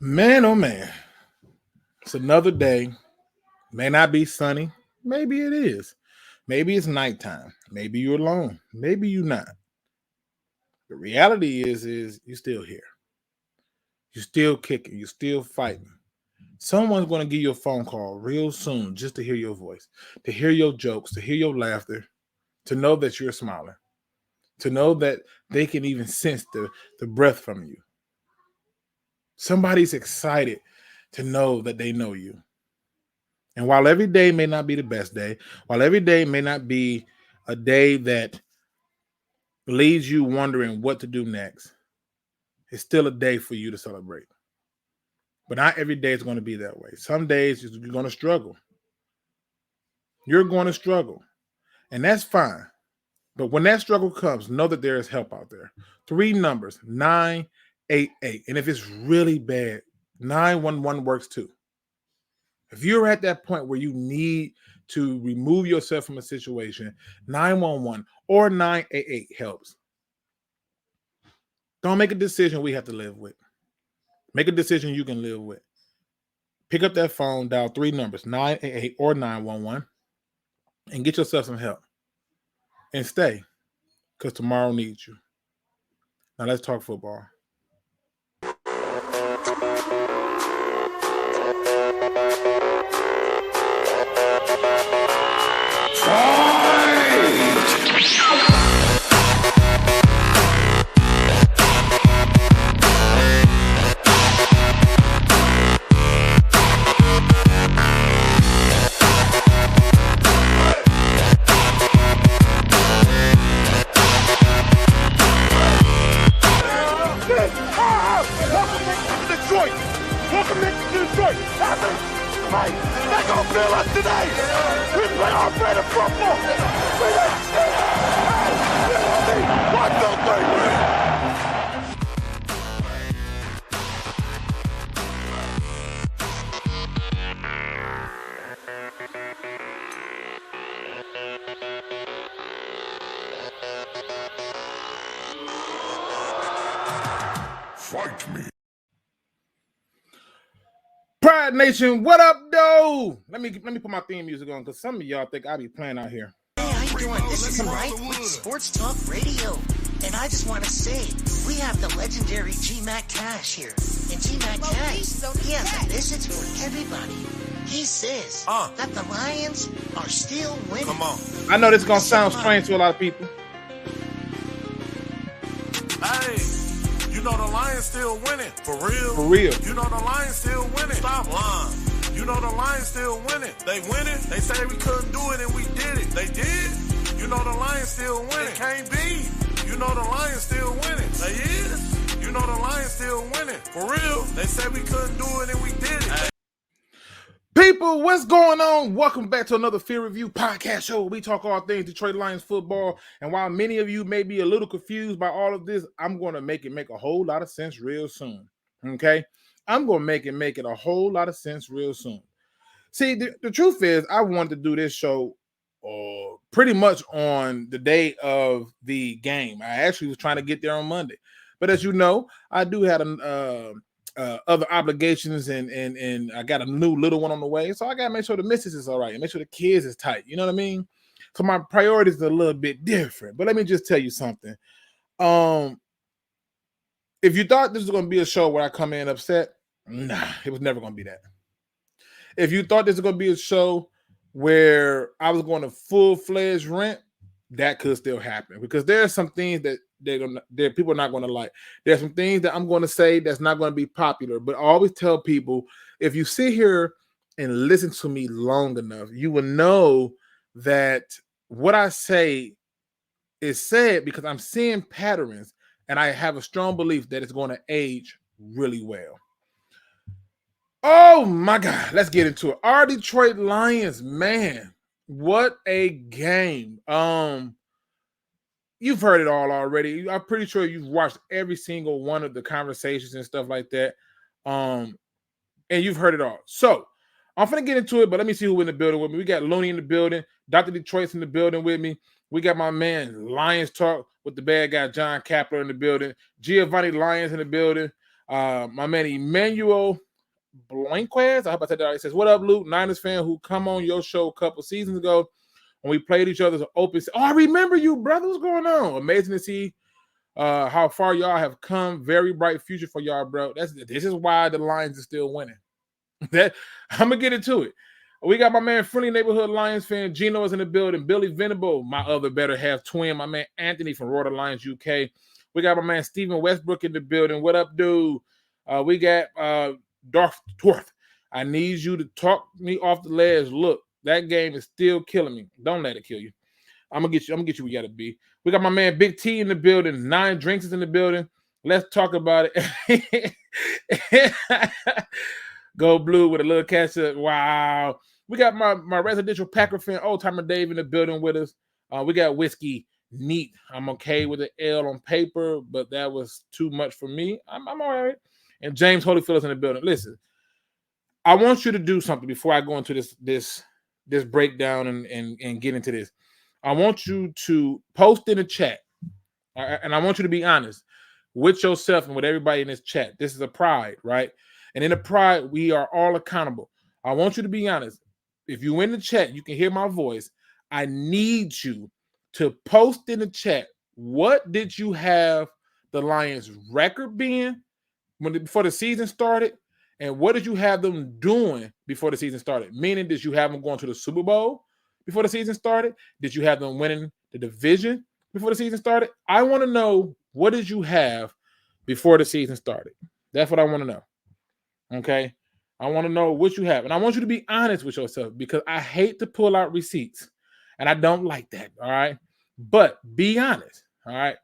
Man, oh man, it's another day. May not be sunny. Maybe it is. Maybe it's nighttime. Maybe you're alone. Maybe you're not. The reality is you're still here. You're still kicking. You're still fighting. Someone's going to give you a phone call real soon just to hear your voice, to hear your jokes, to hear your laughter, to know that you're smiling, to know that they can even sense the breath from you. Somebody's excited to know that they know you. And while every day may not be the best day, while every day may not be a day that leaves you wondering what to do next, it's still a day for you to celebrate. But not every day is going to be that way. Some days you're going to struggle. You're going to struggle. And that's fine. But when that struggle comes, know that there is help out there. 3 numbers, 988. And if it's really bad, 911 works too. If you're at that point where you need to remove yourself from a situation, 911 or 988 helps. Don't make a decision we have to live with. Make a decision you can live with. Pick up that phone, dial 3 numbers, 988 or 911, and get yourself some help. And stay, because tomorrow needs you. Now let's talk football. Welcome to Detroit. Mate, they're going to feel us today. We play our better football. What the thing, man? Fight me. Pride Nation, what up, though? Let me put my theme music on because some of y'all think I be playing out here. Hey, how you doing? This is Mike with Sports Talk Radio. And I just want to say, we have the legendary G-Mac Cash here. And G-Mac Cash, he has a message for everybody. He says that the Lions are still winning. Come on. I know this is going to sound strange to a lot of people. Hey. You know the Lions still winning. For real? For real. You know the Lions still winning. Stop lying. You know the Lions still winning. They winning. They say we couldn't do it and we did it. They did. You know the Lions still winning. It can't be. You know the Lions still winning. They is. You know the Lions still winning. For real. They said we couldn't do it and we did it. Hey. People, what's going on? Welcome back to another Fear Review podcast show. We talk all things Detroit Lions football. And while many of you may be a little confused by all of this, I'm going to make a whole lot of sense real soon. Okay? I'm going to make it a whole lot of sense real soon. See, the truth is, I wanted to do this show pretty much on the day of the game. I actually was trying to get there on Monday. But as you know, I do have other obligations and I got a new little one on the way. So I got to make sure the missus is all right and make sure the kids is tight. You know what I mean? So my priorities are a little bit different. But let me just tell you something. If you thought this was going to be a show where I come in upset, nah, it was never going to be that. If you thought this was going to be a show where I was going to full-fledged rant, that could still happen because there are some things that people are not going to like. There's some things that I'm going to say that's not going to be popular, but I always tell people, if you sit here and listen to me long enough, you will know that what I say is said because I'm seeing patterns and I have a strong belief that it's going to age really well. Oh my God, let's get into it. Our Detroit Lions, man, what a game. You've heard it all already. I'm pretty sure you've watched every single one of the conversations and stuff like that. And you've heard it all. So I'm going to get into it, but let me see who's in the building with me. We got Looney in the building. Dr. Detroit's in the building with me. We got my man Lions Talk with the bad guy John Kapler in the building. Giovanni Lyons in the building. My man Emmanuel Blanquez, I hope I said that right. He says, "What up, Luke? Niners fan who come on your show a couple seasons ago when we played each other's open. Oh, I remember you, brother. What's going on? Amazing to see how far y'all have come. Very bright future for y'all, bro. This is why the Lions are still winning. That I'm gonna get into it. We got my man, friendly neighborhood Lions fan Gino is in the building. Billy Venable, my other better half twin. My man Anthony from Rhode Lions, UK. We got my man Stephen Westbrook in the building. What up, dude? We got Darth Dwarf. I need you to talk me off the ledge. Look, that game is still killing me. Don't let it kill you. I'm gonna get you where you gotta be. We got my man Big T in the building. 9 Drinks is in the building. Let's talk about it. Go Blue with a little catch up. Wow. We got my residential Packer fan, old timer Dave, in the building with us. We got Whiskey Neat. I'm okay with the L on paper, but that was too much for me. I'm all right. And James Holyfield is in the building. Listen, I want you to do something before I go into this breakdown and get into this. I want you to post in the chat, and I want you to be honest with yourself and with everybody in this chat. This is a pride, right? And in the pride, we are all accountable. I want you to be honest. If you're in the chat, you can hear my voice. I need you to post in the chat, what did you have the Lions record being before the season started? And what did you have them doing before the season started? Meaning, did you have them going to the Super Bowl before the season started? Did you have them winning the division before the season started? I want to know, what did you have before the season started? That's what I want to know. Okay? I want to know what you have. And I want you to be honest with yourself, because I hate to pull out receipts. And I don't like that. All right? But be honest. All right?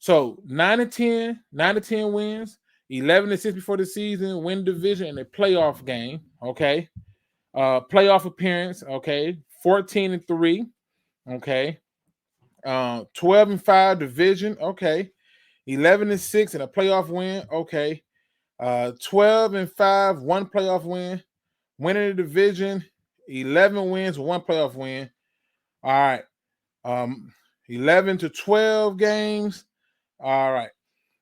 So 9-10 wins. 11-6 before the season, win division in a playoff game, okay? Playoff appearance, okay? 14-3, okay? 12-5 division, okay? 11-6 in a playoff win, okay? 12-5, 1 playoff win, winning the division, 11 wins, 1 playoff win. All right. 11-12 games. All right.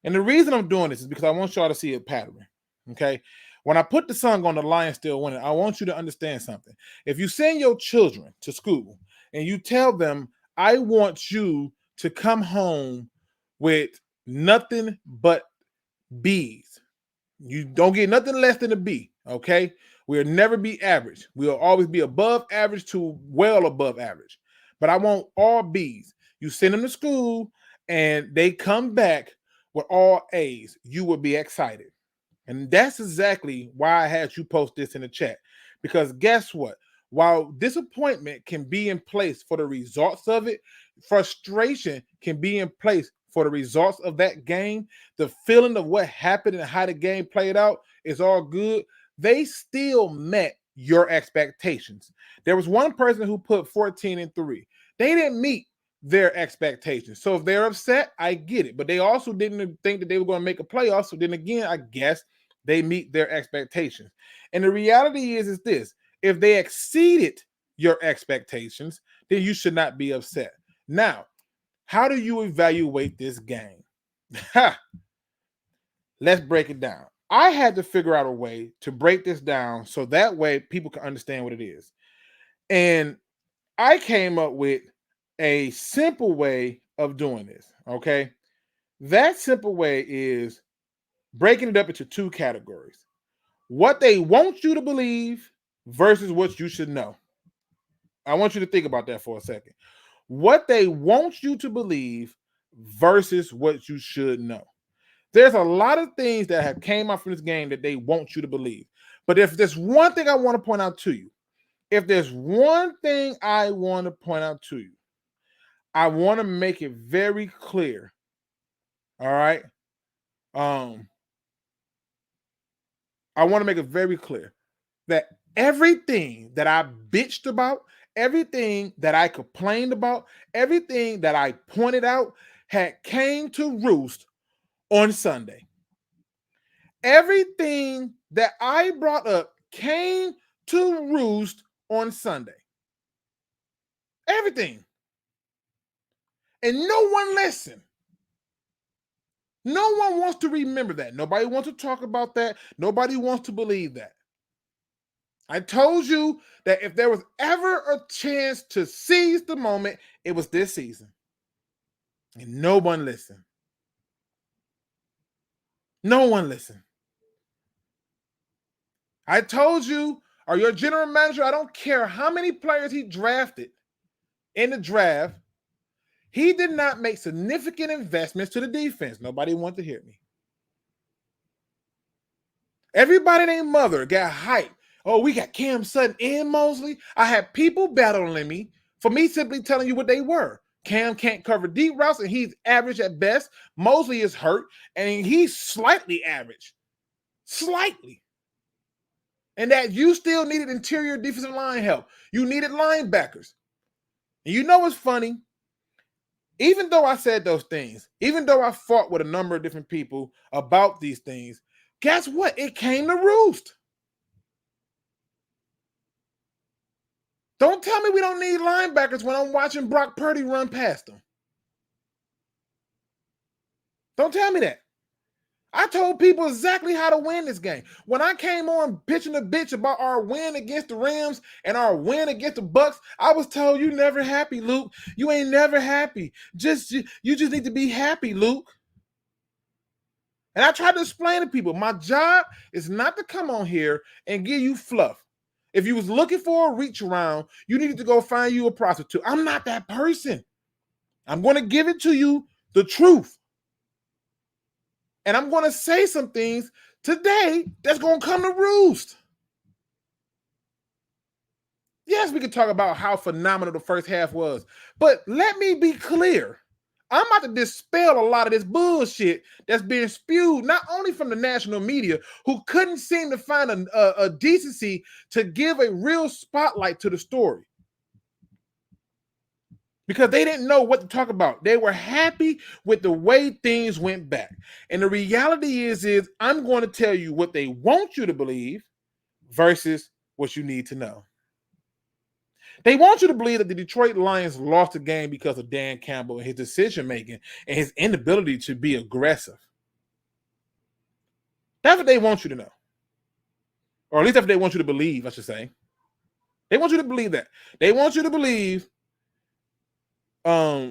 And the reason I'm doing this is because I want y'all to see a pattern, okay? When I put the song on the Lions Still Winning, I want you to understand something. If you send your children to school and you tell them, I want you to come home with nothing but B's, you don't get nothing less than a B, okay? We'll never be average. We'll always be above average to well above average. But I want all B's. You send them to school and they come back with all A's, you will be excited. And that's exactly why I had you post this in the chat. Because guess what? While disappointment can be in place for the results of it, frustration can be in place for the results of that game. The feeling of what happened and how the game played out is all good. They still met your expectations. There was one person who put 14-3. They didn't meet their expectations. So if they're upset, I get it. But they also didn't think that they were going to make a playoff. So then again, I guess they meet their expectations. And the reality is this: if they exceeded your expectations, then you should not be upset. Now, how do you evaluate this game? Let's break it down. I had to figure out a way to break this down so that way people can understand what it is. And I came up with a simple way of doing this, okay? That simple way is breaking it up into 2 categories. What they want you to believe versus what you should know. I want you to think about that for a second. What they want you to believe versus what you should know. There's a lot of things that have came out from this game that they want you to believe. But if there's one thing I want to point out to you, I want to make it very clear. All right. I want to make it very clear that everything that I bitched about, everything that I complained about, everything that I pointed out had came to roost on Sunday. Everything that I brought up came to roost on Sunday. Everything. And no one listened. No one wants to remember that. Nobody wants to talk about that. Nobody wants to believe that. I told you that if there was ever a chance to seize the moment, it was this season. And no one listened. No one listened. I told you, or your general manager, I don't care how many players he drafted in the draft, he did not make significant investments to the defense. Nobody wanted to hear me. Everybody named Mother got hyped. Oh, we got Cam Sutton and Mosley. I had people battling me for me simply telling you what they were. Cam can't cover deep routes, and he's average at best. Mosley is hurt, and he's slightly average. Slightly. And that you still needed interior defensive line help. You needed linebackers. And you know what's funny? Even though I said those things, even though I fought with a number of different people about these things, guess what? It came to roost. Don't tell me we don't need linebackers when I'm watching Brock Purdy run past them. Don't tell me that. I told people exactly how to win this game. When I came on pitching a bitch about our win against the Rams and our win against the Bucks, I was told you never happy, Luke. You ain't never happy. You just need to be happy, Luke. And I tried to explain to people, my job is not to come on here and give you fluff. If you was looking for a reach around, you needed to go find you a prostitute. I'm not that person. I'm going to give it to you the truth. And I'm going to say some things today that's going to come to roost. Yes, we can talk about how phenomenal the first half was. But let me be clear. I'm about to dispel a lot of this bullshit that's being spewed, not only from the national media, who couldn't seem to find a decency to give a real spotlight to the story. Because they didn't know what to talk about. They were happy with the way things went back. And the reality is I'm going to tell you what they want you to believe versus what you need to know. They want you to believe that the Detroit Lions lost the game because of Dan Campbell and his decision-making and his inability to be aggressive. That's what they want you to know. Or at least that's what they want you to believe, I should say. They want you to believe that. They want you to believe they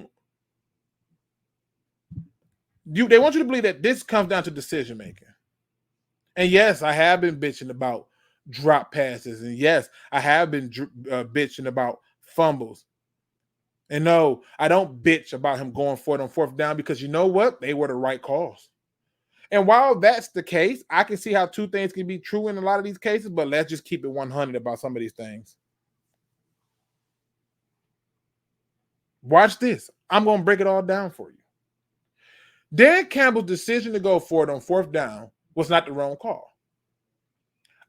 want you to believe that this comes down to decision making. And yes, I have been bitching about drop passes, and yes, I have been bitching about fumbles. And no, I don't bitch about him going for it on fourth down because you know what? They were the right calls. And while that's the case, I can see how two things can be true in a lot of these cases, but let's just keep it 100 about some of these things. Watch this. I'm going to break it all down for you. Dan Campbell's decision to go for it on fourth down was not the wrong call.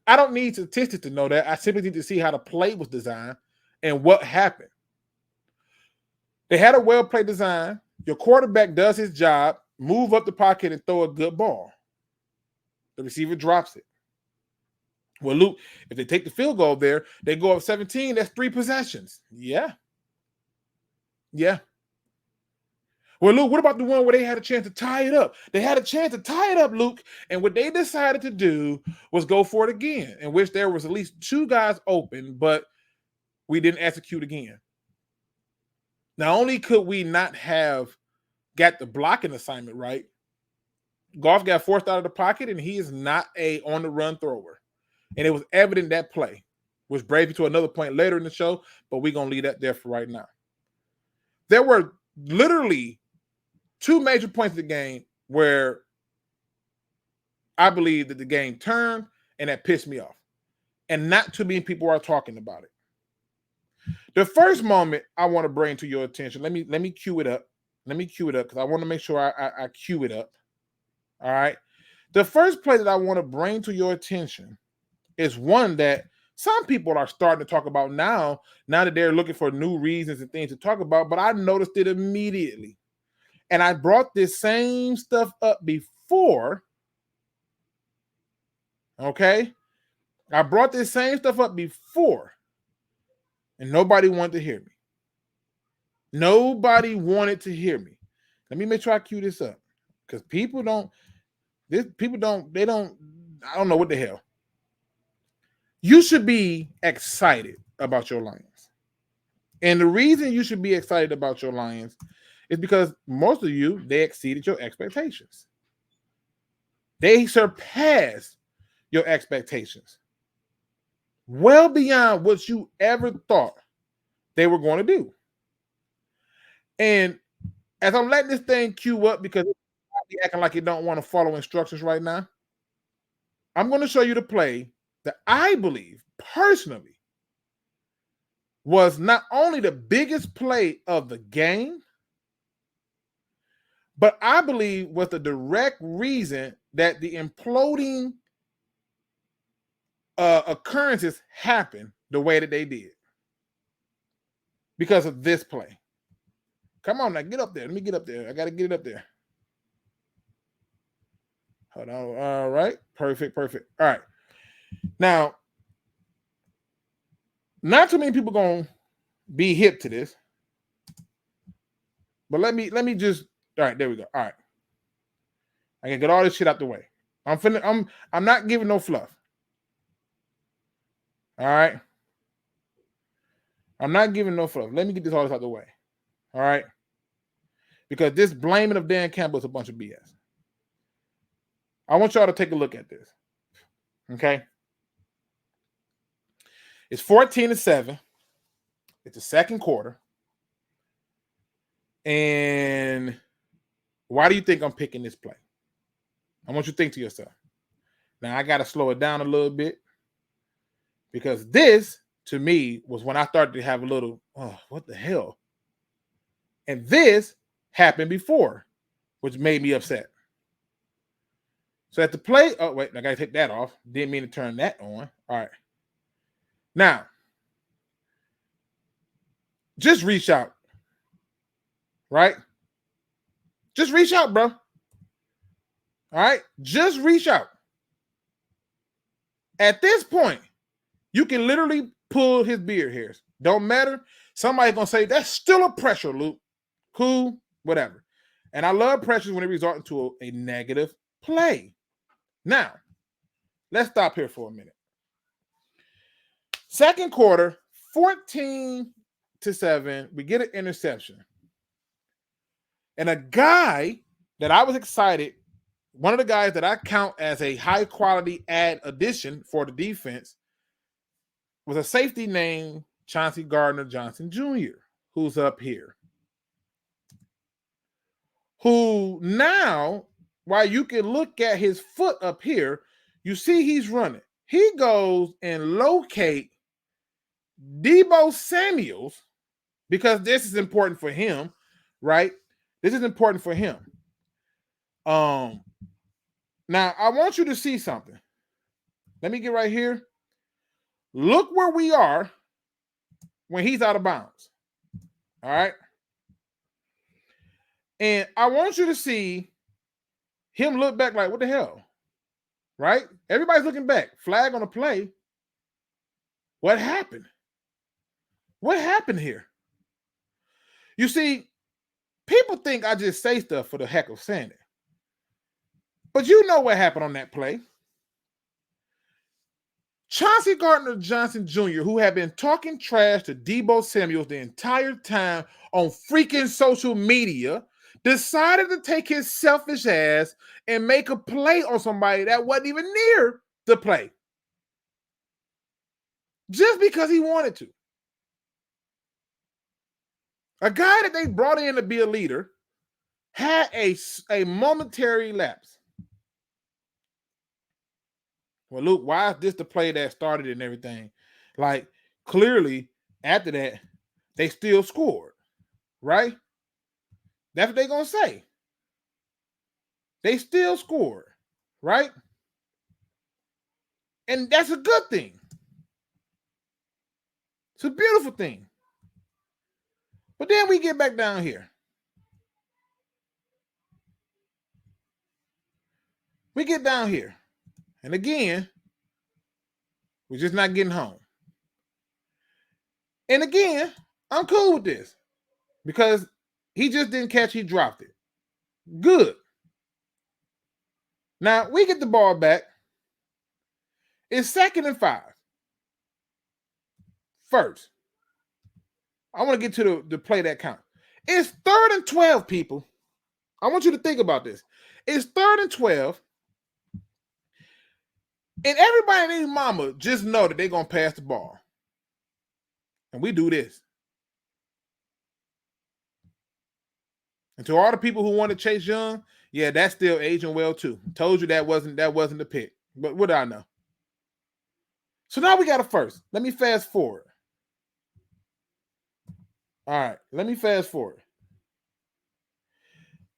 I don't need statistics to know that. I simply need to see how the play was designed and what happened. They had a well-played design. Your quarterback does his job, move up the pocket and throw a good ball. The receiver drops it. Well, Luke, if they take the field goal there, they go up 17. That's 3 possessions. Yeah. Well, Luke, what about the one where they had a chance to tie it up? They had a chance to tie it up, Luke, and what they decided to do was go for it again, in which there was at least 2 guys open, but we didn't execute again. Not only could we not have got the blocking assignment right, Goff got forced out of the pocket, and he is not a on-the-run thrower. And it was evident that play, which brings me to another point later in the show, but we're going to leave that there for right now. There were literally 2 major points of the game where I believe that the game turned, and that pissed me off. And not too many people are talking about it. The first moment I want to bring to your attention, let me cue it up. Let me cue it up because I want to make sure I cue it up. All right. The first play that I want to bring to your attention is one that some people are starting to talk about now that they're looking for new reasons and things to talk about, but I noticed it immediately. And I brought this same stuff up before. Okay? I brought this same stuff up before, and nobody wanted to hear me. Nobody wanted to hear me. Let me make sure I cue this up. Because people don't, I don't know what the hell. You should be excited about your Lions. And the reason you should be excited about your Lions is because most of you, they exceeded your expectations. They surpassed your expectations. Well beyond what you ever thought they were going to do. And as I'm letting this thing queue up because it's acting like it don't want to follow instructions right now, I'm going to show you the play that I believe personally was not only the biggest play of the game, but I believe was the direct reason that the imploding occurrences happened the way that they did. Because of this play. Come on now, get up there. Let me get up there. I got to get it up there. Hold on. All right. Perfect. All right. Now, not too many people going to be hip to this. But let me just, all right, there we go. All right. I can get all this shit out the way. I'm not giving no fluff. All right. I'm not giving no fluff. Let me get all this out the way. All right. Because this blaming of Dan Campbell is a bunch of BS. I want y'all to take a look at this. Okay. It's 14-7. It's the second quarter. And why do you think I'm picking this play? I want you to think to yourself. Now, I got to slow it down a little bit because this, to me, was when I started to have a little, oh, what the hell? And this happened before, which made me upset. So at the play, oh, wait, I got to take that off. Didn't mean to turn that on. All right. Now, just reach out. Right? Just reach out, bro. All right? Just reach out. At this point, you can literally pull his beard hairs. Don't matter. Somebody's going to say, that's still a pressure, Luke. Cool, whatever. And I love pressures when it results into a negative play. Now, let's stop here for a minute. Second quarter, 14-7. We get an interception. And a guy that I was excited, one of the guys that I count as a high-quality addition for the defense was a safety named Chauncey Gardner-Johnson Jr., who's up here. Who now, while you can look at his foot up here, you see he's running. He goes and locate Deebo Samuels because this is important for him, right? This is important for him. Now, I want you to see something. Let me get right here. Look where we are when he's out of bounds. All right? And I want you to see him look back like, what the hell? Right? Everybody's looking back. Flag on the play. What happened? What happened here? You see, people think I just say stuff for the heck of saying it. But you know what happened on that play. Chauncey Gardner-Johnson Jr., who had been talking trash to Deebo Samuels the entire time on freaking social media, decided to take his selfish ass and make a play on somebody that wasn't even near the play. Just because he wanted to. A guy that they brought in to be a leader had a momentary lapse. Well, Luke, why is this the play that started and everything? Like, clearly, after that, they still scored, right? That's what they're going to say. They still scored, right? And that's a good thing. It's a beautiful thing. But then we get back down here. We get down here. And again, we're just not getting home. And again, I'm cool with this. Because he just didn't catch, he dropped it. Good. Now, we get the ball back. It's 2nd and 5. First, I want to get to the play that count. It's 3rd and 12, people. I want you to think about this. It's 3rd and 12. And everybody and their mama just know that they're going to pass the ball. And we do this. And to all the people who want to Chase Young, yeah, that's still aging well too. Told you that wasn't the pick. But what do I know? So now we got a first. Let me fast forward. All right, let me fast forward.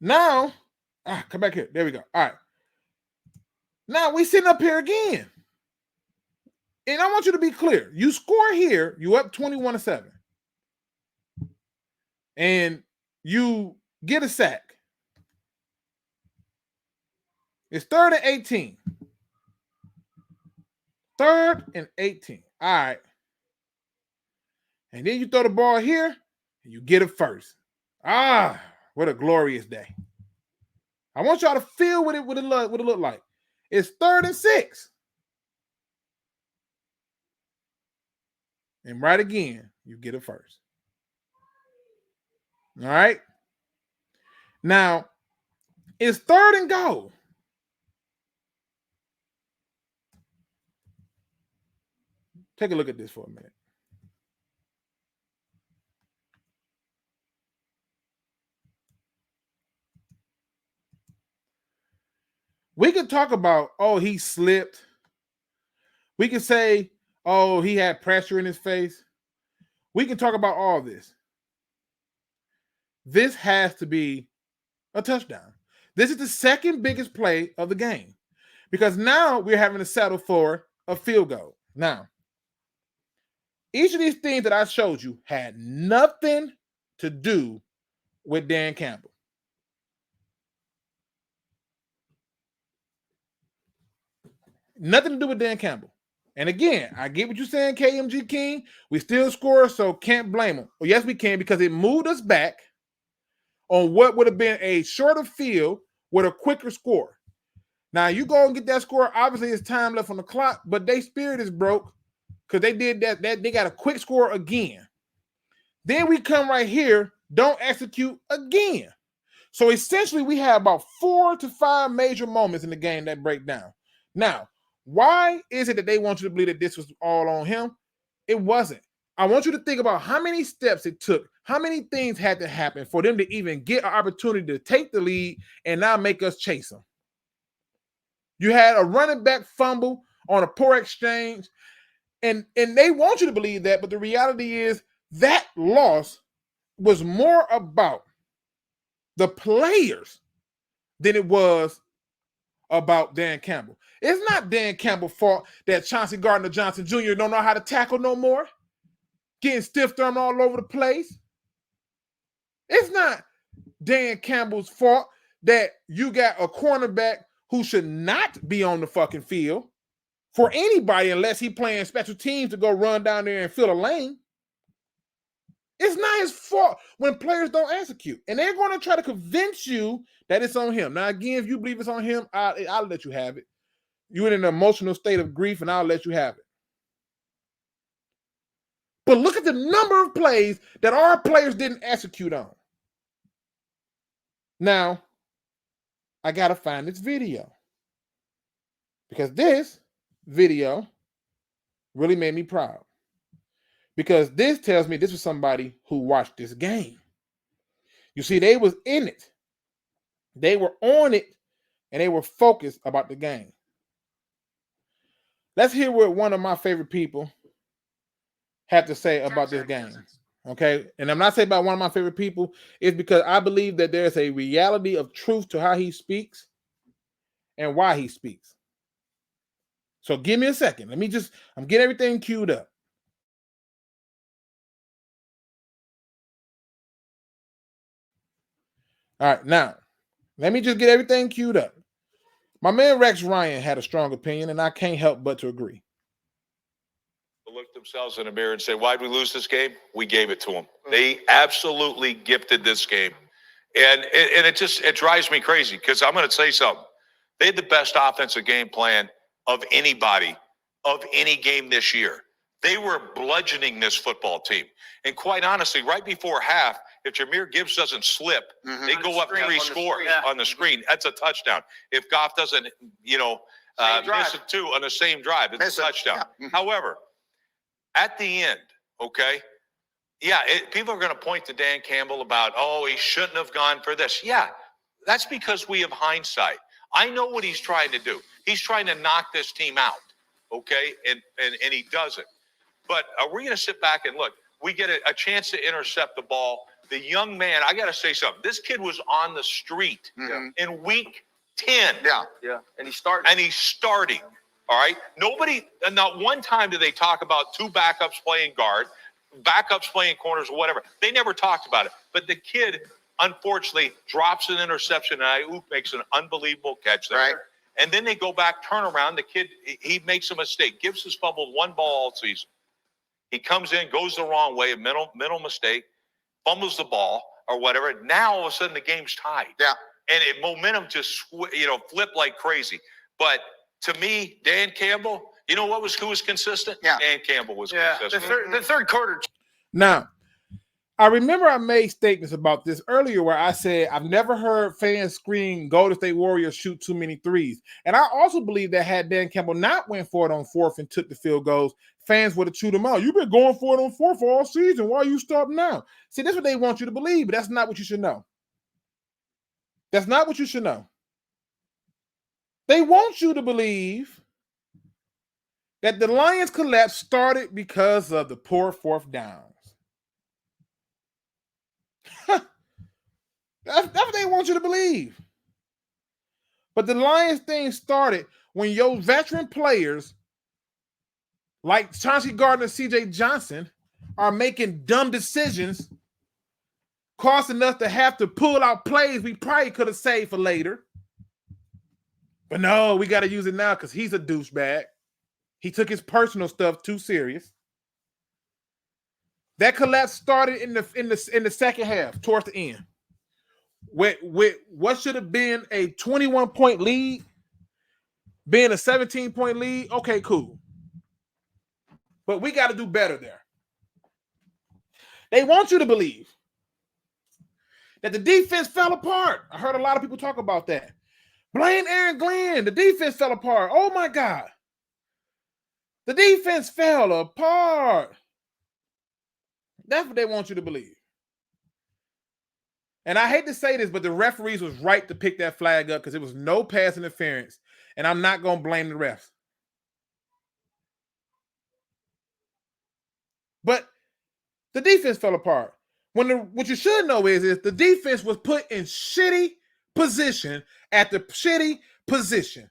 Now, come back here. There we go. All right. Now we sitting up here again. And I want you to be clear. You score here, you up 21-7. And you get a sack. It's 3rd and 18. 3rd and 18. All right. And then you throw the ball here, and you get it first. What a glorious day. I want y'all to feel what it look like. It's 3rd and 6. And right again, you get it first. All right. Now, it's 3rd and goal. Take a look at this for a minute. We can talk about, he slipped. We can say, he had pressure in his face. We can talk about all this. This has to be a touchdown. This is the 2nd biggest play of the game because now we're having to settle for a field goal. Now, each of these things that I showed you had nothing to do with Dan Campbell. Nothing to do with Dan Campbell. And again, I get what you're saying, KMG King. We still score, so can't blame him. Well, yes, we can because it moved us back on what would have been a shorter field with a quicker score. Now, you go and get that score. Obviously, it's time left on the clock, but their spirit is broke because they did that. They got a quick score again. Then we come right here, don't execute again. So essentially, we have about 4 to 5 major moments in the game that break down. Now, why is it that they want you to believe that this was all on him? It wasn't. I want you to think about how many steps it took, how many things had to happen for them to even get an opportunity to take the lead and now make us chase them. You had a running back fumble on a poor exchange, and they want you to believe that, but the reality is that loss was more about the players than it was about Dan Campbell. It's not Dan Campbell's fault that Chauncey Gardner-Johnson Jr. don't know how to tackle no more, getting stiff arm all over the place. It's not Dan Campbell's fault that you got a cornerback who should not be on the fucking field for anybody unless he playing special teams to go run down there and fill a lane. It's not his fault when players don't execute. And they're going to try to convince you that it's on him. Now, again, if you believe it's on him, I'll let you have it. You're in an emotional state of grief, and I'll let you have it. But look at the number of plays that our players didn't execute on. Now, I got to find this video. Because this video really made me proud. Because this tells me this was somebody who watched this game. You see, they was in it. They were on it, and they were focused about the game. Let's hear what one of my favorite people had to say about this game. Okay? And I'm not saying about one of my favorite people. It's because I believe that there's a reality of truth to how he speaks and why he speaks. So give me a second. I'm getting everything queued up. All right, now, let me just get everything queued up. My man Rex Ryan had a strong opinion, and I can't help but to agree. Look themselves in the mirror and say, why'd we lose this game? We gave it to them. They absolutely gifted this game. And it drives me crazy because I'm going to say something. They had the best offensive game plan of anybody, of any game this year. They were bludgeoning this football team. And quite honestly, right before half, if Jahmyr Gibbs doesn't slip, they go up 3 scores on the screen. That's a touchdown. If Goff doesn't, miss it too on the same drive, it's a touchdown. Yeah. However, at the end, okay, people are going to point to Dan Campbell about, he shouldn't have gone for this. Yeah, that's because we have hindsight. I know what he's trying to do. He's trying to knock this team out, okay, and he doesn't. But are we going to sit back and look? We get a chance to intercept the ball. The young man, I got to say something. This kid was on the street in week 10. Yeah. And he's starting. All right. Not one time did they talk about 2 backups playing guard, backups playing corners or whatever. They never talked about it. But the kid, unfortunately, drops an interception and Ayuk makes an unbelievable catch there. Right. And then they go back, turn around. The kid, he makes a mistake. Gibbs has fumbled 1 ball all season. He comes in, goes the wrong way, a mental mistake, fumbles the ball or whatever. Now all of a sudden the game's tied. Yeah. And momentum just flipped like crazy. But to me, Dan Campbell, who was consistent? Yeah. Dan Campbell was consistent. The third quarter. Now, I remember I made statements about this earlier where I said I've never heard fans scream Golden State Warriors shoot too many threes. And I also believe that had Dan Campbell not went for it on 4th and took the field goals, fans would have chewed him out. You've been going for it on 4th all season. Why you stop now? See, that's what they want you to believe, but that's not what you should know. That's not what you should know. They want you to believe that the Lions collapse started because of the poor 4th downs. That's what they want you to believe. But the Lions thing started when your veteran players like Chauncey Gardner and C.J. Johnson are making dumb decisions, costing us to have to pull out plays we probably could have saved for later. But no, we got to use it now because he's a douchebag. He took his personal stuff too serious. That collapse started in the second half, towards the end. With what should have been a 21-point lead, being a 17-point lead, okay, cool. But we got to do better there. They want you to believe that the defense fell apart. I heard a lot of people talk about that. Blame Aaron Glenn. The defense fell apart. Oh, my God. The defense fell apart. That's what they want you to believe. And I hate to say this, but the referees was right to pick that flag up because it was no pass interference. And I'm not going to blame the refs. But the defense fell apart. What you should know is the defense was put in shitty position after shitty position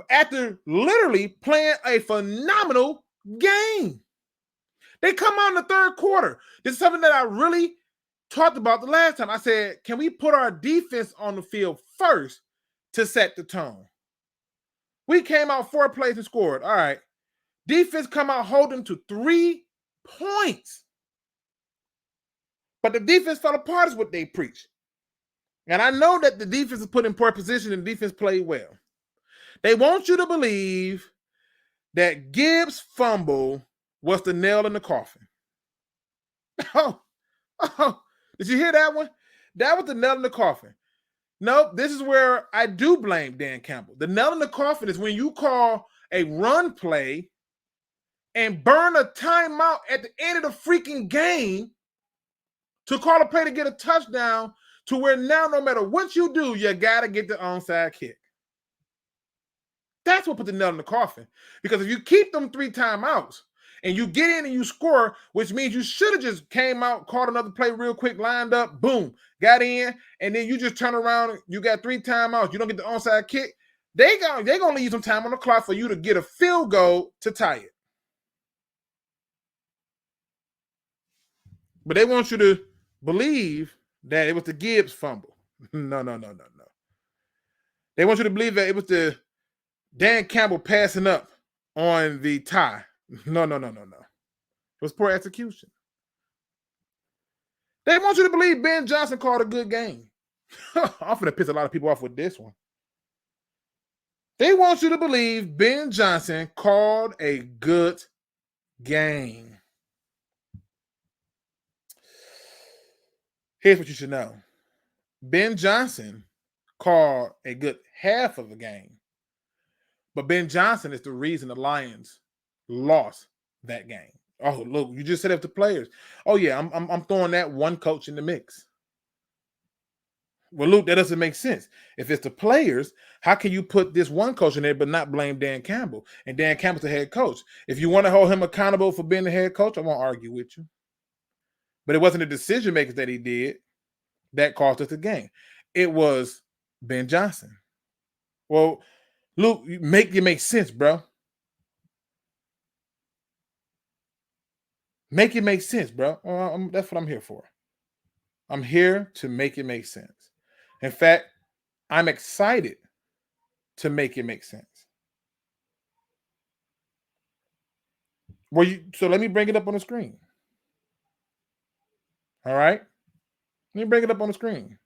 after literally playing a phenomenal game. They come out in the third quarter. This is something that I really talked about the last time. I said, can we put our defense on the field first to set the tone? We came out 4 plays and scored. All right. Defense come out holding to 3 points. But the defense fell apart is what they preach. And I know that the defense is put in poor position and the defense played well. They want you to believe that Gibbs' fumble was the nail in the coffin. Oh, did you hear that one? That was the nail in the coffin. No, this is where I do blame Dan Campbell. The nail in the coffin is when you call a run play and burn a timeout at the end of the freaking game to call a play to get a touchdown to where now no matter what you do, you got to get the onside kick. That's what put the nail in the coffin. Because if you keep them 3 timeouts and you get in and you score, which means you should have just came out, caught another play real quick, lined up, boom, got in, and then you just turn around, you got 3 timeouts, you don't get the onside kick, they're going to leave some time on the clock for you to get a field goal to tie it. But they want you to believe that it was the Gibbs fumble. No. They want you to believe that it was the Dan Campbell passing up on the tie. No. It was poor execution. They want you to believe Ben Johnson called a good game. I'm going to piss a lot of people off with this one. They want you to believe Ben Johnson called a good game. Here's what you should know. Ben Johnson called a good half of a game. But Ben Johnson is the reason the Lions lost that game. Oh, look, you just set up the players. Oh, yeah, I'm throwing that one coach in the mix. Well, Luke, that doesn't make sense. If it's the players, how can you put this one coach in there but not blame Dan Campbell? And Dan Campbell's the head coach. If you want to hold him accountable for being the head coach, I won't argue with you. But it wasn't the decision makers that he did that cost us the game. It was Ben Johnson. Well, Luke, it make sense, bro. Make it make sense, bro. That's what I'm here for. I'm here to make it make sense. In fact, I'm excited to make it make sense. So let me bring it up on the screen. All right? Let me bring it up on the screen.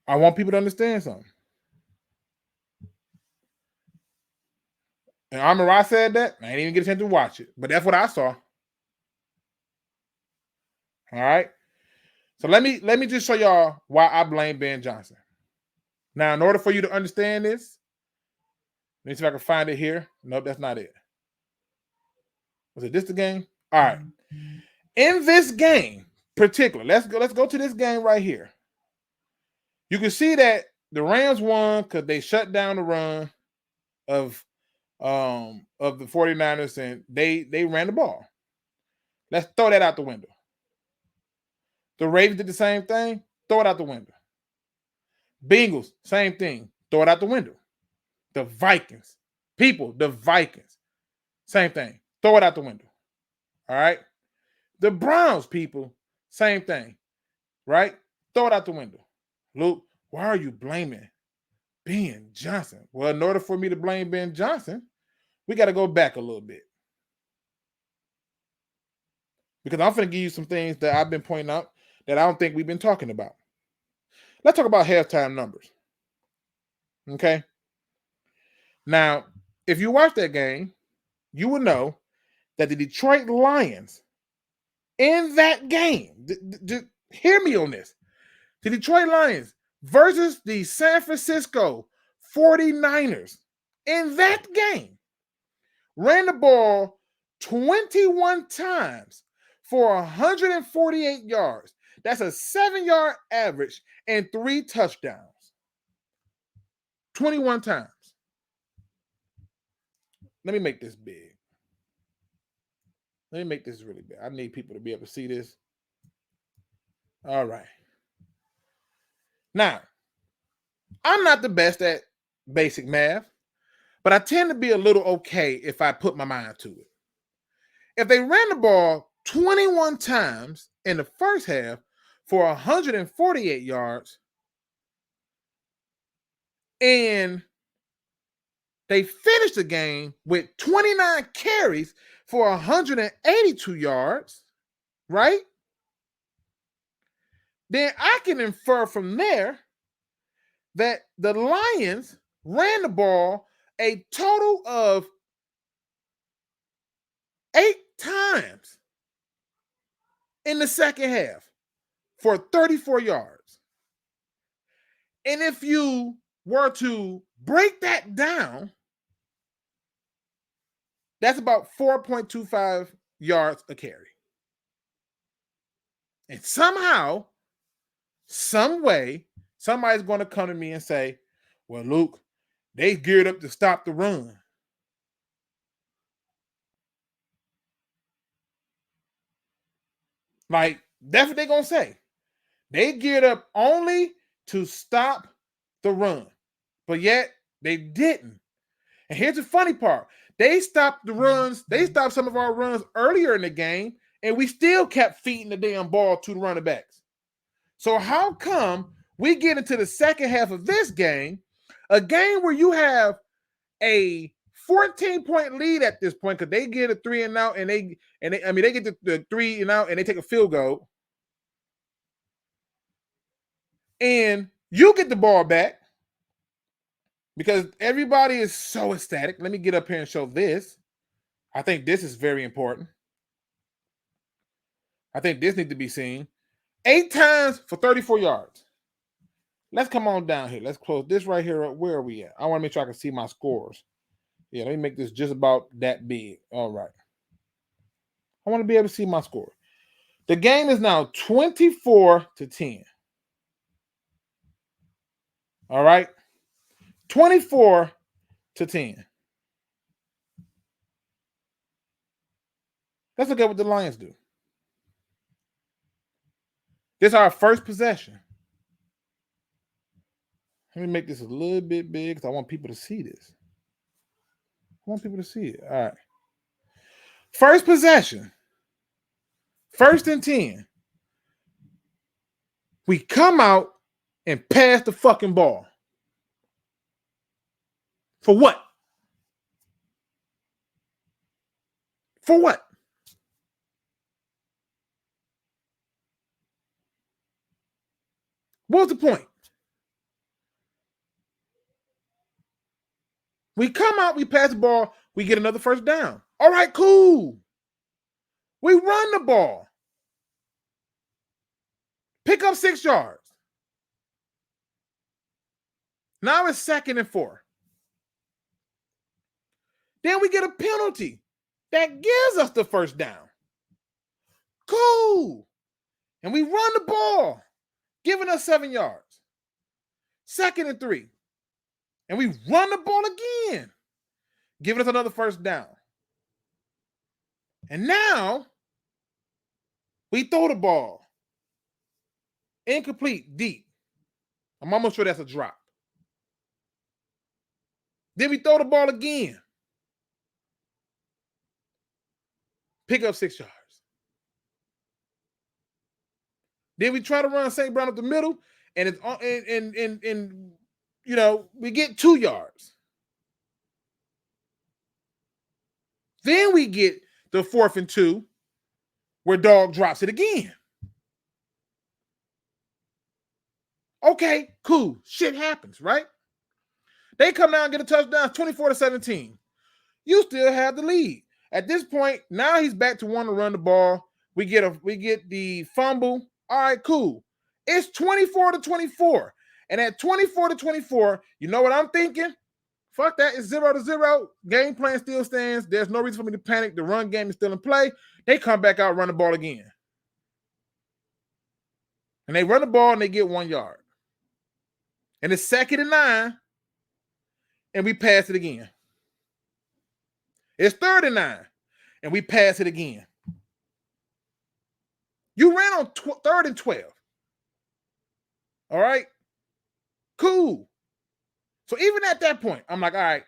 I want people to understand something. And Amara said that. I didn't even get a chance to watch it, but that's what I saw. All right. So let me just show y'all why I blame Ben Johnson. Now, in order for you to understand this, let me see if I can find it here. Nope, that's not it. Was it this the game? All right. In this game, particular, let's go to this game right here. You can see that the Rams won because they shut down the run of the 49ers and they ran the ball. Let's throw that out the window. The Ravens did the same thing. Throw it out the window. Bengals, same thing. Throw it out the window. The Vikings. The Vikings. Same thing. Throw it out the window. All right? The Browns, people, same thing. Right? Throw it out the window. Luke, why are you blaming Ben Johnson? Well, in order for me to blame Ben Johnson, we got to go back a little bit. Because I'm going to give you some things that I've been pointing out that I don't think we've been talking about. Let's talk about halftime numbers. Okay? Now, if you watch that game, you will know that the Detroit Lions in that game, hear me on this, the Detroit Lions versus the San Francisco 49ers in that game ran the ball 21 times for 148 yards. That's a 7-yard average and 3 touchdowns. 21 times. Let me make this big. Let me make this really big. I need people to be able to see this. All right. Now, I'm not the best at basic math, but I tend to be a little okay if I put my mind to it. If they ran the ball 21 times in the first half for 148 yards, and they finished the game with 29 carries for 182 yards, right? Then I can infer from there that the Lions ran the ball a total of 8 times in the second half for 34 yards. And if you were to break that down, that's about 4.25 yards a carry. And somehow, some way, somebody's going to come to me and say, well, Luke, they geared up to stop the run. Like, that's what they're going to say. They geared up only to stop the run. But yet, they didn't. And here's the funny part. They stopped the runs. They stopped some of our runs earlier in the game, and we still kept feeding the damn ball to the running backs. So how come we get into the second half of this game, a game where you have a 14-point lead at this point because they get a 3 and out, and they get the 3 and out, and they take a field goal, and You get the ball back because everybody is so ecstatic. Let me get up here and show this. I think this is very important. I think this needs to be seen. 8 times for 34 yards. Let's come on down here. Let's close this right here. Where are we at? I want to make sure I can see my scores. Yeah, let me make this just about that big. All right. I want to be able to see my score. The game is now 24-10. All right. 24-10. Let's look at what the Lions do. This is our first possession. Let me make this a little bit big because I want people to see this. I want people to see it. All right. First possession. 1st and 10. We come out and pass the fucking ball. For what? For what? What's the point? We come out, we pass the ball, we get another first down. All right, cool. We run the ball. Pick up 6 yards. Now it's 2nd and 4. Then we get a penalty that gives us the first down. Cool. And we run the ball, giving us 7 yards. 2nd and 3. And we run the ball again, giving us another first down. And now we throw the ball. Incomplete, deep. I'm almost sure that's a drop. Then we throw the ball again. Pick up 6 yards. Then we try to run St. Brown up the middle, and it's and you know, we get 2 yards. Then we get the 4th and 2, where Dog drops it again. Okay, cool. Shit happens, right? They come down and get a touchdown, 24-17. You still have the lead. At this point, now he's back to wanting to run the ball. We get the fumble. All right, cool. It's 24-24. And at 24-24, you know what I'm thinking? Fuck that. It's 0-0. Game plan still stands. There's no reason for me to panic. The run game is still in play. They come back out, run the ball again. And they run the ball and they get 1 yard. And it's 2nd and 9. And we pass it again. It's 3rd and 9. And we pass it again. You ran on 3rd and 12. All right? Cool. So even at that point, I'm like, all right,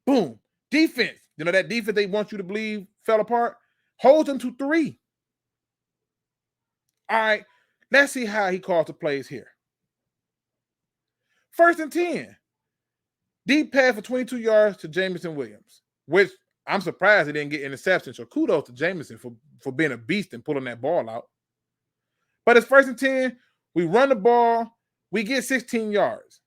boom. Defense. You know that defense they want you to believe fell apart? Holds them to 3. All right. Let's see how he calls the plays here. 1st and 10. Deep pass for 22 yards to Jamison Williams, which I'm surprised he didn't get interception. So kudos to Jamison for being a beast and pulling that ball out. But it's 1st and 10. We run the ball. We get 16 yards.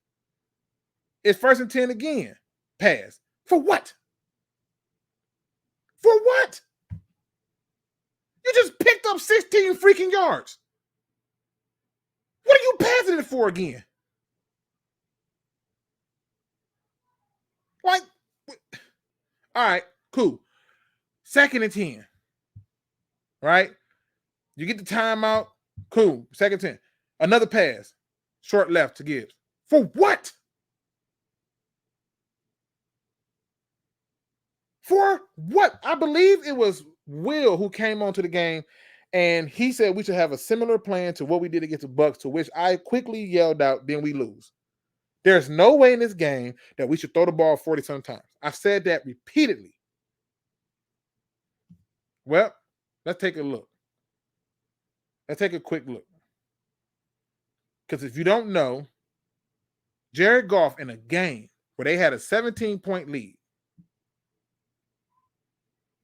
It's 1st and 10 again. Pass. For what? For what? You just picked up 16 freaking yards. What are you passing it for again? Like, all right, cool. 2nd and 10. Right? You get the timeout. Cool. 2nd and 10. Another pass. Short left to Gibbs. For what? For what? I believe it was Will who came onto the game, and he said we should have a similar plan to what we did against the Bucs, to which I quickly yelled out, then we lose. There's no way in this game that we should throw the ball 40-some times. I've said that repeatedly. Well, let's take a look. Let's take a quick look. Because if you don't know, Jared Goff in a game where they had a 17-point lead,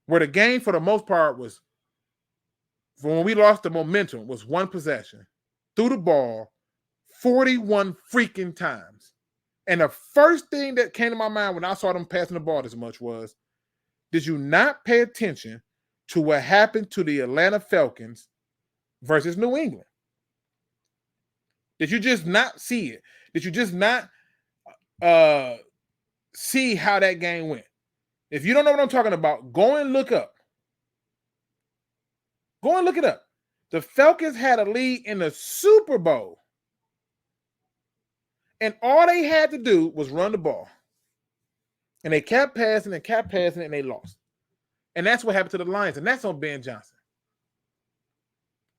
where the game for the most part was, when we lost the momentum, was 1 possession, threw the ball 41 freaking times. And the first thing that came to my mind when I saw them passing the ball this much was, did you not pay attention to what happened to the Atlanta Falcons versus New England? Did you just not see it? Did you just not see how that game went? If you don't know what I'm talking about, go and look up. Go and look it up. The Falcons had a lead in the Super Bowl. And all they had to do was run the ball. And they kept passing and they lost. And that's what happened to the Lions. And that's on Ben Johnson.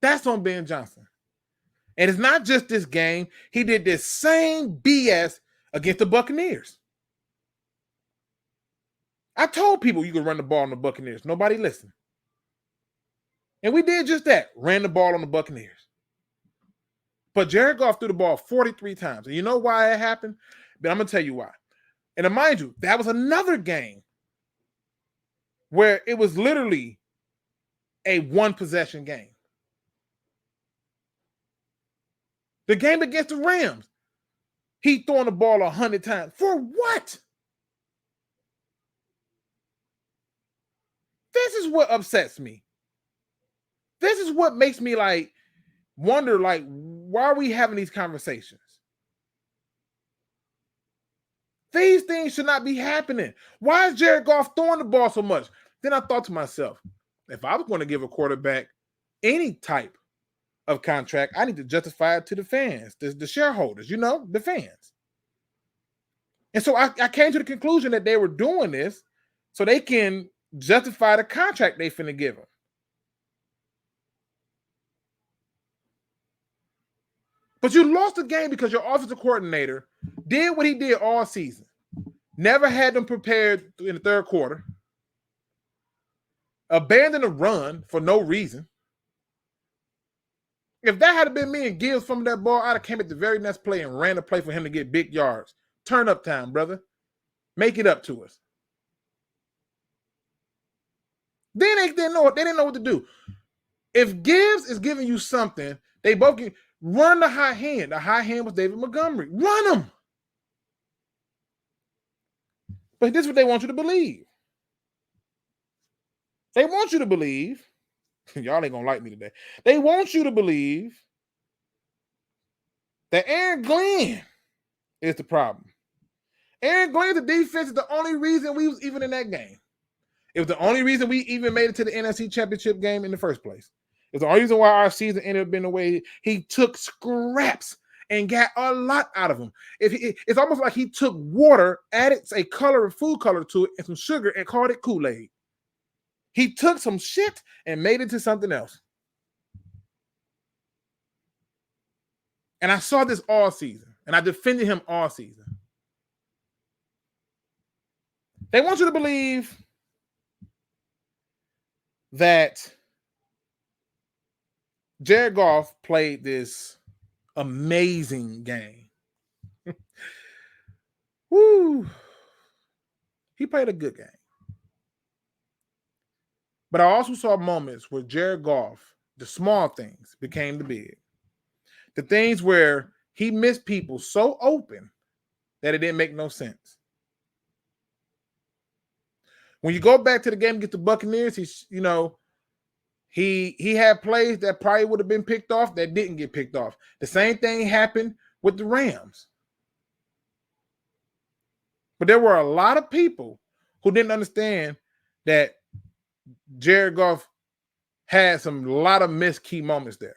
That's on Ben Johnson. And it's not just this game. He did this same BS against the Buccaneers. I told people you could run the ball on the Buccaneers. Nobody listened. And we did just that. Ran the ball on the Buccaneers. But Jared Goff threw the ball 43 times. And you know why it happened? But I'm going to tell you why. And mind you, that was another game where it was literally a one-possession game. The game against the Rams, he throwing the ball 100 times. For what? This is what upsets me. This is what makes me wonder, why are we having these conversations? These things should not be happening. Why is Jared Goff throwing the ball so much? Then I thought to myself, if I was going to give a quarterback any type of contract, I need to justify it to the fans, the shareholders, the fans. And so I came to the conclusion that they were doing this so they can justify the contract they finna give him. But you lost the game because your offensive coordinator did what he did all season. Never had them prepared in the third quarter. Abandoned a run for no reason. If that had been me and Gibbs from that ball, I'd have came at the very next play and ran the play for him to get big yards. Turn up time, brother. Make it up to us. Then they didn't know what to do. If Gibbs is giving you something, they both can run the high hand. The high hand was David Montgomery. Run him. But this is what they want you to believe. They want you to believe. Y'all ain't gonna like me today. They want you to believe that Aaron Glenn is the problem. Aaron Glenn's the defense is the only reason we was even in that game. It was the only reason we even made it to the NFC Championship game in the first place. It's the only reason why our season ended up being the way he took scraps and got a lot out of them. It's almost like he took water, added a food color to it, and some sugar, and called it Kool-Aid. He took some shit and made it to something else. And I saw this all season, and I defended him all season. They want you to believe that Jared Goff played this amazing game. Woo! He played a good game. But I also saw moments where Jared Goff, the small things became the big. The things where he missed people so open that it didn't make no sense. When you go back to the game against the Buccaneers, he had plays that probably would have been picked off that didn't get picked off. The same thing happened with the Rams. But there were a lot of people who didn't understand that Jared Goff had a lot of missed key moments there.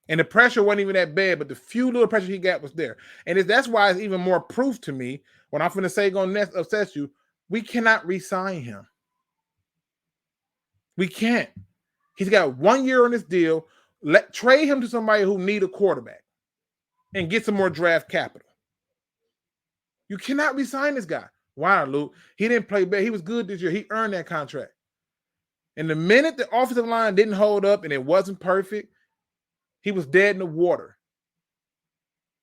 And the pressure wasn't even that bad, but the few little pressure he got was there. And that's why it's even more proof to me when I'm finna say gonna upset you, we cannot re-sign him. We can't. He's got 1 year on this deal. Trade him to somebody who need a quarterback and get some more draft capital. You cannot re-sign this guy. Why, Luke? He didn't play bad. He was good this year. He earned that contract. And the minute the offensive line didn't hold up and it wasn't perfect, he was dead in the water.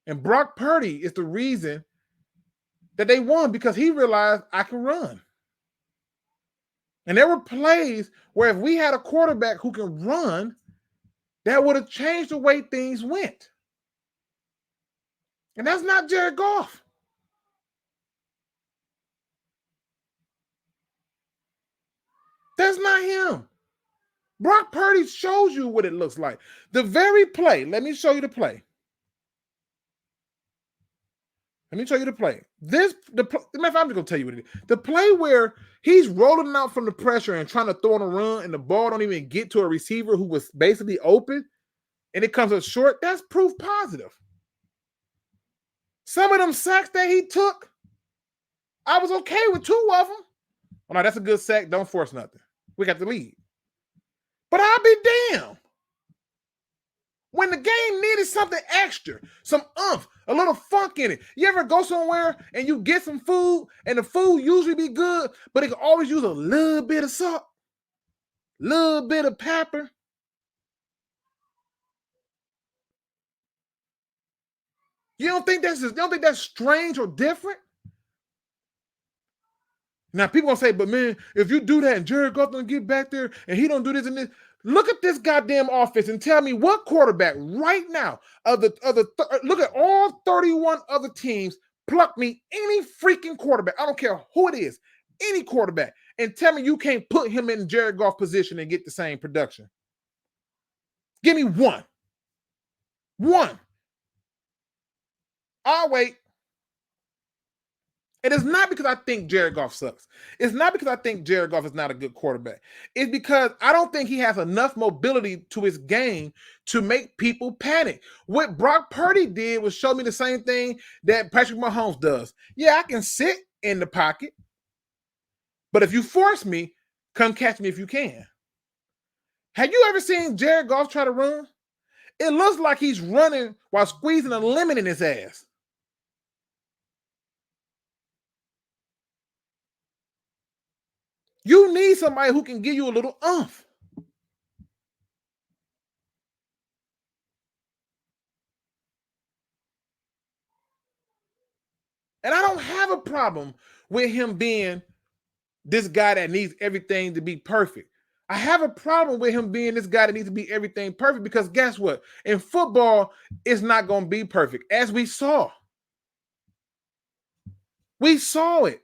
And Brock Purdy is the reason that they won, because he realized I can run. And there were plays where if we had a quarterback who can run, that would have changed the way things went. And that's not Jared Goff. That's not him. Brock Purdy shows you what it looks like. The very play. Let me show you the play. Let me show you the play. I'm just going to tell you what it is. The play where he's rolling out from the pressure and trying to throw on a run and the ball don't even get to a receiver who was basically open and it comes up short, that's proof positive. Some of them sacks that he took, I was okay with 2 of them. Oh, no, that's a good sack. Don't force nothing. We got the lead. But I'll be damned. When the game needed something extra, some oomph, a little funk in it. You ever go somewhere and you get some food and the food usually be good, but it can always use a little bit of salt, a little bit of pepper. You don't think that's strange or different? Now people gonna say, but man, if you do that and Jared Goff don't get back there and he don't do this and this, look at this goddamn offense and tell me what quarterback right now look at all 31 other teams, pluck me any freaking quarterback. I don't care who it is, any quarterback, and tell me you can't put him in Jared Goff position and get the same production. Give me one. One. I'll wait. It is not because I think Jared Goff sucks. It's not because I think Jared Goff is not a good quarterback. It's because I don't think he has enough mobility to his game to make people panic. What Brock Purdy did was show me the same thing that Patrick Mahomes does. Yeah, I can sit in the pocket, but if you force me, come catch me if you can. Have you ever seen Jared Goff try to run? It looks like he's running while squeezing a lemon in his ass. You need somebody who can give you a little oomph. And I don't have a problem with him being this guy that needs everything to be perfect. I have a problem with him being this guy that needs to be everything perfect because guess what? In football, it's not going to be perfect, as we saw. We saw it.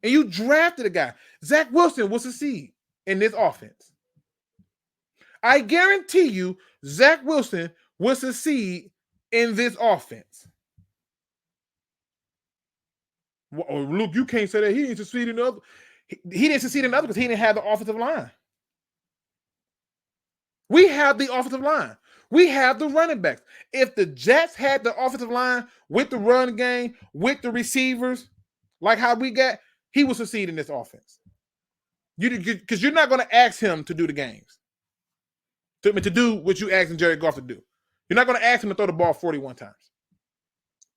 And you drafted a guy. Zach Wilson will succeed in this offense. I guarantee you Zach Wilson will succeed in this offense. Well, Luke, you can't say that he didn't succeed in the other. He didn't succeed in the other because he didn't have the offensive line. We have the offensive line. We have the running backs. If the Jets had the offensive line with the run game, with the receivers, like how we got, he will succeed in this offense. Because you're not going to ask him to do the games. To do what you asking Jared Goff to do. You're not going to ask him to throw the ball 41 times.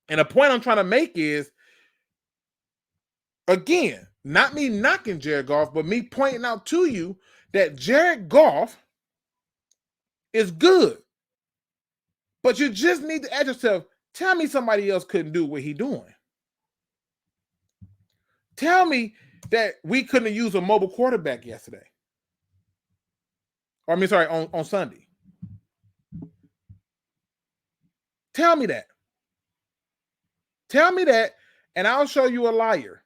And the point I'm trying to make is, again, not me knocking Jared Goff, but me pointing out to you that Jared Goff is good. But you just need to ask yourself, tell me somebody else couldn't do what he's doing. Tell me that we couldn't have used a mobile quarterback yesterday. On Sunday. Tell me that. Tell me that, and I'll show you a liar.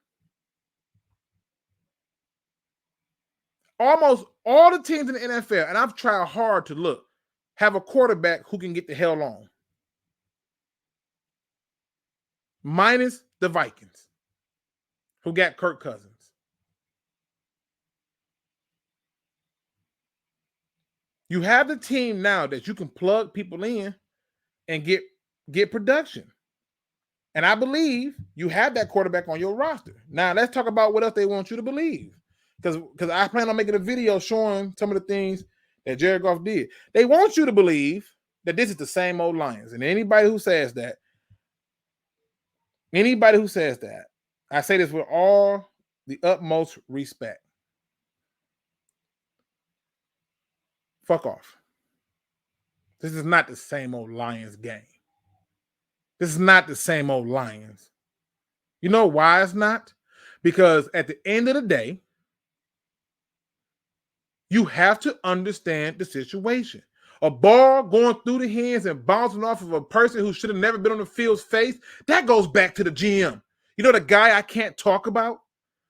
Almost all the teams in the NFL, and I've tried hard to look, have a quarterback who can get the hell on. Minus the Vikings, who got Kirk Cousins. You have the team now that you can plug people in and get production. And I believe you have that quarterback on your roster. Now, let's talk about what else they want you to believe. Because I plan on making a video showing some of the things that Jared Goff did. They want you to believe that this is the same old Lions. And anybody who says that, I say this with all the utmost respect. Fuck off. This is not the same old Lions game. This is not the same old Lions. You know why it's not? Because at the end of the day, You have to understand the situation. A ball going through the hands and bouncing off of a person who should have never been on the field's face, that goes back to the GM. You know the guy I can't talk about?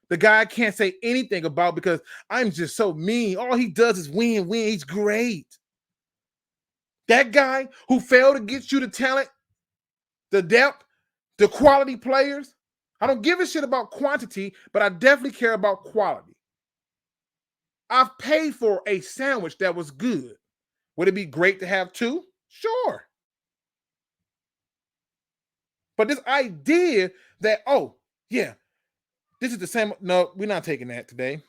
The guy I can't say anything about because I'm just so mean. All he does is win. He's great. That guy who failed to get you the talent, the depth, the quality players. I don't give a shit about quantity, but I definitely care about quality. I've paid for a sandwich that was good. Would it be great to have two? Sure. But this idea that, oh, yeah, this is the same. No, we're not taking that today.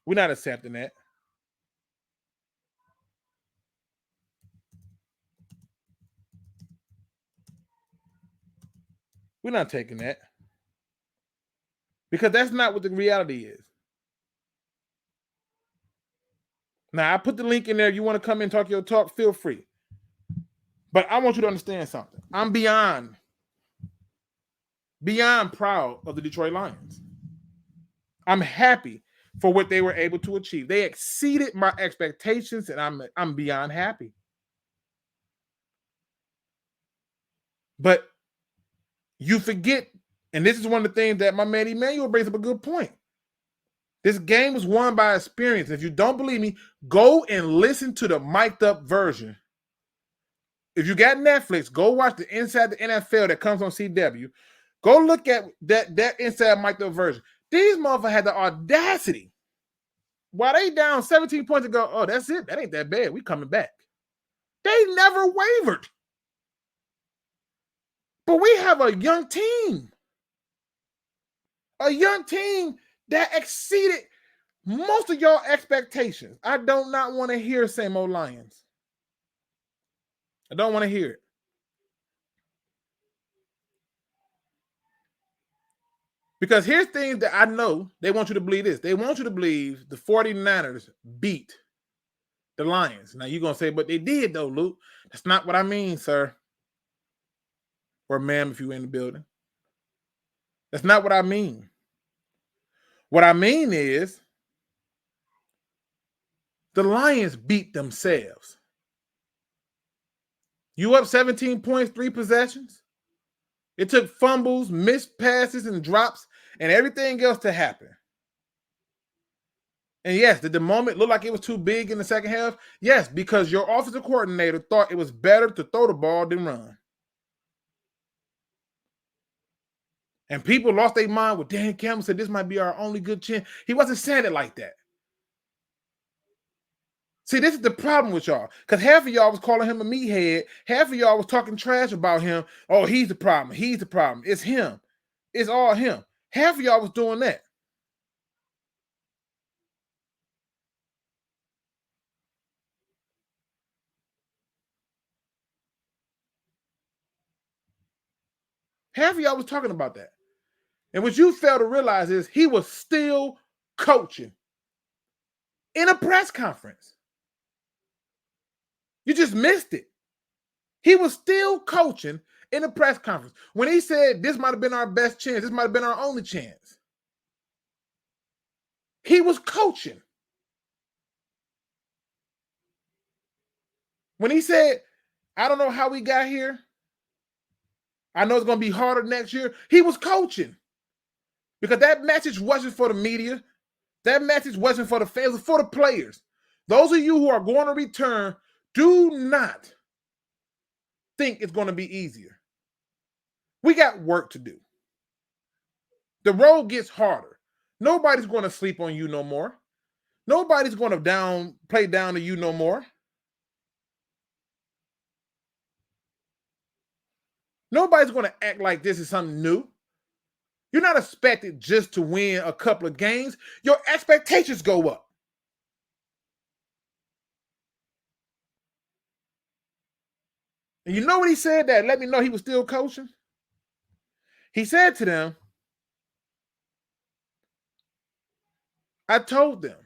We're not accepting that. We're not taking that. Because that's not what the reality is. Now, I put the link in there. If you want to come in and talk your talk, feel free. But I want you to understand something. I'm beyond proud of the Detroit Lions. I'm happy for what they were able to achieve. They exceeded my expectations, and I'm beyond happy. But you forget, and this is one of the things that my man Emmanuel brings up a good point. This game was won by experience. If you don't believe me, go and listen to the mic'd up version. If you got Netflix, go watch the Inside the NFL that comes on CW. Go look at that Inside mic'd up version. These motherfuckers had the audacity. While they down 17 points ago, oh, that's it. That ain't that bad. We coming back. They never wavered. But we have a young team. A young team that exceeded most of y'all expectations. I do not want to hear same old Lions. I don't want to hear it. Because here's things that I know they want you to believe this. They want you to believe the 49ers beat the Lions. Now you're going to say, but they did though, Luke. That's not what I mean, sir. Or ma'am, if you're in the building. That's not what I mean. What I mean is the Lions beat themselves. You up 17 points, 3 possessions. It took fumbles, missed passes, and drops, and everything else to happen. And yes, did the moment look like it was too big in the second half? Yes, because your offensive coordinator thought it was better to throw the ball than run. And people lost their mind with Dan Campbell said this might be our only good chance. He wasn't saying it like that. See, this is the problem with y'all. Because half of y'all was calling him a meathead. Half of y'all was talking trash about him. Oh, he's the problem. He's the problem. It's him. It's all him. Half of y'all was doing that. Half of y'all was talking about that. And what you fail to realize is he was still coaching in a press conference. You just missed it. He was still coaching in a press conference. When he said this might have been our best chance, this might have been our only chance. He was coaching. When he said, I don't know how we got here. I know it's going to be harder next year. He was coaching. Because that message wasn't for the media. That message wasn't for the fans. It was for the players. Those of you who are going to return, do not think it's going to be easier. We got work to do. The road gets harder. Nobody's going to sleep on you no more. Nobody's going to play down to you no more. Nobody's going to act like this is something new. You're not expected just to win a couple of games. Your expectations go up. And you know what he said that let me know he was still coaching? He said to them, I told them,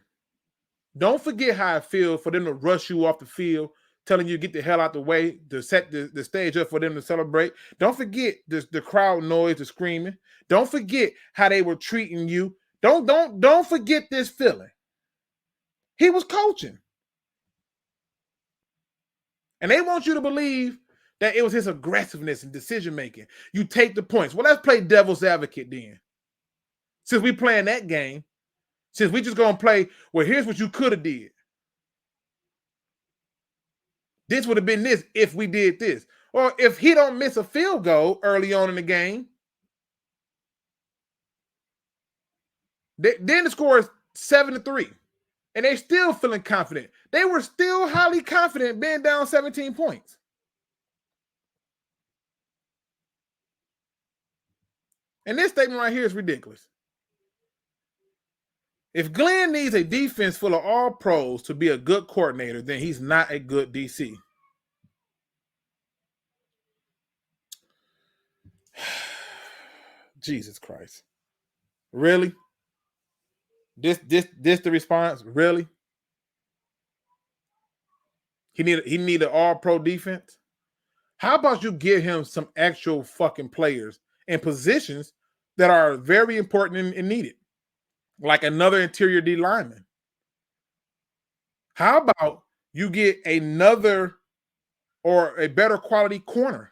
don't forget how I feel for them to rush you off the field, telling you get the hell out the way, to set the stage up for them to celebrate. Don't forget the crowd noise, the screaming. Don't forget how they were treating you. Don't forget this feeling. He was coaching. And they want you to believe that it was his aggressiveness and decision-making. You take the points. Well, let's play devil's advocate then. Since we playing that game, since we just going to play, well, here's what you could have did. This would have been this if we did this. Or if he don't miss a field goal early on in the game, then the score is 7-3. And they're still feeling confident. They were still highly confident being down 17 points. And this statement right here is ridiculous. If Glenn needs a defense full of all pros to be a good coordinator, then he's not a good DC. Jesus Christ. Really? This the response? Really? He need an all-pro defense? How about you give him some actual fucking players in positions that are very important and needed? Like another interior D lineman. How about you get another or a better quality corner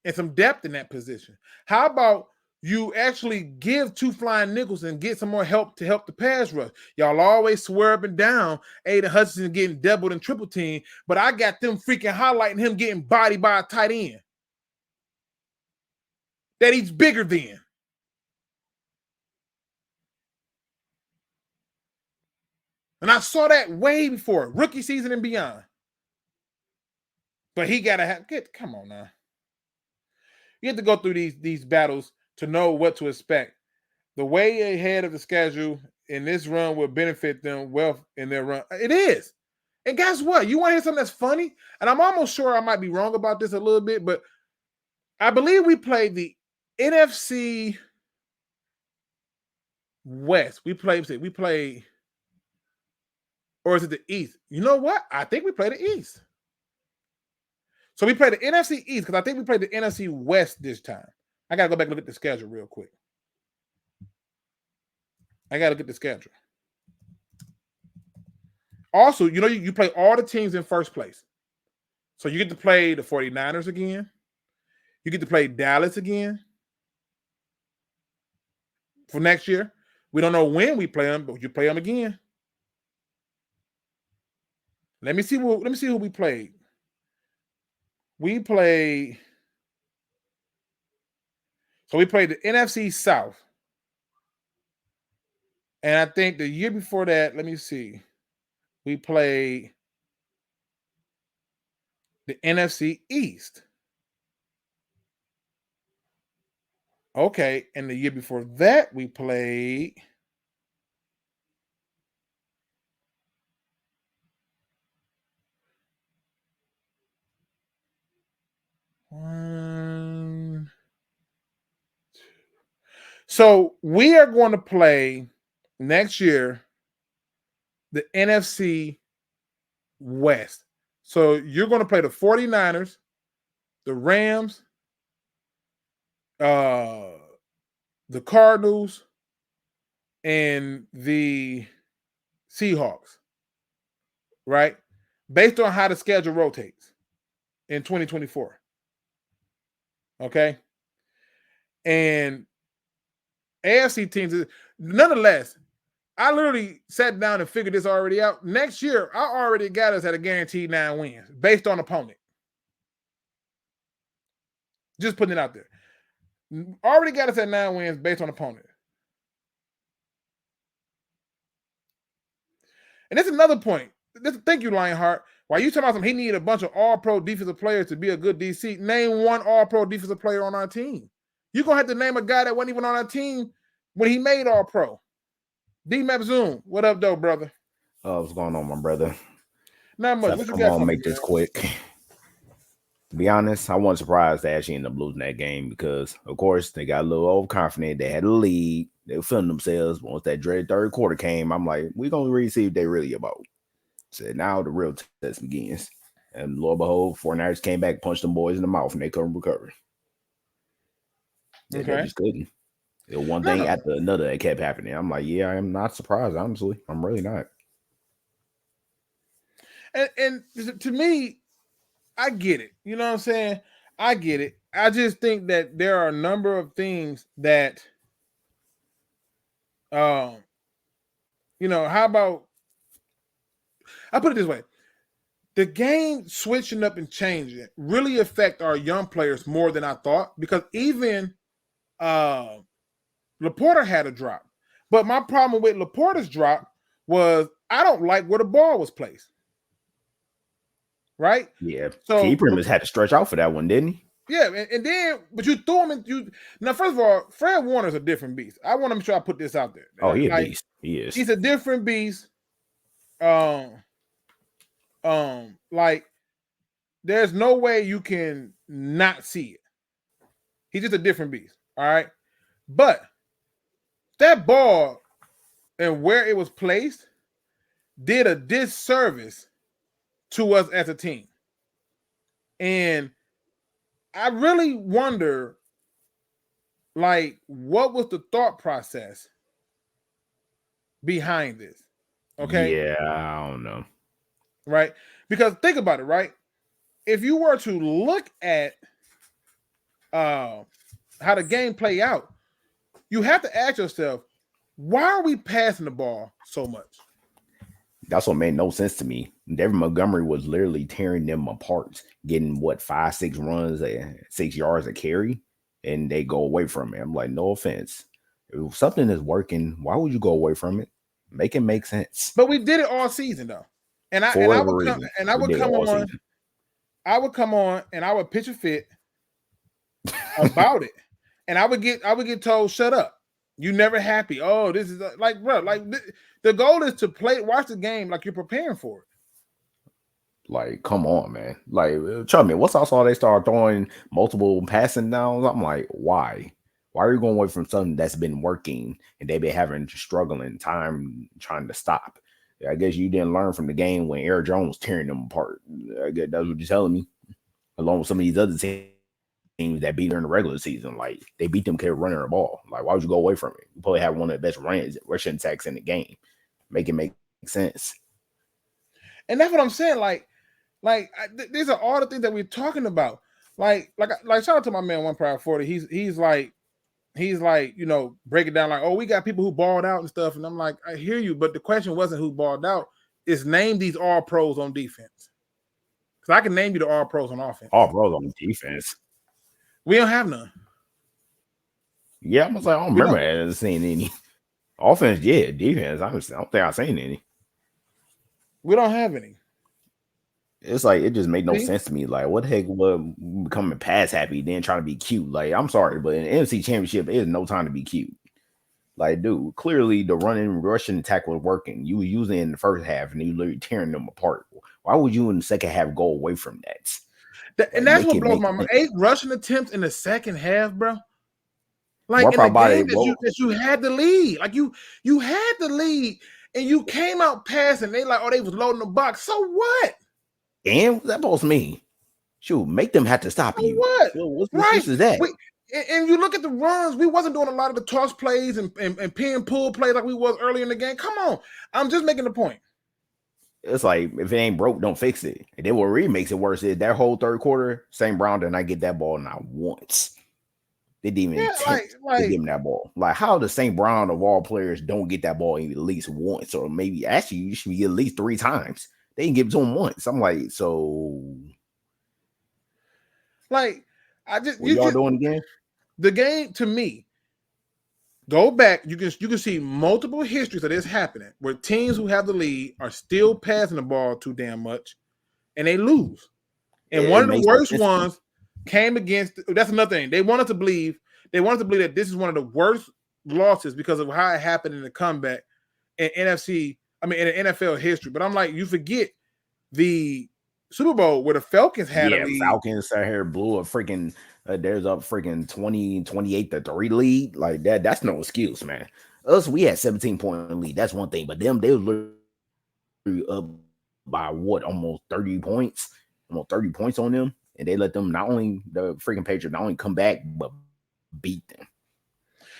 and some depth in that position? How about you actually give 2 flying nickels and get some more help to help the pass rush? Y'all always swear up and down Aiden Hutchinson getting doubled and triple team, but I got them freaking highlighting him getting bodied by a tight end that he's bigger than. And I saw that way before rookie season and beyond. But he got to come on now. You have to go through these battles to know what to expect. The way ahead of the schedule in this run will benefit them well in their run. It is. And guess what? You want to hear something that's funny? And I'm almost sure I might be wrong about this a little bit, but I believe we played the NFC West. We played, or is it the East? You know what? I think we played the East. So we played the NFC East because I think we played the NFC West this time. I got to go back and look at the schedule real quick. I got to get the schedule. Also, you know, you play all the teams in first place. So you get to play the 49ers again. You get to play Dallas again for next year. We don't know when we play them, but you play them again. Let me see who we played. We played the NFC South. And I think the year before that, let me see. We played the NFC East. Okay, and the year before that, we played one, two. So we are going to play next year the NFC West. So you're going to play the 49ers, the Rams, the Cardinals, and the Seahawks, right? Based on how the schedule rotates in 2024. Okay? And AFC teams, nonetheless, I literally sat down and figured this already out. Next year, I already got us at a guaranteed 9 wins based on opponent. Just putting it out there. Already got us at 9 wins based on opponent. And that's another point. Thank you, Lionheart. While you talking about he needed a bunch of all-pro defensive players to be a good DC, name one all-pro defensive player on our team. You're going to have to name a guy that wasn't even on our team when he made all-pro. D-Map Zoom, what up, though, brother? What's going on, my brother? Not much. What you got? Come on, make this quick. To be honest, I wasn't surprised they actually ended up losing that game because, of course, they got a little overconfident. They had a lead. They were feeling themselves. Once that dreaded third quarter came, I'm like, we're going to really see what they really about. So now the real test begins. And lo and behold, 49ers came back, punched them boys in the mouth, and they couldn't recover. They just couldn't. It was one thing after another that kept happening. I'm like, yeah, I am not surprised, honestly. I'm really not. And to me, I get it. You know what I'm saying? I get it. I just think that there are a number of things that, how about I put it this way: the game switching up and changing really affect our young players more than I thought, because even Laporta had a drop. But my problem with Laporta's drop was I don't like where the ball was placed. Right? Yeah. So he pretty much had to stretch out for that one, didn't he? Yeah, and then but you threw him in. Now, first of all, Fred Warner's a different beast. I want to make sure I put this out there. Oh, he's a beast. He is. He's a different beast. Like there's no way you can not see it. He's just a different beast. All right, but that ball and where it was placed did a disservice to us as a team, and I really wonder, like, what was the thought process behind this? Okay. Yeah, I don't know. Right? Because think about it, right? If you were to look at how the game play out, you have to ask yourself, why are we passing the ball so much? That's what made no sense to me. David Montgomery was literally tearing them apart, getting 5-6 runs at 6 yards a carry, and they go away from it. I'm like, no offense. If something is working, why would you go away from it? Make it make sense. But we did it all season though. And I would come on and I would pitch a fit about it. And I would get told, shut up. You never happy. Oh, this is like, bro, like the goal is to watch the game like you're preparing for it. Like, come on, man. Like, trust me, once I saw they start throwing multiple passing downs, I'm like, why? Why are you going away from something that's been working and they've been having struggling time trying to stop? I guess you didn't learn from the game when Aaron Jones was tearing them apart. I guess that's what you're telling me. Along with some of these other teams that beat during the regular season, like they beat them because running the ball. Like, why would you go away from it? You probably have one of the best rushing attacks in the game. Make it make sense. And that's what I'm saying. These are all the things that we're talking about. Like shout out to my man One Proud 40. He's like, break it down like, oh, we got people who balled out and stuff. And I'm like, I hear you, but the question wasn't who balled out. It's name these all pros on defense. Because I can name you the all pros on offense. All pros on defense. We don't have none. Yeah, I was like, I don't remember seeing any offense. Yeah, defense. I don't think I've seen any. We don't have any. It's like it just made no sense to me. Like, what the heck was becoming pass happy, then trying to be cute? Like, I'm sorry, but in the NFC Championship, there's no time to be cute. Like, dude, clearly the rushing attack was working. You were using it in the first half, and you literally tearing them apart. Why would you in the second half go away from that? And that's what blows my mind. 8 rushing attempts in the second half, bro. Like in the game that you had the lead. Like you had the lead, and you came out passing. They like, oh, they was loading the box. So what? And what's that supposed to mean? Shoot, make them have to stop you. What? What's is that? And you look at the runs, we wasn't doing a lot of the toss plays and pin pull plays like we was earlier in the game. Come on. I'm just making the point. It's like, if it ain't broke, don't fix it. And then what really makes it worse is that whole third quarter, St. Brown did not get that ball not once. They didn't even attempt to give him that ball. Like, how does St. Brown of all players don't get that ball at least once? Or maybe, actually, you should get at least 3 times. They didn't give it to him once. I'm like, so... Like, I just... What y'all doing again? The game, to me, go back, you can see multiple histories of this happening where teams who have the lead are still passing the ball too damn much, and they lose. And one of the worst ones came against... That's another thing. They wanted to believe that this is one of the worst losses because of how it happened in the comeback in in the NFL history. But I'm like, you forget the Super Bowl where the Falcons had a lead. Falcons sat here, blew a freaking there's a freaking 28-3 lead. Like that's no excuse, man. Us, we had 17-point lead. That's one thing. But them, they were literally up by almost 30 points. Almost 30 points on them. And they let them the freaking Patriots not only come back, but beat them.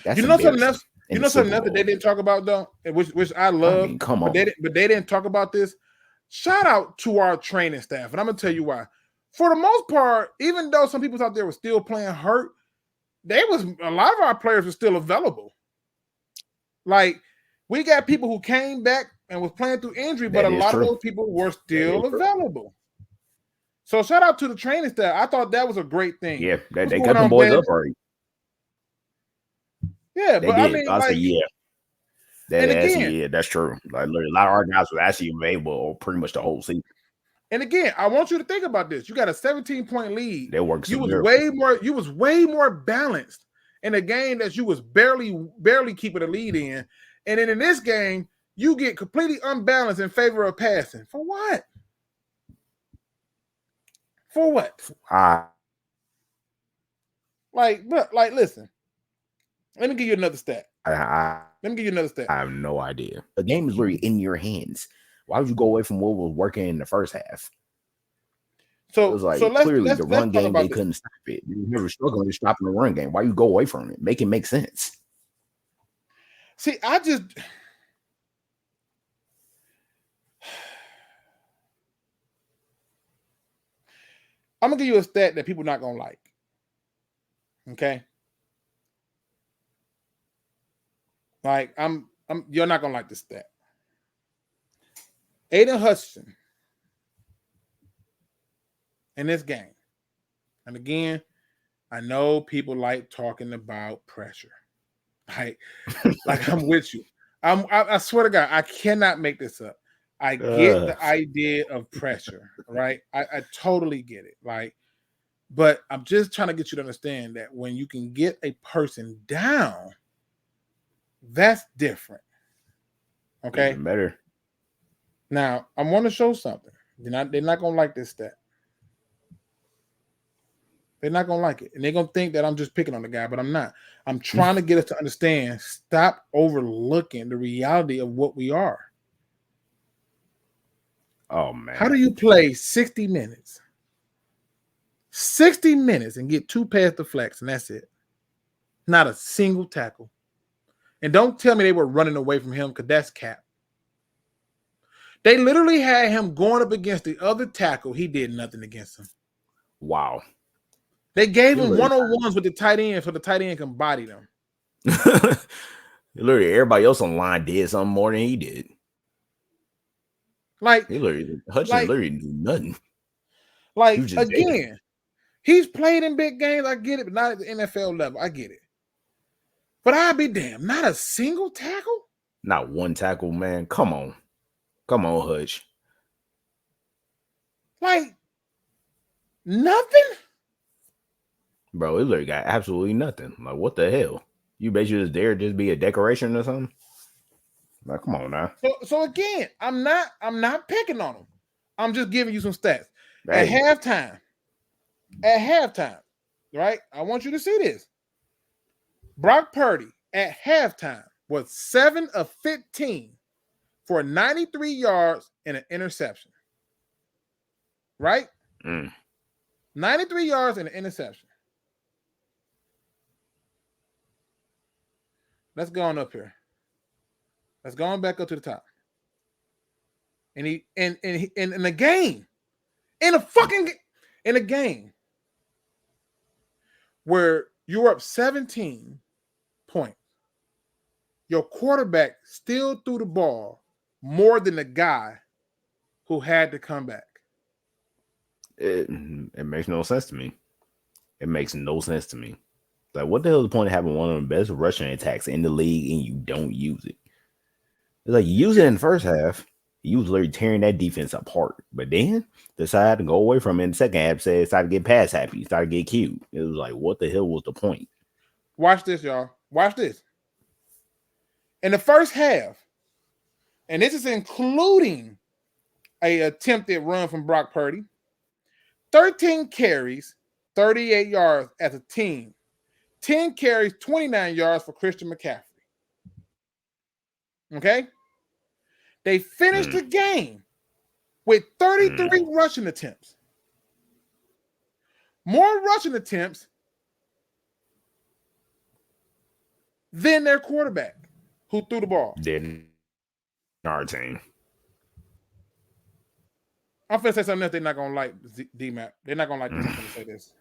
That's something else? Something else that they didn't talk about though, which I love. Come on. But they didn't talk about this. shout out to our training staff, and I'm gonna tell you why. For the most part, even though some people out there were still playing hurt, a lot of our players were still available. Like, we got people who came back and was playing through injury, but a lot of those people were still available. So shout out to the training staff. I thought that was a great thing. Yeah, they cut them boys up already. Yeah, they but did. I mean, like, yeah. That's true. Like, literally, a lot of our guys were actually available pretty much the whole season. And again, I want you to think about this. You got a 17-point lead. They worked. You was way more balanced in a game that you was barely keeping a lead in. And then in this game, you get completely unbalanced in favor of passing. For what? For what? Listen. Let me give you another stat. Let me give you another stat. I have no idea. The game is really in your hands. Why would you go away from what was working in the first half? So it was like clearly the run game, they couldn't stop it. You were struggling with stopping the run game. Why you go away from it? Make it make sense. See, I'm gonna give you a stat that people are not gonna like. Okay. Like, you're not gonna like this stat. Aiden Hutchinson in this game. And again, I know people like talking about pressure. Like I'm with you. I swear to God, I cannot make this up. I get the idea of pressure, right? I totally get it. Like, but I'm just trying to get you to understand that when you can get a person down, that's different. Okay. Even better. Now, I want to show something. They're not gonna like this stat. They're not gonna like it. And they're gonna think that I'm just picking on the guy, but I'm not. I'm trying to get us to understand, stop overlooking the reality of what we are. Oh man. How do you play 60 minutes? 60 minutes and get 2 pass deflects, and that's it. Not a single tackle. And don't tell me they were running away from him, because that's cap. They literally had him going up against the other tackle. He did nothing against him. Wow. They gave him one-on-ones with the tight end so the tight end can body them. Literally, everybody else on the line did something more than he did. Like, Hutchinson literally did nothing. Like, again, he's played in big games. I get it, but not at the NFL level. I get it. But I'd be damned. Not a single tackle? Not one tackle, man. Come on. Come on, Hutch. Like, nothing? Bro, he literally got absolutely nothing. Like, what the hell? You bet you just there just be a decoration or something? Like, come on now. So again, I'm not picking on him. I'm just giving you some stats. Hey. At halftime, right? I want you to see this. Brock Purdy at halftime was 7 of 15 for 93 yards and an interception. Right? 93 yards and an interception. Let's go on up here. Let's go on back up to the top. And he in a game, in a game where you're up 17 points, your quarterback still threw the ball more than the guy who had to come back. It makes no sense to me. It makes no sense to me. Like, what the hell is the point of having one of the best rushing attacks in the league and you don't use it? It's like, you use it in the first half, you was literally tearing that defense apart. But then decided to go away from it in the second half, started to get pass happy, started to get cute. It was like, what the hell was the point? Watch this, y'all. Watch this. In the first half, and this is including a attempted run from Brock Purdy, 13 carries, 38 yards as a team. 10 carries, 29 yards for Christian McCaffrey. Okay? They finished the game with 33 rushing attempts. More rushing attempts than their quarterback who threw the ball. Didn't our team. I'm finna say something else they're not gonna like. D-Map. They're not gonna like this. I'm gonna say this.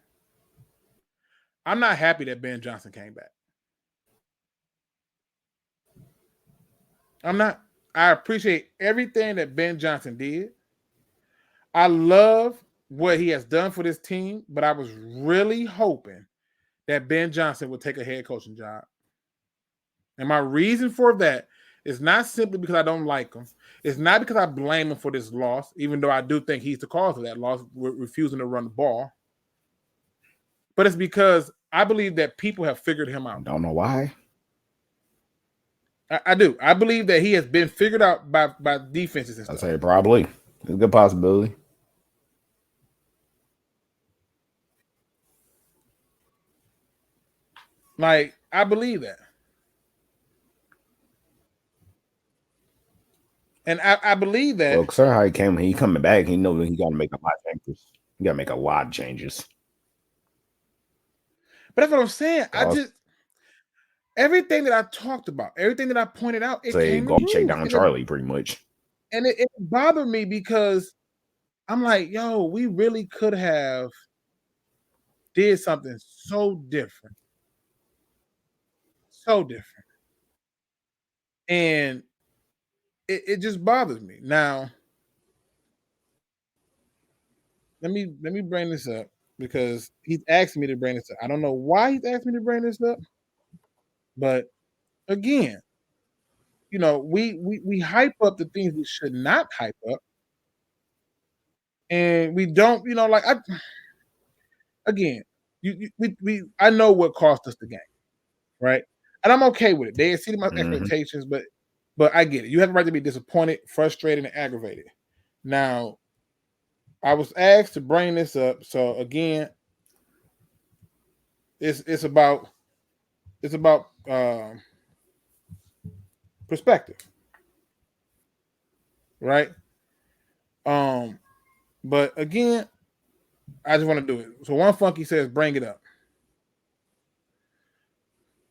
I'm not happy that Ben Johnson came back. I'm not. I appreciate everything that Ben Johnson did. I love what he has done for this team, but I was really hoping that Ben Johnson would take a head coaching job. And my reason for that is not simply because I don't like him. It's not because I blame him for this loss, even though I do think he's the cause of that loss, refusing to run the ball. But it's because I believe that people have figured him out. Don't know why. I do. I believe that he has been figured out by defenses and stuff. I say probably. It's a good possibility. Like, I believe that. And I believe that. Well, sir, how he coming back, he knows he got to make a lot of changes. He got to make a lot of changes. But that's what I'm saying. Everything that I talked about, everything that I pointed out, it came go shake down Charlie pretty much. And it bothered me because I'm like, yo, we really could have did something so different. So different. And it just bothers me. Now, let me bring this up because he's asked me to bring this up. I don't know why he's asked me to bring this up, but again, you know, we hype up the things we should not hype up, and we don't, you know, like I know what cost us the game, right? And I'm okay with it. They exceeded my expectations, but I get it. You have the right to be disappointed, frustrated, and aggravated. Now, I was asked to bring this up, so again, it's about perspective, right? But again, I just want to do it. So one funky says, bring it up.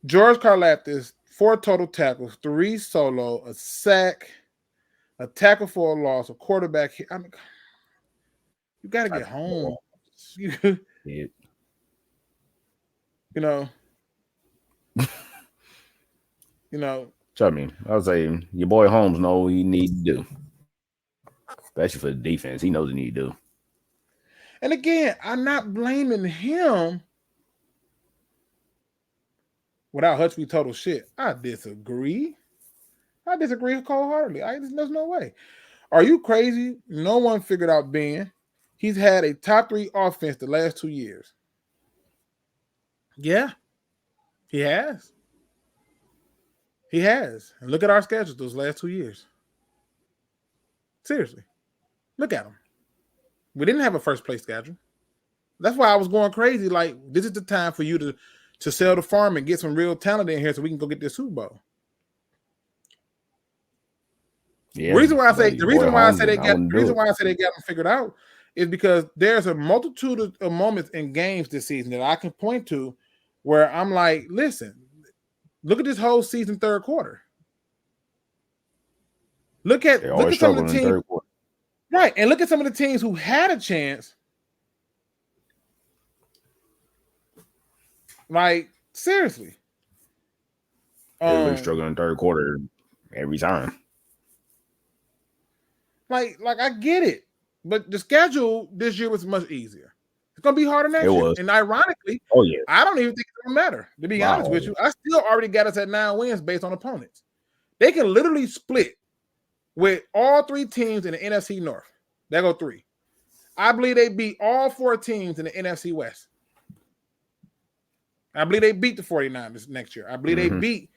George Karlaftis, 4 total tackles, 3 solo, a sack, a tackle for a loss, a quarterback hit. I mean, you got to get home. You know. You know. I mean, I was saying your boy Holmes know what he need to do. Especially for the defense. He knows what he need to do. And again, I'm not blaming him without Hutch be total shit. I disagree. Wholeheartedly. There's no way. Are you crazy? No one figured out Ben. He's had a top 3 offense the last 2 years. Yeah, he has. He has. And look at our schedule those last 2 years. Seriously. Look at them. We didn't have a first place schedule. That's why I was going crazy. Like, this is the time for you to sell the farm and get some real talent in here so we can go get this Super Bowl. Yeah, the reason why I say they got them figured out is because there's a multitude of moments in games this season that I can point to where I'm like, listen, look at this whole season third quarter. Look at some of the teams. Right, and look at some of the teams who had a chance. Like, seriously. They've been struggling in third quarter every time. Like I get it. But the schedule this year was much easier. It's going to be harder next year. And ironically, I don't even think it's going to matter, to be honest with you. I still already got us at 9 wins based on opponents. They can literally split with all 3 teams in the NFC North. There go 3. I believe they beat all 4 teams in the NFC West. I believe they beat the 49ers next year. I believe they beat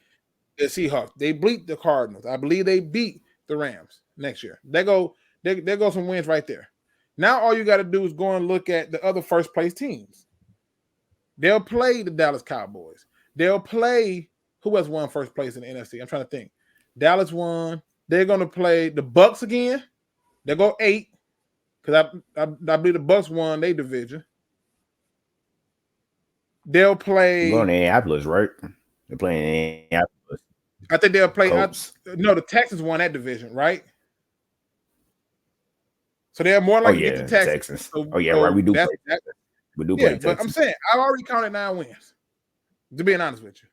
the Seahawks. They beat the Cardinals. I believe they beat the Rams next year. There go some wins right there. Now all you got to do is go and look at the other first place teams. They'll play the Dallas Cowboys. They'll play who has won first place in the NFC. I'm trying to think. Dallas won. They're going to play the Bucks again. They'll go 8 because I believe the Bucks won their division. They'll play. They're going to Indianapolis, right? They're playing Indianapolis. I think they'll play. No, the Texans won that division, right? So they're more likely to get the Texans. Texans. Right. We do play. We do play Texans. But I'm saying I've already counted 9 wins. To be honest with you.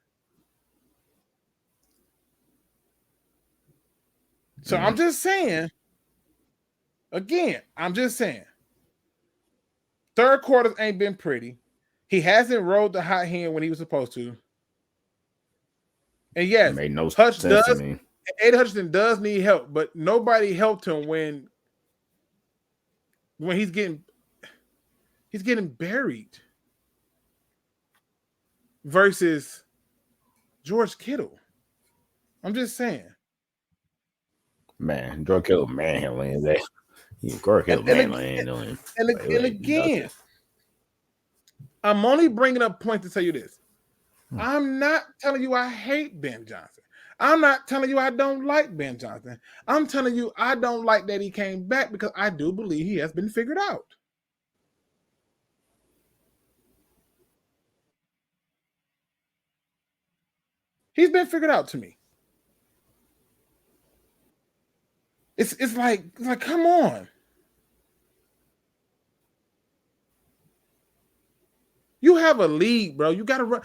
So I'm just saying. Again, I'm just saying. Third quarters ain't been pretty. He hasn't rolled the hot hand when he was supposed to. And yes, made no sense to me. Aiden Hutchinson does need help, but nobody helped him when he's getting buried versus George Kittle. I'm just saying. Man, George Kittle manhandling that. George Kittle manhandling. And again, I'm only bringing up points to tell you this. I'm not telling you I hate Ben Johnson. I'm not telling you I don't like Ben Johnson. I'm telling you I don't like that he came back because I do believe he has been figured out. He's been figured out to me. It's like come on. You have a lead, bro. You got to run.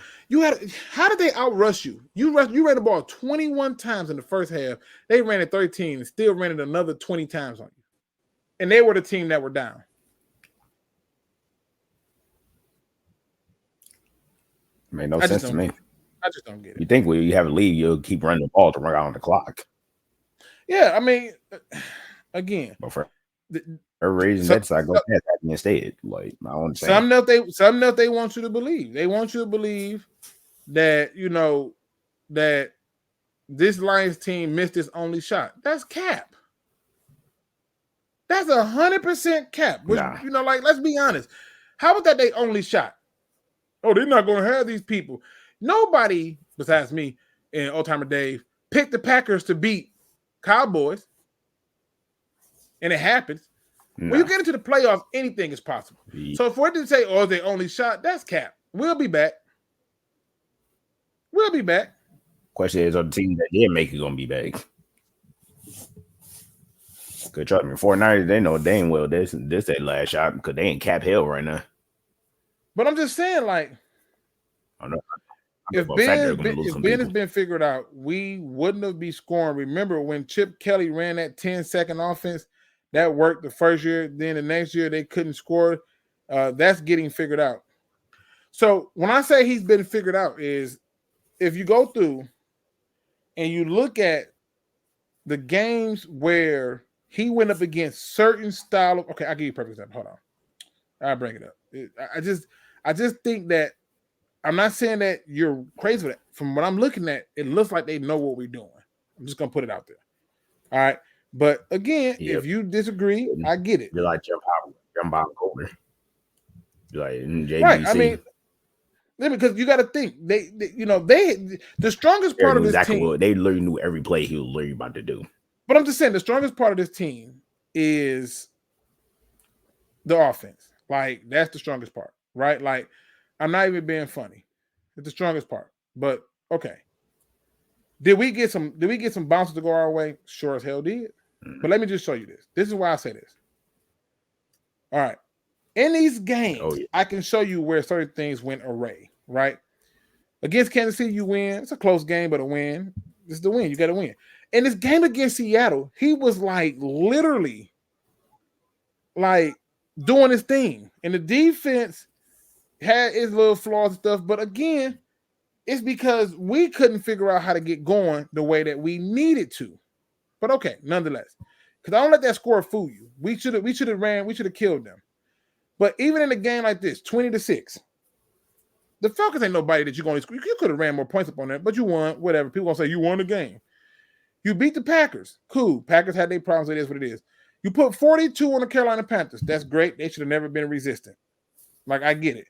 How did they outrush you? You ran the ball 21 times in the first half. They ran it 13 and still ran it another 20 times on you. And they were the team that were down. Made no sense to me. I just don't get it. You think when you have a lead, you'll keep running the ball to run out on the clock. Yeah, I mean, again. But for a reason, that's like go past that instead. Like I don't understand. Something else they want you to believe. They want you to believe that that this Lions team missed its only shot. That's cap. That's 100% cap. Which, like let's be honest. How about that they only shot? Oh, they're not going to have these people. Nobody besides me and Old Timer Dave picked the Packers to beat Cowboys, and it happens. When you get into the playoffs, anything is possible. So if we're to say, "Oh, they only shot," that's cap. We'll be back. Question is, are the team that did make it gonna be back? Good trust me, 49ers, they know dang well this their last shot because they ain't cap hell right now. But I'm just saying, like, I know. If Ben has been figured out, we wouldn't have been scoring. Remember when Chip Kelly ran that 10-second offense? That worked the first year. Then the next year they couldn't score. That's getting figured out. So when I say he's been figured out is if you go through and you look at the games where he went up against certain style of – okay, I'll give you a perfect example. Hold on. I'll bring it up. I just think that I'm not saying that you're crazy with it. From what I'm looking at, it looks like they know what we're doing. I'm just going to put it out there. All right. But again, if you disagree, I get it. You're like jump out over. You're like JVC. Right. I mean, because you got to think they the strongest part of this team. They literally knew every play he was literally about to do. But I'm just saying the strongest part of this team is the offense. Like that's the strongest part, right? Like I'm not even being funny. It's the strongest part. But okay. Did we get some bounces to go our way? Sure as hell did. But let me just show you this. This is why I say this. All right. In these games, I can show you where certain things went array, right? Against Kansas City, you win. It's a close game, but a win. This is the win. You got to win. In this game against Seattle, he was like literally like doing his thing. And the defense had its little flaws and stuff. But again, it's because we couldn't figure out how to get going the way that we needed to. But okay, nonetheless, because I don't let that score fool you. We should have killed them. But even in a game like this, 20-6, the Falcons ain't nobody that you're going to score. You could have ran more points up on that, but you won. Whatever. People gonna say you won the game. You beat the Packers. Cool. Packers had their problems. It is what it is. You put 42 on the Carolina Panthers. That's great. They should have never been resistant. Like I get it.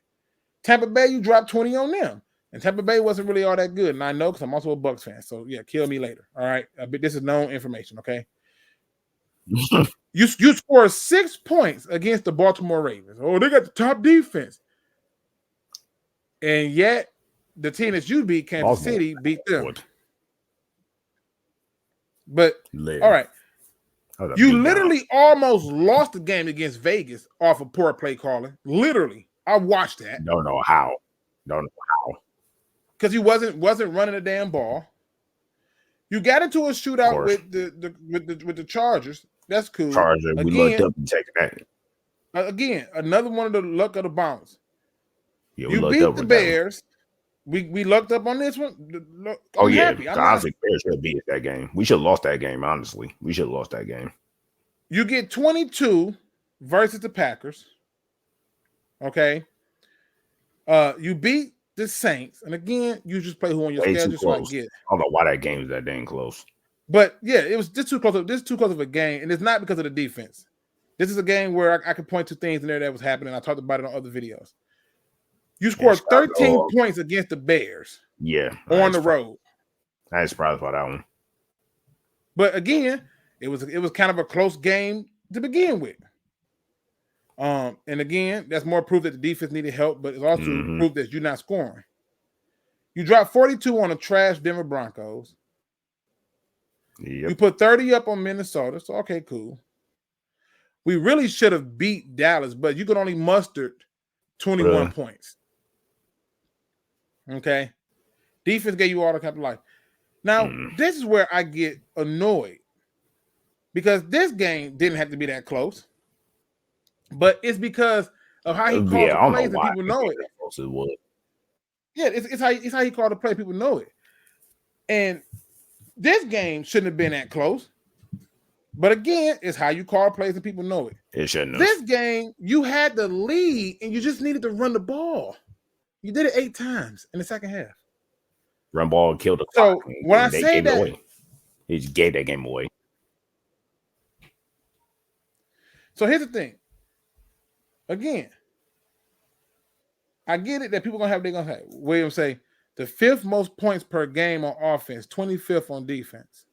Tampa Bay, you dropped 20 on them. And Tampa Bay wasn't really all that good. And I know because I'm also a Bucs fan. So, yeah, kill me later. All right? But this is known information, okay? You scored 6 points against the Baltimore Ravens. Oh, they got the top defense. And yet, the team that you beat, Kansas City, beat them. But, all right. You literally almost lost the game against Vegas off of poor play calling. Literally, I watched that. Don't know how. Because he wasn't running a damn ball. You got into a shootout with the Chargers. That's cool. Charger, we looked up and taking that. Again, another one of the luck of the bounce. Yeah, you beat the Bears. We lucked up on this one. Happy. Honestly, Bears should have beat that game. We should have lost that game, honestly. We should have lost that game. You get 22 versus the Packers. Okay. You beat the Saints. And again, you just play who on your schedule, so I get it. I don't know why that game is that dang close. But yeah, it was just too close. This is too close of a game, and it's not because of the defense. This is a game where I could point to things in there that was happening. I talked about it on other videos. You scored 13 points against the Bears. Yeah. On the road. I ain't surprised by that one. But again, it was kind of a close game to begin with. And again, that's more proof that the defense needed help, but it's also proof that you're not scoring. You dropped 42 on the trash Denver Broncos. Yep. You put 30 up on Minnesota, so okay, cool. We really should have beat Dallas, but you could only muster 21 points. Okay? Defense gave you all the kind of life. Now, this is where I get annoyed because this game didn't have to be that close, but it's because of how he called the plays and people know it. Yeah, it's how he called the play. People know it. And this game shouldn't have been that close. But again, it's how you call plays and people know it. It shouldn't have. This game, you had the lead and you just needed to run the ball. You did it 8 times in the second half. Run ball killed the clock. So when I say that, he just gave that game away. So here's the thing. Again, I get it that people they're gonna have. Williams say the 5th most points per game on offense, 25th on defense.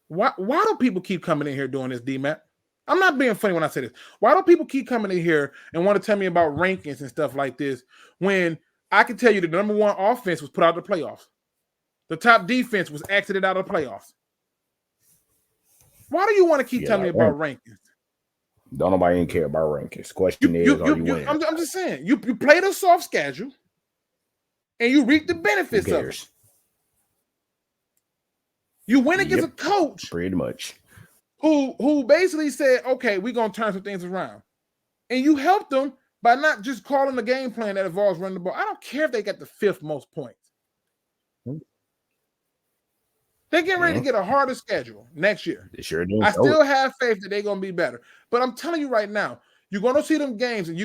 Why do people keep coming in here doing this, D-Matt? I'm not being funny when I say this. Why do people keep coming in here and want to tell me about rankings and stuff like this when I can tell you the number 1 offense was put out of the playoffs? The top defense was exited out of the playoffs. Why do you want to keep telling me about rankings? Don't nobody even care about rankings. Question is, are you winning? I'm just saying, you played a soft schedule and you reap the benefits of it. You went against a coach pretty much who basically said, okay, we're going to turn some things around. And you helped them by not just calling the game plan that involves running the ball. I don't care if they got the 5th most points. They're getting ready to get a harder schedule next year. They sure do. I still have faith that they're going to be better. But I'm telling you right now, you're going to see them games and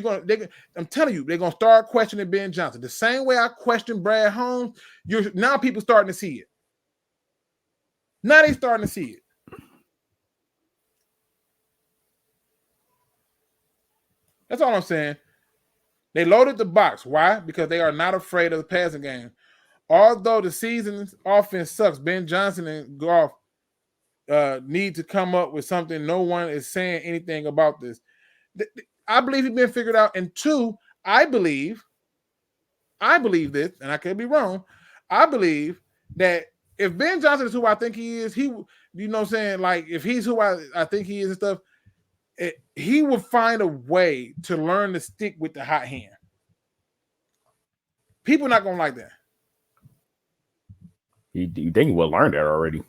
I'm telling you, they're going to start questioning Ben Johnson. The same way I questioned Brad Holmes, now people starting to see it. Now they starting to see it. That's all I'm saying. They loaded the box. Why? Because they are not afraid of the passing game. Although the season's offense sucks, Ben Johnson and Goff need to come up with something. No one is saying anything about this. I believe it's been figured out. And 2, I believe this, and I could be wrong. I believe that if Ben Johnson is who I think he is, you know what I'm saying? Like, if he's who I think he is and stuff, he will find a way to learn to stick with the hot hand. People are not going to like that. You think he will learn that already?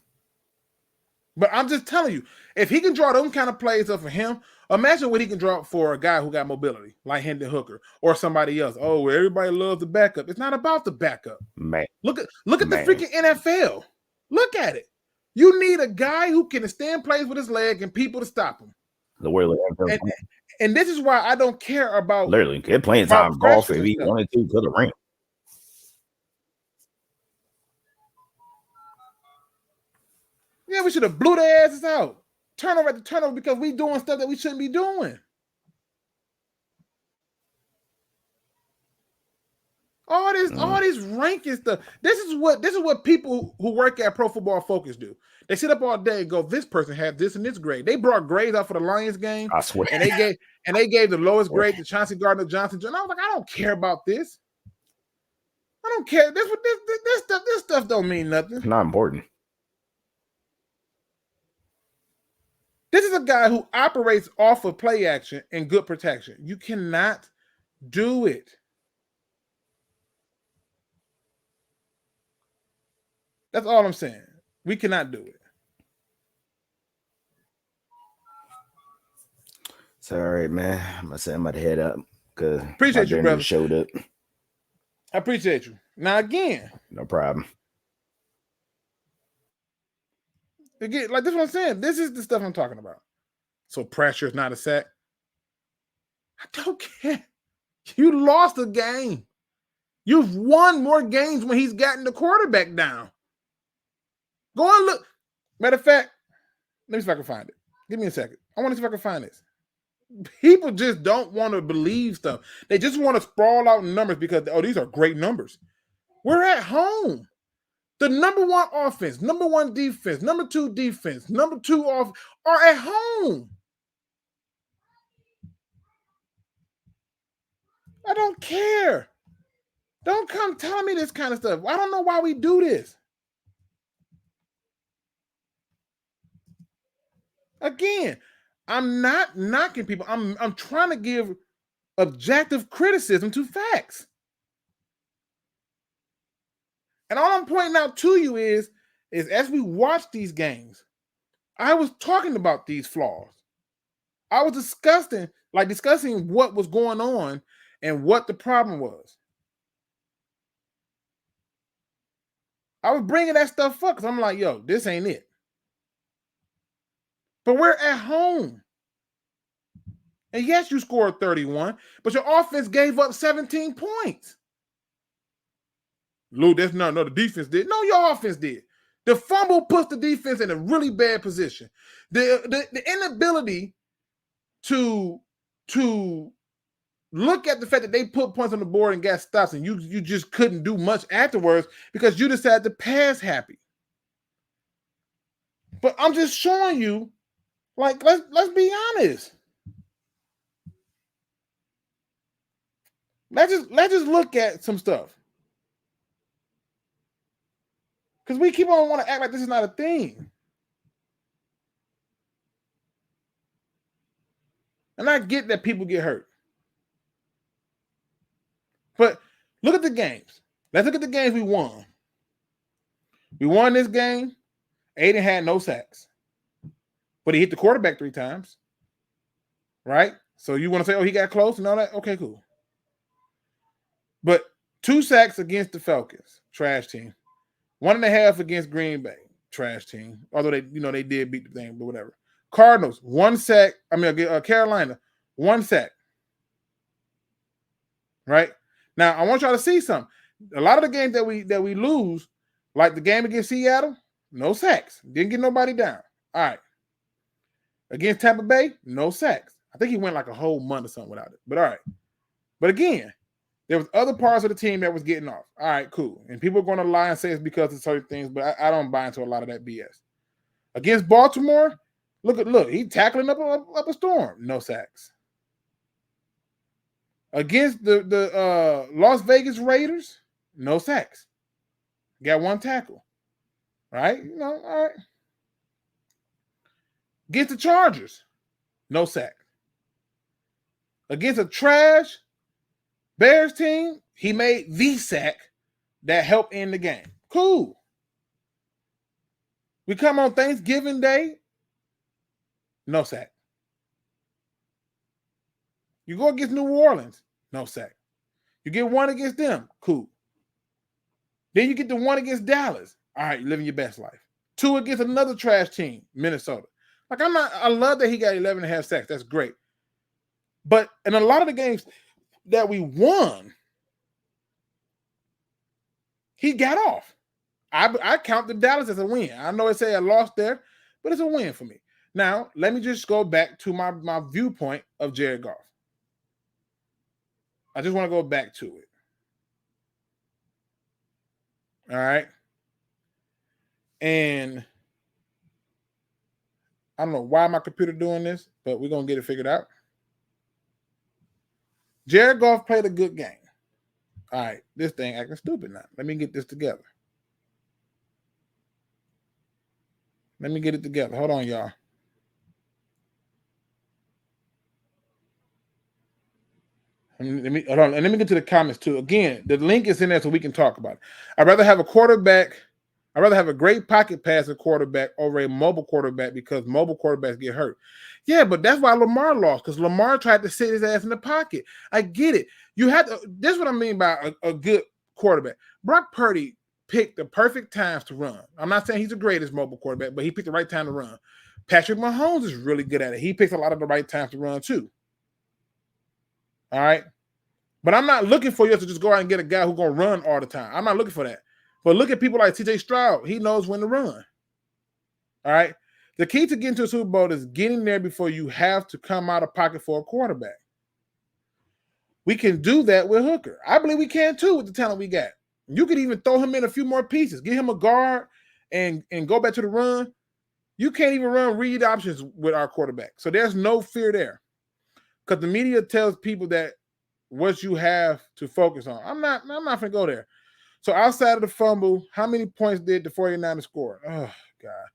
But I'm just telling you, if he can draw them kind of plays up for him, imagine what he can draw for a guy who got mobility, like Hendon Hooker or somebody else. Oh, well, everybody loves the backup. It's not about the backup. Man. Look at the freaking NFL. Look at it. You need a guy who can extend plays with his leg and people to stop him. And this is why I don't care about literally get playing time golf if he wanted to the ring. Yeah, we should have blew their asses out. Turnover after turnover because we doing stuff that we shouldn't be doing. All this ranking stuff. This is what people who work at Pro Football Focus do. They sit up all day and go, this person had this and this grade. They brought grades out for the Lions game. I swear. And they gave the lowest grade to Chauncey Gardner-Johnson. And I was like, I don't care about this. I don't care. This stuff don't mean nothing. It's not important. This is a guy who operates off of play action and good protection. You cannot do it. That's all I'm saying. We cannot do it. It's all right, man. I'm about to head up because appreciate you, brother. Showed up. I appreciate you. Now again, no problem. Again, like this is what I'm saying. This is the stuff I'm talking about. So pressure is not a sack. I don't care. You lost a game. You've won more games when he's gotten the quarterback down. Go and look. Matter of fact, let me see if I can find it. Give me a second. I want to see if I can find this. People just don't want to believe stuff. They just want to sprawl out numbers because, oh, these are great numbers. We're at home. The number one offense, number one defense, number two defense, number two off are at home. I don't care. Don't come telling me this kind of stuff. I don't know why we do this. Again, I'm not knocking people. I'm trying to give objective criticism to facts. And all I'm pointing out to you is as we watch these games, I was talking about these flaws. I was discussing what was going on and what the problem was. I was bringing that stuff up because I'm like, yo, this ain't it. But we're at home. And yes, you scored 31, but your offense gave up 17 points. Lou, that's no, the defense did. No, your offense did. The fumble puts the defense in a really bad position. The inability to look at the fact that they put points on the board and got stops, and you just couldn't do much afterwards because you decided to pass happy. But I'm just showing you, like, let's be honest. Let's just look at some stuff. Because we keep on want to act like this is not a thing. And I get that people get hurt. But look at the games. Let's look at the games we won. We won this game. Aiden had no sacks. But he hit the quarterback 3 times. Right? So you want to say, oh, he got close and all that? Okay, cool. But 2 sacks against the Falcons. Trash team. 1.5 against Green Bay. Trash team. Although they did beat the thing, but whatever. Cardinals, 1 sack. Carolina, 1 sack. Right? Now, I want y'all to see something. A lot of the games that we lose, like the game against Seattle, no sacks. Didn't get nobody down. All right. Against Tampa Bay, no sacks. I think he went like a whole month or something without it. But all right. But again, there was other parts of the team that was getting off. All right, cool. And people are going to lie and say it's because of certain things, but I don't buy into a lot of that BS. Against Baltimore, look, he tackling up a storm. No sacks. Against the Las Vegas Raiders, no sacks. Got 1 tackle. Right? All right. Against the Chargers, no sack. Against a trash Bears team, he made the sack that helped end the game. Cool. We come on Thanksgiving Day, no sack. You go against New Orleans, no sack. You get 1 against them, cool. Then you get the 1 against Dallas. All right, you're living your best life. 2 against another trash team, Minnesota. Like, I love that he got 11.5 sacks. That's great. But in a lot of the games that we won, he got off. I count the Dallas as a win. I know it say a loss there, but it's a win for me. Now, let me just go back to my viewpoint of Jared Goff. I just want to go back to it. All right. And I don't know why my computer doing this, but we're going to get it figured out. Jared Goff played a good game. All right, this thing acting stupid now. Let me get this together. Let me get it together. Hold on, y'all. Let me hold on, and let me get to the comments too. Again, the link is in there so we can talk about it. I'd rather have a quarterback. I'd rather have a great pocket passing quarterback over a mobile quarterback because mobile quarterbacks get hurt. Yeah, but that's why Lamar lost, because Lamar tried to sit his ass in the pocket. I get it. You have to. This is what I mean by a good quarterback. Brock Purdy picked the perfect times to run. I'm not saying he's the greatest mobile quarterback, but he picked the right time to run. Patrick Mahomes is really good at it. He picks a lot of the right times to run too. All right. But I'm not looking for you to just go out and get a guy who's going to run all the time. I'm not looking for that. But look at people like TJ Stroud. He knows when to run. All right. The key to getting to a Super Bowl is getting there before you have to come out of pocket for a quarterback. We can do that with Hooker. I believe we can too with the talent we got. You could even throw him in a few more pieces. Get him a guard and go back to the run. You can't even run read options with our quarterback. So there's no fear there. Because the media tells people that what you have to focus on. I'm not going to go there. So outside of the fumble, how many points did the 49ers score? Oh, God.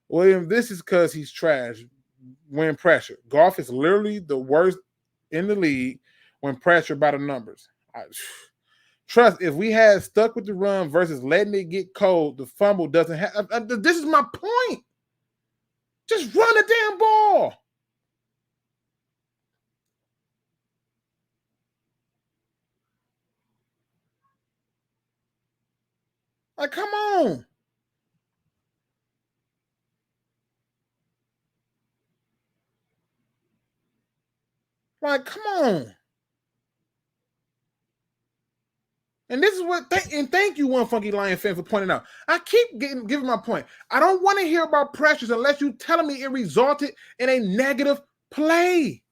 William, this is because he's trash when pressure. Goff is literally the worst in the league when pressured by the numbers. Trust, if we had stuck with the run versus letting it get cold, the fumble doesn't have. This is my point. Just run the damn ball. Like, come on. Like, come on. And this is what, and thank you, One Funky Lion fan, for pointing out. I keep giving my point. I don't want to hear about pressures unless you're telling me it resulted in a negative play.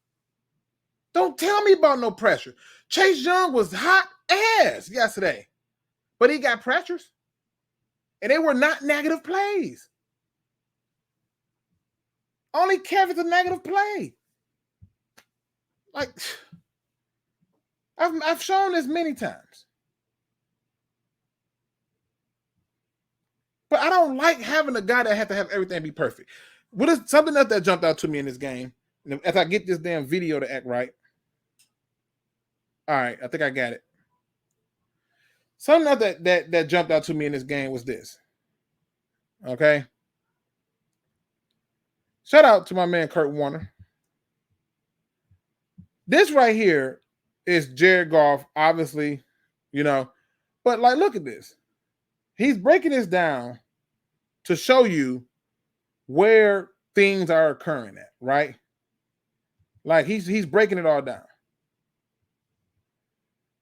Don't tell me about no pressure. Chase Young was hot ass yesterday, but he got pressures, and they were not negative plays. Only Kevin's a negative play. Like, I've shown this many times. But I don't like having a guy that has to have everything be perfect. What is something else that jumped out to me in this game? As I get this damn video to act right. All right, I think I got it. Something else that jumped out to me in this game was this. Okay. Shout out to my man Kurt Warner. This right here is Jared Goff, obviously, but like, look at this. He's breaking this down to show you where things are occurring at, right? Like he's breaking it all down.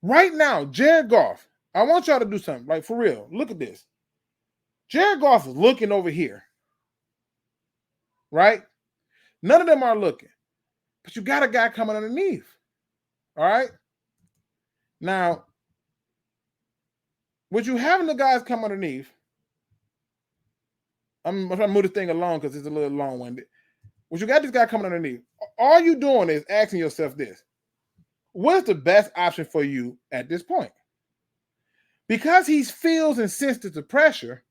Right now, Jared Goff, I want y'all to do something, like for real. Look at this. Jared Goff is looking over here, right? None of them are looking, but you got a guy coming underneath, all right? Now, with you having the guys come underneath, I'm trying to move this thing along because it's a little long-winded. When you got this guy coming underneath, all you doing is asking yourself this: what is the best option for you at this point? Because he feels and senses the pressure,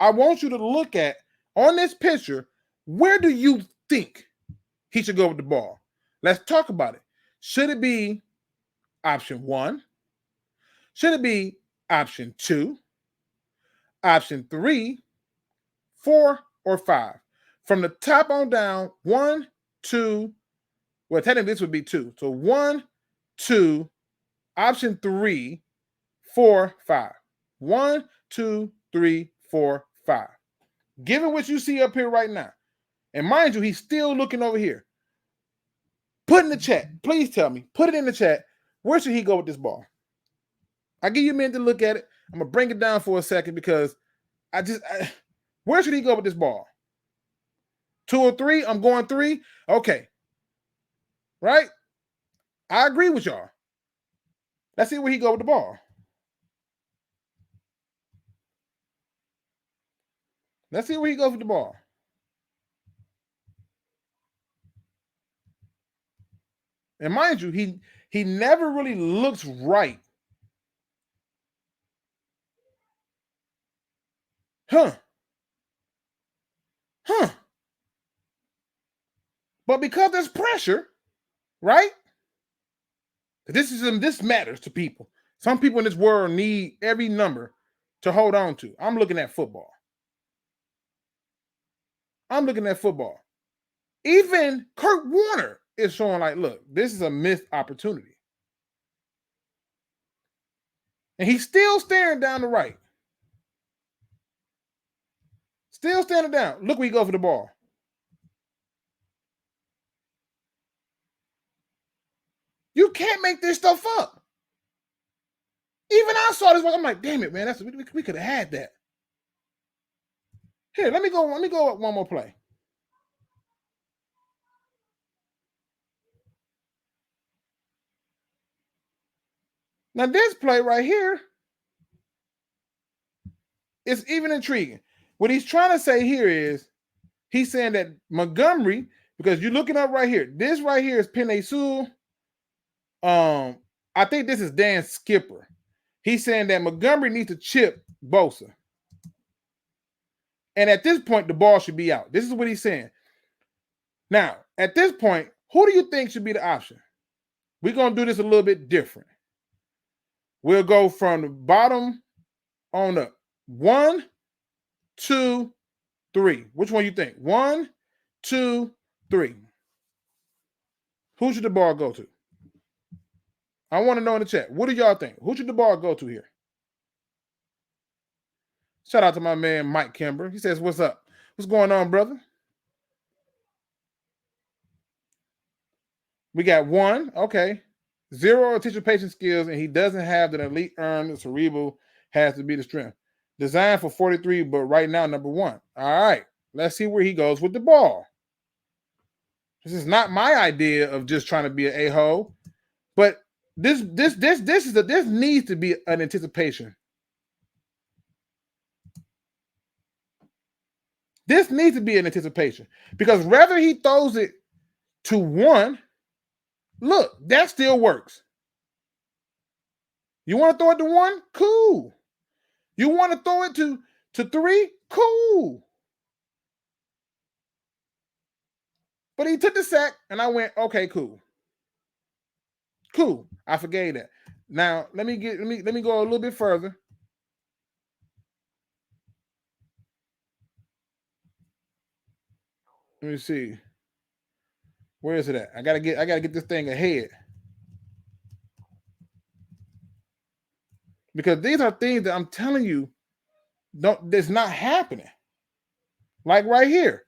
I want you to look at, on this picture, where do you think he should go with the ball? Let's talk about it. Should it be option 1? Should it be option 2? Option 3, 4, or 5? From the top on down, 1, 2, well, technically this would be 2. So 1, 2, option 3, 4, 5. 1, 2, 3, 4, 5. Given what you see up here right now, and mind you, he's still looking over here. Put in the chat. Please tell me. Put it in the chat. Where should he go with this ball? I'll give you a minute to look at it. I'm going to bring it down for a second because where should he go with this ball? 2 or 3? I'm going 3. Okay. Right? I agree with y'all. Let's see where he go with the ball. Let's see where he goes with the ball. And mind you, he never really looks right. Huh. But because there's pressure, right? This matters to people. Some people in this world need every number to hold on to. I'm looking at football. Even Kurt Warner is showing like, look, this is a missed opportunity. And he's still staring down the right. Still standing down. Look where he goes for the ball. You can't make this stuff up. Even I saw this one. I'm like, damn it, man. We could have had that. Here, let me go one more play. Now, this play right here is even intriguing. What he's trying to say here is he's saying that Montgomery, because you're looking up right here. This right here is Penei Sewell. I think this is Dan Skipper. He's saying that Montgomery needs to chip Bosa. And at this point, the ball should be out. This is what he's saying. Now, at this point, who do you think should be the option? We're going to do this a little bit different. We'll go from the bottom on up. 1, 2, 3. Which one you think? 1, 2, 3. Who should the ball go to? I want to know in the chat. What do y'all think? Who should the ball go to here? Shout out to my man, Mike Kimber. He says, what's up? What's going on, brother? We got 1. Okay. 0 anticipation skills, and he doesn't have the elite earn. The cerebral has to be the strength. Designed for 43, but right now, number 1. All right. Let's see where he goes with the ball. This is not my idea of just trying to be an a-hole, but this needs to be an anticipation. This needs to be an anticipation because whether he throws it to 1, look, that still works. You want to throw it to 1? Cool. You want to throw it to 3? Cool. But he took the sack, and I went, okay, cool. Cool. I forgave that. Now let me go a little bit further. Let me see. Where is it at? I gotta get this thing ahead. Because these are things that I'm telling you, that's not happening. Like right here.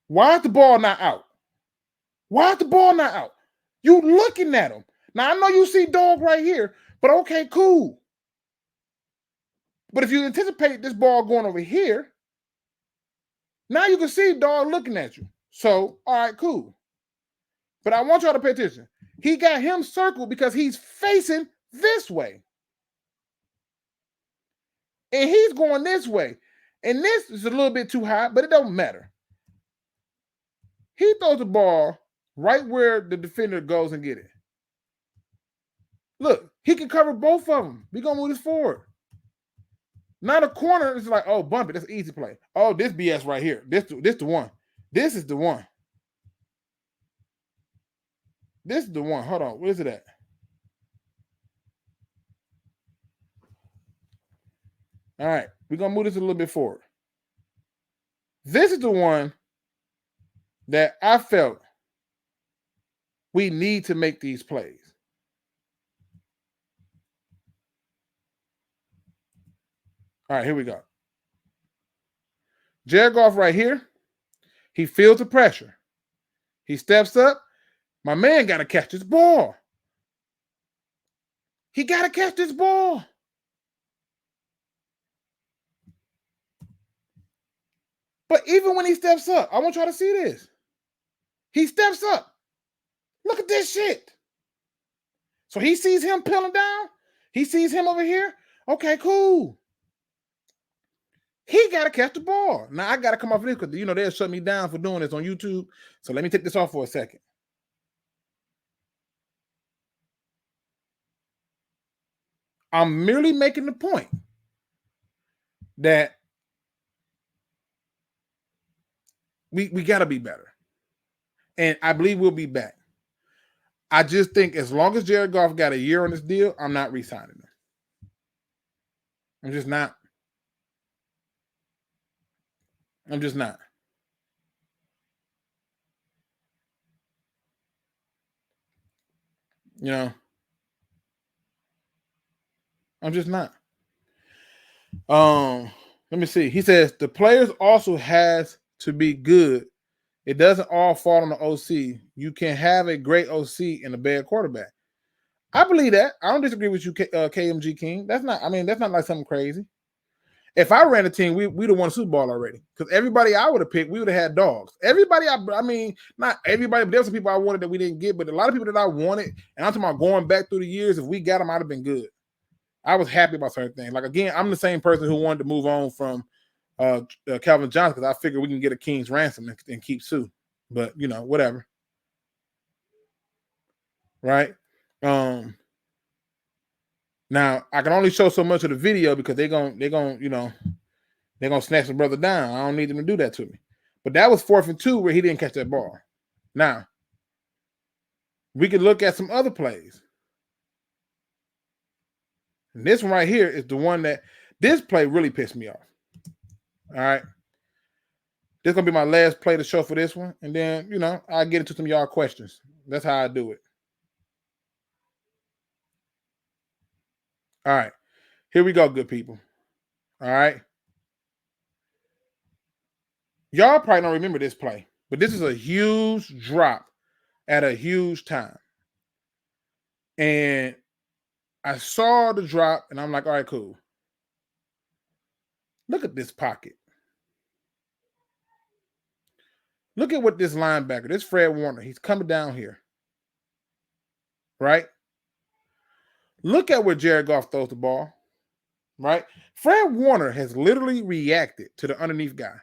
Why is the ball not out? Why is the ball not out? You looking at him. Now, I know you see dog right here, but okay, cool. But if you anticipate this ball going over here, now you can see dog looking at you. So, all right, cool. But I want y'all to pay attention. He got him circled because he's facing this way. And he's going this way. And this is a little bit too high, but it don't matter. He throws the ball right where the defender goes and get it. Look, he can cover both of them. We're going to move this forward. Now the corner is like, oh, bump it. That's an easy play. Oh, this BS right here. This the one. This is the one. This is the one. Hold on. Where is it at? All right. We're going to move this a little bit forward. This is the one that I felt we need to make these plays. All right, here we go. Jared Goff right here. He feels the pressure. He steps up. My man got to catch this ball. He got to catch this ball. But even when he steps up, I want y'all to see this. He steps up. Look at this shit. So he sees him peeling down. He sees him over here. Okay, cool. He got to catch the ball. Now, I got to come off of this because, they'll shut me down for doing this on YouTube. So let me take this off for a second. I'm merely making the point that we got to be better. And I believe we'll be back. I just think as long as Jared Goff got a year on this deal, I'm not re-signing him. I'm just not. I'm just not. You know, I'm just not. Let me see. He says the players also has to be good. It doesn't all fall on the OC. You can have a great OC and a bad quarterback. I believe that. I don't disagree with you, KMG King. That's not like something crazy. If I ran a team, we'd have won a Super Bowl already. Because everybody I would have picked, we would have had dogs. Everybody, I mean, not everybody, but there were some people I wanted that we didn't get. But a lot of people that I wanted, and I'm talking about going back through the years, if we got them, I'd have been good. I was happy about certain things. Like, again, I'm the same person who wanted to move on from Calvin Johnson because I figured we can get a king's ransom and keep Sue. But, you know, whatever. Right? Now I can only show so much of the video because they're gonna snatch the brother down. I don't need them to do that to me. But that was 4th and 2 where he didn't catch that ball. Now we can look at some other plays. And this one right here is the one that this play really pissed me off. All right. This is gonna be my last play to show for this one, and then I'll get into some of y'all questions. That's how I do it. All right, here we go, good people. All right. Y'all probably don't remember this play, but this is a huge drop at a huge time. And I saw the drop, and I'm like, all right, cool. Look at this pocket. Look at what this linebacker, this Fred Warner, he's coming down here. Right? Look at where Jared Goff throws the ball, right? Fred Warner has literally reacted to the underneath guy.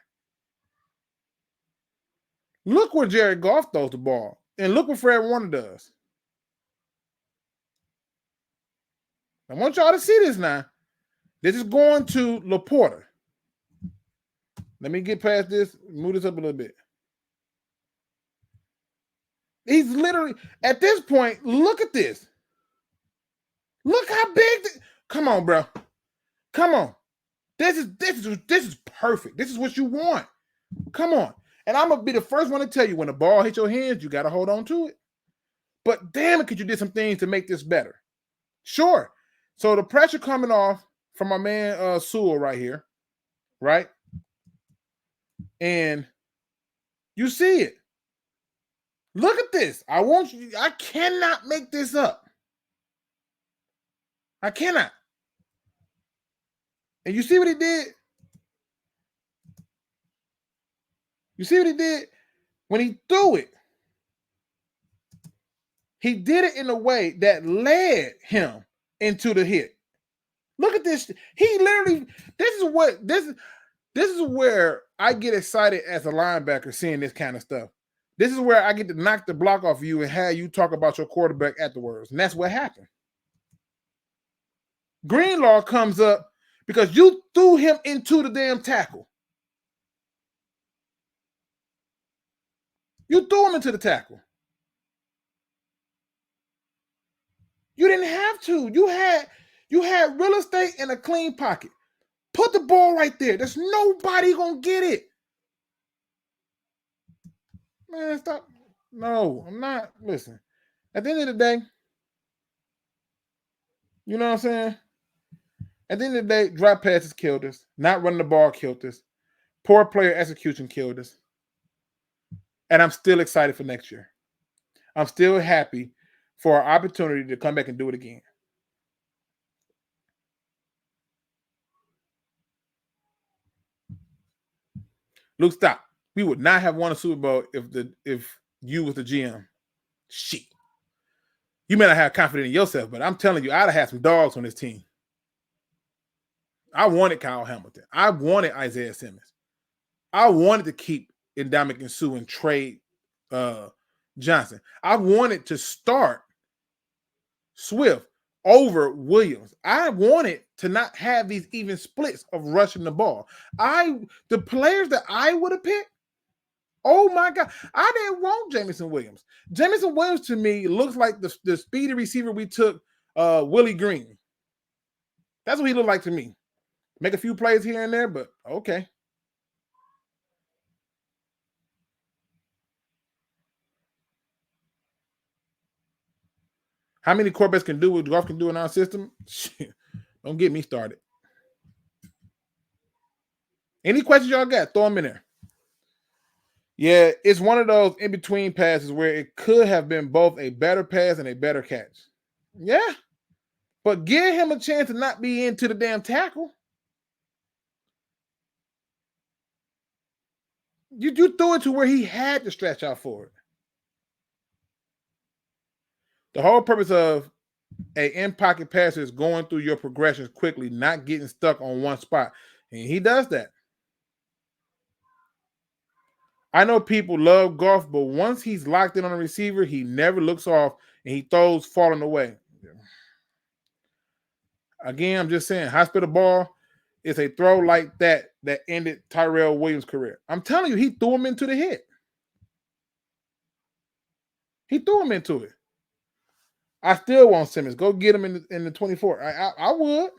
Look where Jared Goff throws the ball, and look what Fred Warner does. I want y'all to see this now. This is going to Laporta. Let me get past this, move this up a little bit. He's literally, at this point, look at this. Look how big. Come on, bro. Come on. This is perfect. This is what you want. Come on. And I'm gonna be the first one to tell you when the ball hits your hands, you gotta hold on to it. But damn it, could you do some things to make this better? Sure. So the pressure coming off from my man Sewell right here, right? And you see it. Look at this. I cannot make this up. I cannot. And you see what he did? You see what he did? When he threw it, he did it in a way that led him into the hit. Look at this. He literally, this is where I get excited as a linebacker seeing this kind of stuff. This is where I get to knock the block off you and have you talk about your quarterback afterwards. And that's what happened. Greenlaw comes up because you threw him into the damn tackle. You threw him into the tackle. You didn't have to. You had real estate and a clean pocket. Put the ball right there. There's nobody gonna get it. Man, stop. No, I'm not. Listen, at the end of the day, you know what I'm saying? At the end of the day, drop passes killed us. Not running the ball killed us. Poor player execution killed us. And I'm still excited for next year. I'm still happy for our opportunity to come back and do it again. Luke, stop. We would not have won a Super Bowl if you was the GM. Shit. You may not have confidence in yourself, but I'm telling you, I'd have had some dogs on this team. I wanted Kyle Hamilton. I wanted Isaiah Simmons. I wanted to keep Ndamukong Suh and trade Johnson. I wanted to start Swift over Williams. I wanted to not have these even splits of rushing the ball. The players that I would have picked, Oh my God. I didn't want Jameson Williams. Jameson Williams to me looks like the speedy receiver we took Willie Green. That's what he looked like to me. Make a few plays here and there, but okay. How many quarterbacks can do what Goff can do in our system? Shit, don't get me started. Any questions y'all got? Throw them in there. Yeah, it's one of those in-between passes where it could have been both a better pass and a better catch. Yeah, but give him a chance to not be into the damn tackle. You threw it to where he had to stretch out for it. The whole purpose of a in-pocket passer is going through your progressions quickly, not getting stuck on one spot. And he does that. I know people love Goff, but once he's locked in on a receiver, he never looks off and he throws falling away. Again, I'm just saying, hospital ball is a throw like that ended Tyrell Williams' career. I'm telling you, he threw him into the hit. He threw him into it. I still want Simmons. Go get him in the 24. I would.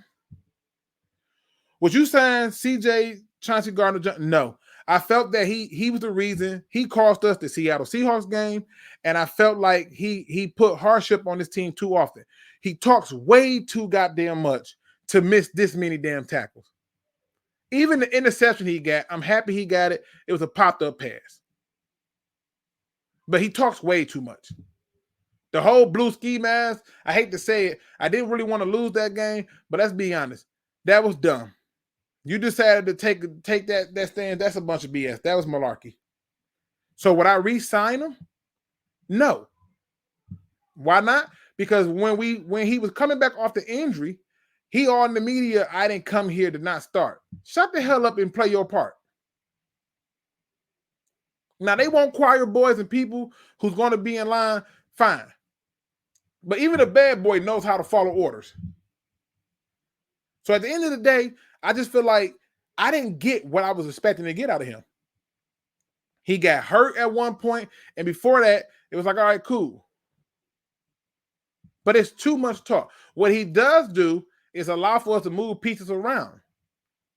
Would you sign CJ Chauncey Gardner? No. I felt that he was the reason he cost us the Seattle Seahawks game, and I felt like he put hardship on this team too often. He talks way too goddamn much to miss this many damn tackles. Even the interception he got, I'm happy he got it. It was a popped-up pass. But he talks way too much. The whole blue ski mask, I hate to say it, I didn't really want to lose that game, but let's be honest. That was dumb. You decided to take that stand. That's a bunch of BS. That was malarkey. So would I re-sign him? No. Why not? Because when he was coming back off the injury, he on the media, I didn't come here to not start. Shut the hell up and play your part. Now, they want choir boys and people who's going to be in line, fine. But even a bad boy knows how to follow orders. So at the end of the day, I just feel like I didn't get what I was expecting to get out of him. He got hurt at one point, and before that, it was like, all right, cool. But it's too much talk. What he does do is allow for us to move pieces around.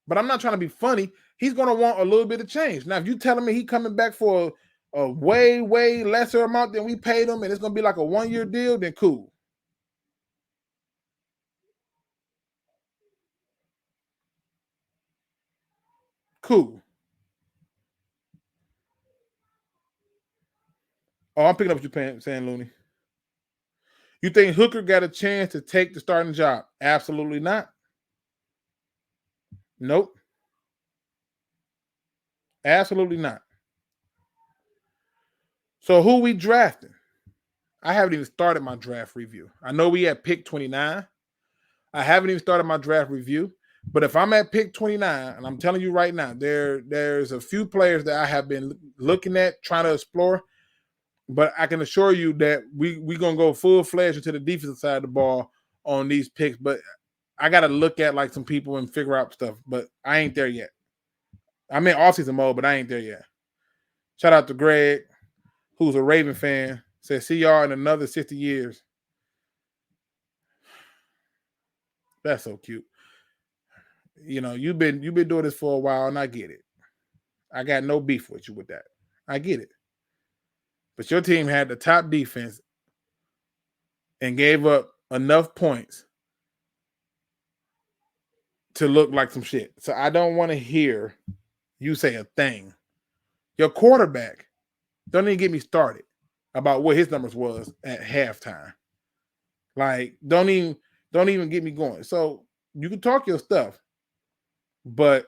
But I'm not trying to be funny. He's going to want a little bit of change. Now, if you telling me he's coming back for a way, way lesser amount than we paid him, and it's going to be like a one-year deal, then cool. Cool. Oh, I'm picking up what you're saying, Looney. You think Hooker got a chance to take the starting job? Absolutely not. Nope. Absolutely not. So who we drafting? I haven't even started my draft review. I know we at pick 29. I haven't even started my draft review. But if I'm at pick 29, and I'm telling you right now, there's a few players that I have been looking at, trying to explore. But I can assure you that we're going to go full-fledged into the defensive side of the ball on these picks. But I got to look at like some people and figure out stuff. But I ain't there yet. I'm in off-season mode, but I ain't there yet. Shout out to Greg, who's a Raven fan. Says, see y'all in another 60 years. That's so cute. You know, you've been doing this for a while, and I get it. I got no beef with you with that. I get it. But your team had the top defense and gave up enough points to look like some shit. So I don't want to hear you say a thing. Your quarterback, don't even get me started about what his numbers was at halftime. Like, don't even get me going. So you can talk your stuff, but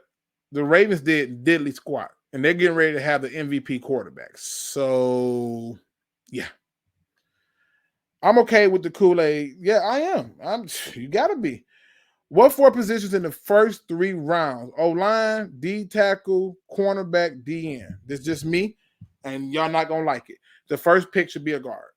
the Ravens did diddly squat, and they're getting ready to have the MVP quarterback. So, yeah. I'm okay with the Kool-Aid. Yeah, I am. You got to be. What 4 positions in the first 3 rounds? O-line, D-tackle, cornerback, D-end. This is just me, and y'all not going to like it. The first pick should be a guard.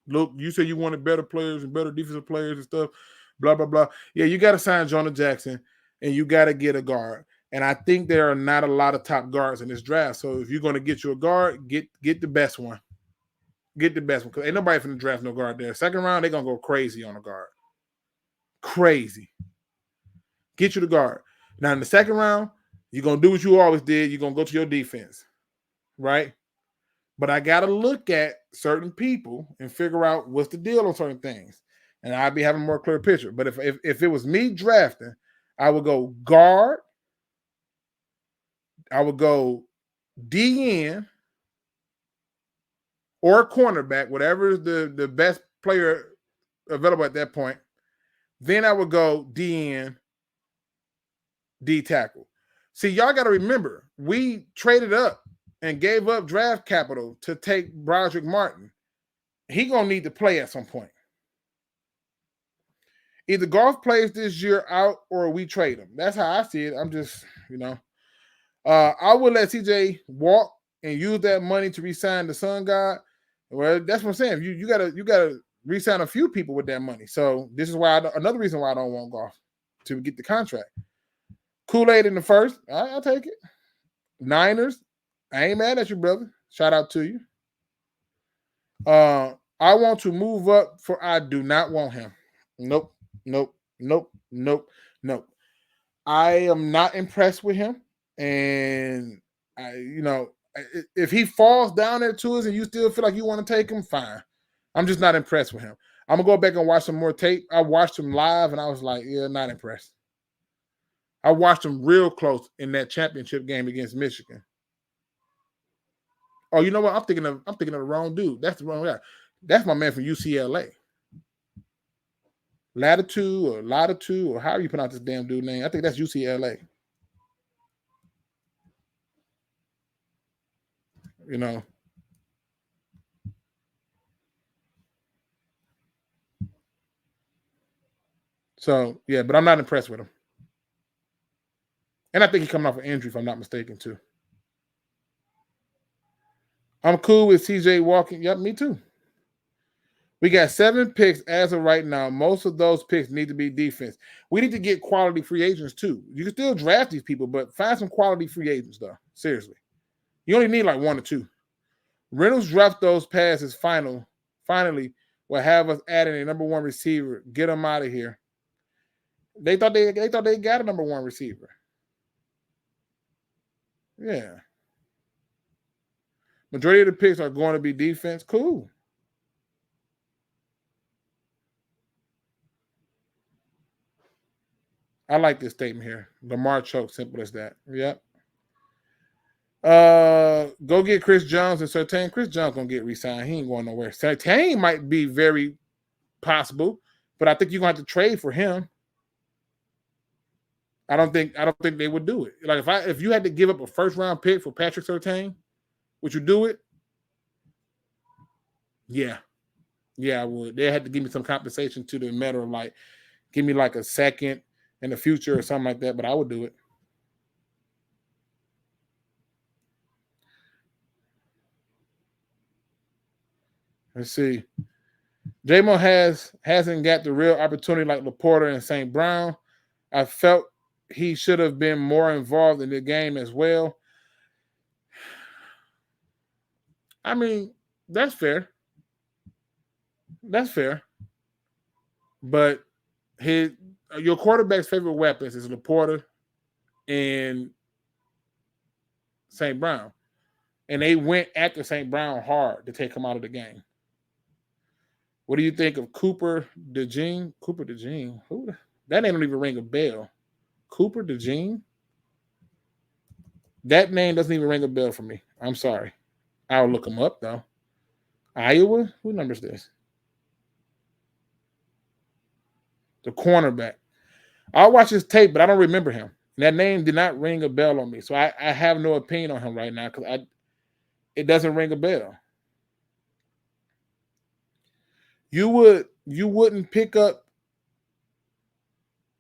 Look, you said you wanted better players and better defensive players and stuff, blah, blah, blah. Yeah, you got to sign Jonah Jackson, and you got to get a guard. And I think there are not a lot of top guards in this draft. So if you're going to get you a guard, get the best one. Get the best one. Because ain't nobody finna draft no guard there. Second round, they're going to go crazy on a guard. Crazy. Get you the guard. Now, in the second round, you're going to do what you always did. You're going to go to your defense. Right? But I got to look at certain people and figure out what's the deal on certain things. And I'll be having a more clear picture. But if it was me drafting, I would go guard. I would go DN or cornerback, whatever is the best player available at that point. Then I would go DN, D tackle. See, y'all got to remember, we traded up and gave up draft capital to take Broderick Martin. He going to need to play at some point. Either Goff plays this year out or we trade him. That's how I see it. I'm just, I would let CJ walk and use that money to re-sign the Sun God. Well, that's what I'm saying. You gotta re-sign a few people with that money. So this is why another reason why I don't want Goff to get the contract. Kool-Aid in the first, I'll take it. Niners, I ain't mad at you, brother. Shout out to you. I want to move up I do not want him. Nope. I am not impressed with him. And if he falls down there to us and you still feel like you want to take him, fine. I'm just not impressed with him. I'm gonna go back and watch some more tape. I watched him live and I was like, yeah, not impressed. I watched him real close in that championship game against Michigan. Oh, you know what? I'm thinking of the wrong dude. That's the wrong guy. That's my man from UCLA. Latitude, or however you pronounce this damn dude name. I think that's UCLA. So, yeah, but I'm not impressed with him. And I think he's coming off an injury, if I'm not mistaken, too. I'm cool with CJ walking. Yep, me too. We got 7 picks as of right now. Most of those picks need to be defense. We need to get quality free agents, too. You can still draft these people, but find some quality free agents, though. Seriously. You only need like 1 or 2. Reynolds dropped those passes finally will have us adding a number 1 receiver. Get them out of here. They thought they got a number 1 receiver. Yeah. Majority of the picks are going to be defense. Cool. I like this statement here. Lamar choke, simple as that. Yep. Go get Chris Jones and Surtain. Chris Jones gonna get re-signed. He ain't going nowhere. Surtain might be very possible, but I think you're gonna have to trade for him. I don't think they would do it. Like if you had to give up a first round pick for Patrick Surtain, would you do it? Yeah. Yeah, I would. They had to give me some compensation to the matter of like, give me like a second in the future or something like that, but I would do it. Let's see. J-Mo hasn't got the real opportunity like Laporta and St. Brown. I felt he should have been more involved in the game as well. I mean, that's fair. That's fair. But your quarterback's favorite weapons is Laporta and St. Brown. And they went after St. Brown hard to take him out of the game. What do you think of Cooper DeJean? Cooper DeJean? Who? That name don't even ring a bell. Cooper DeJean? That name doesn't even ring a bell for me. I'm sorry. I'll look him up, though. Iowa? Who numbers this? The cornerback. I'll watch his tape, but I don't remember him. That name did not ring a bell on me. So I have no opinion on him right now because it doesn't ring a bell. You wouldn't pick up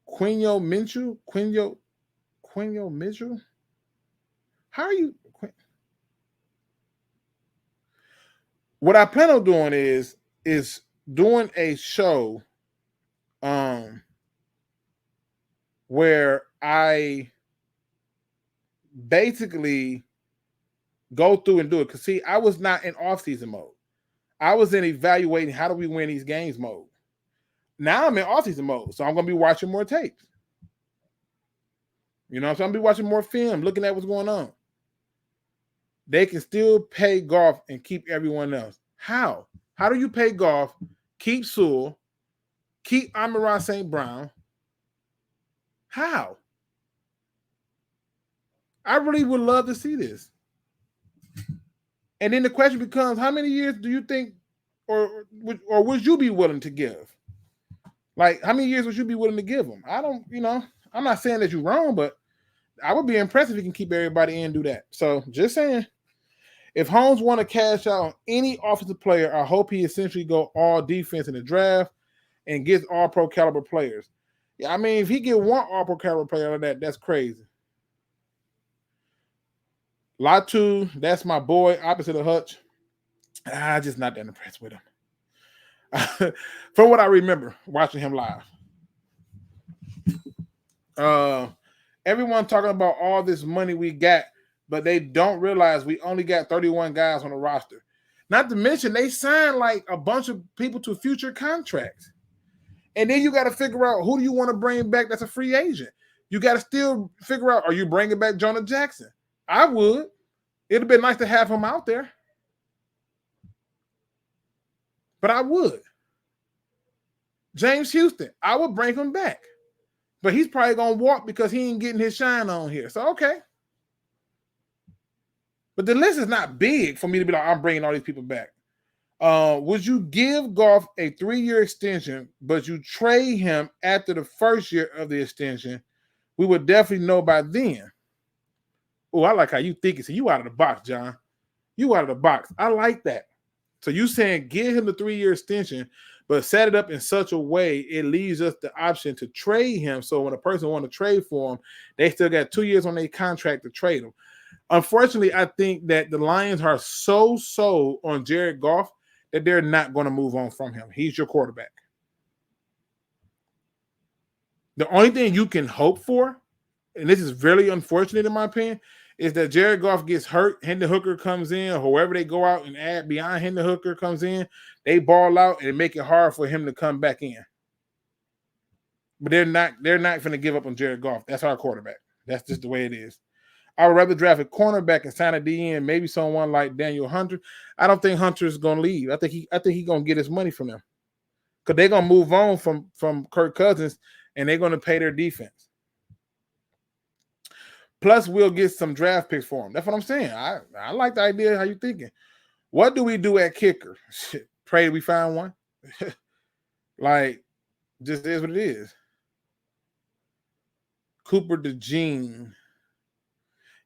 Quinyo Minshew? Quinyo Minshew? How are you? What I plan on doing is doing a show where I basically go through and do it. Because, see, I was not in off-season mode. I was in evaluating how do we win these games mode. Now I'm in off-season mode, so I'm going to be watching more tapes. You know what I'm saying? I'm going to be watching more film, looking at what's going on. They can still pay Goff and keep everyone else. How? How do you pay Goff, keep Sewell, keep Amon-Ra St. Brown? How? I really would love to see this. And then the question becomes, how many years do you think or would you be willing to give? Like, how many years would you be willing to give them? I don't, I'm not saying that you're wrong, but I would be impressed if he can keep everybody in and do that. So just saying, if Holmes want to cash out on any offensive player, I hope he essentially go all defense in the draft and gets all pro caliber players. Yeah, I mean, if he get one all pro caliber player like that, that's crazy. Latu, that's my boy, opposite of Hutch. I'm just not that impressed with him. From what I remember watching him live. Everyone talking about all this money we got, but they don't realize we only got 31 guys on the roster. Not to mention they signed like a bunch of people to future contracts. And then you got to figure out who do you want to bring back that's a free agent. You got to still figure out, are you bringing back Jonah Jackson? I would. It'd have been nice to have him out there. But I would. James Houston, I would bring him back. But he's probably going to walk because he ain't getting his shine on here. So, okay. But the list is not big for me to be like, I'm bringing all these people back. Would you give Goff a 3-year extension, but you trade him after the first year of the extension? We would definitely know by then. Oh, I like how you think it. So you out of the box, John. You out of the box. I like that. So you saying give him the 3-year extension, but set it up in such a way it leaves us the option to trade him. So when a person want to trade for him, they still got 2 years on their contract to trade him. Unfortunately, I think that the Lions are so sold on Jared Goff that they're not going to move on from him. He's your quarterback. The only thing you can hope for, and this is very unfortunate in my opinion, is that Jared Goff gets hurt, Hendon Hooker comes in, or whoever they go out and add beyond Hendon Hooker comes in, they ball out and make it hard for him to come back in. But they're not going to give up on Jared Goff. That's our quarterback. That's just the way it is. I would rather draft a cornerback and sign a DN, maybe someone like Daniel Hunter. I don't think Hunter is going to leave. I think he's going to get his money from them because they're going to move on from Kirk Cousins and they're going to pay their defense. Plus, we'll get some draft picks for him. That's what I'm saying. I like the idea of how you're thinking. What do we do at kicker? Pray we find one. Like, just is what it is. Cooper DeJean.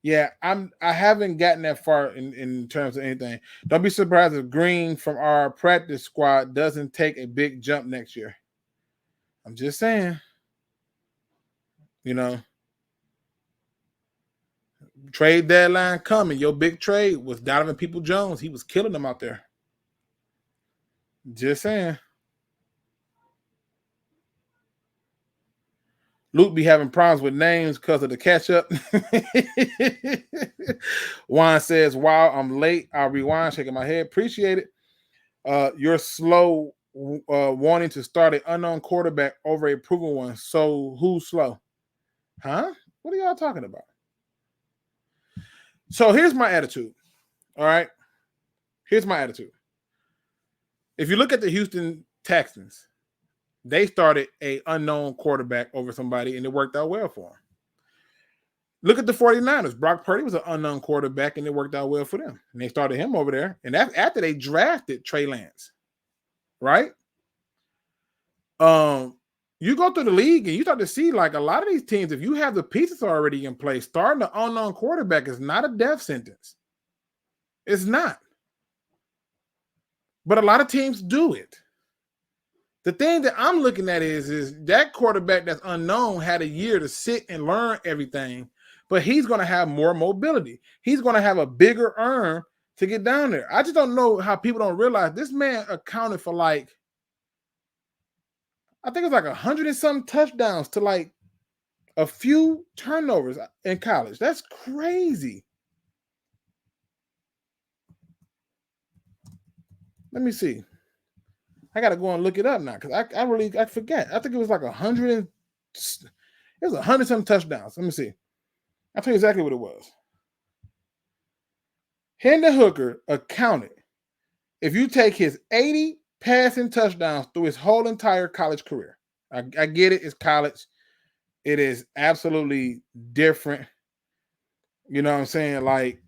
Yeah, I haven't gotten that far in terms of anything. Don't be surprised if Green from our practice squad doesn't take a big jump next year. I'm just saying. Trade deadline coming. Your big trade was Donovan Peoples-Jones. He was killing them out there. Just saying. Luke be having problems with names because of the catch-up. Juan says, wow, I'm late. I'll rewind, shaking my head. Appreciate it. You're slow wanting to start an unknown quarterback over a proven one. So who's slow? Huh? What are y'all talking about? So here's my attitude. All right? Here's my attitude. If you look at the Houston Texans, they started an unknown quarterback over somebody, and it worked out well for them. Look at the 49ers. Brock Purdy was an unknown quarterback, and it worked out well for them. And they started him over there. And that's after they drafted Trey Lance. Right? You go through the league, and you start to see, like, a lot of these teams, if you have the pieces already in place, starting an unknown quarterback is not a death sentence. It's not. But a lot of teams do it. The thing that I'm looking at is that quarterback that's unknown had a year to sit and learn everything, but he's going to have more mobility. He's going to have a bigger arm to get down there. I just don't know how people don't realize this man accounted for I think it's like 100 and some touchdowns to like a few turnovers in college. That's crazy. Let me see. I gotta go and look it up now because I forget. I think it was like 100. It was 100-something touchdowns. Let me see. I'll tell you exactly what it was. Hendon Hooker accounted. If you take his 80 passing touchdowns through his whole entire college career, I get it. It's college. It is absolutely different. You know what I'm saying? Like,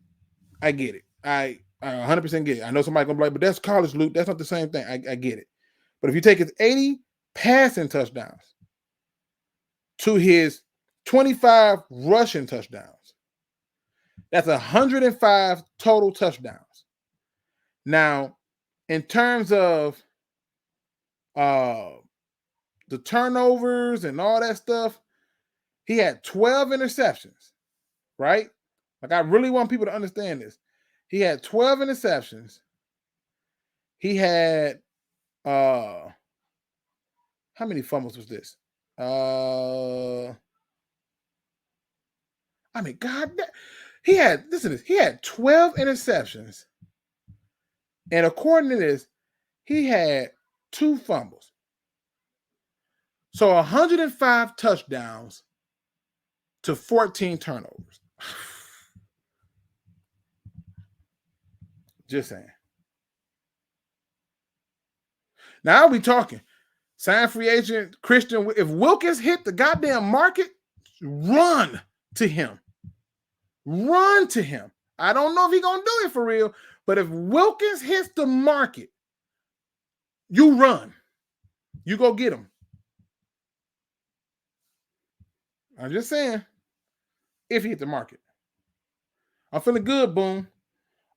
I get it. I 100% get it. I know somebody gonna be like, but that's college, Luke. That's not the same thing. I get it. But if you take his 80 passing touchdowns to his 25 rushing touchdowns, that's 105 total touchdowns. Now, in terms of the turnovers and all that stuff, he had 12 interceptions, right? Like, I really want people to understand this. He had 12 interceptions. He had how many fumbles was this? I mean, God, he had, listen to this, he had 12 interceptions. And according to this, he had 2 fumbles. So 105 touchdowns to 14 turnovers. Just saying. Now we talking. Sign free agent Christian. If Wilkins hit the goddamn market, run to him. Run to him. I don't know if he's gonna do it for real, but if Wilkins hits the market, you run. You go get him. I'm just saying, if he hit the market. I'm feeling good, Boom.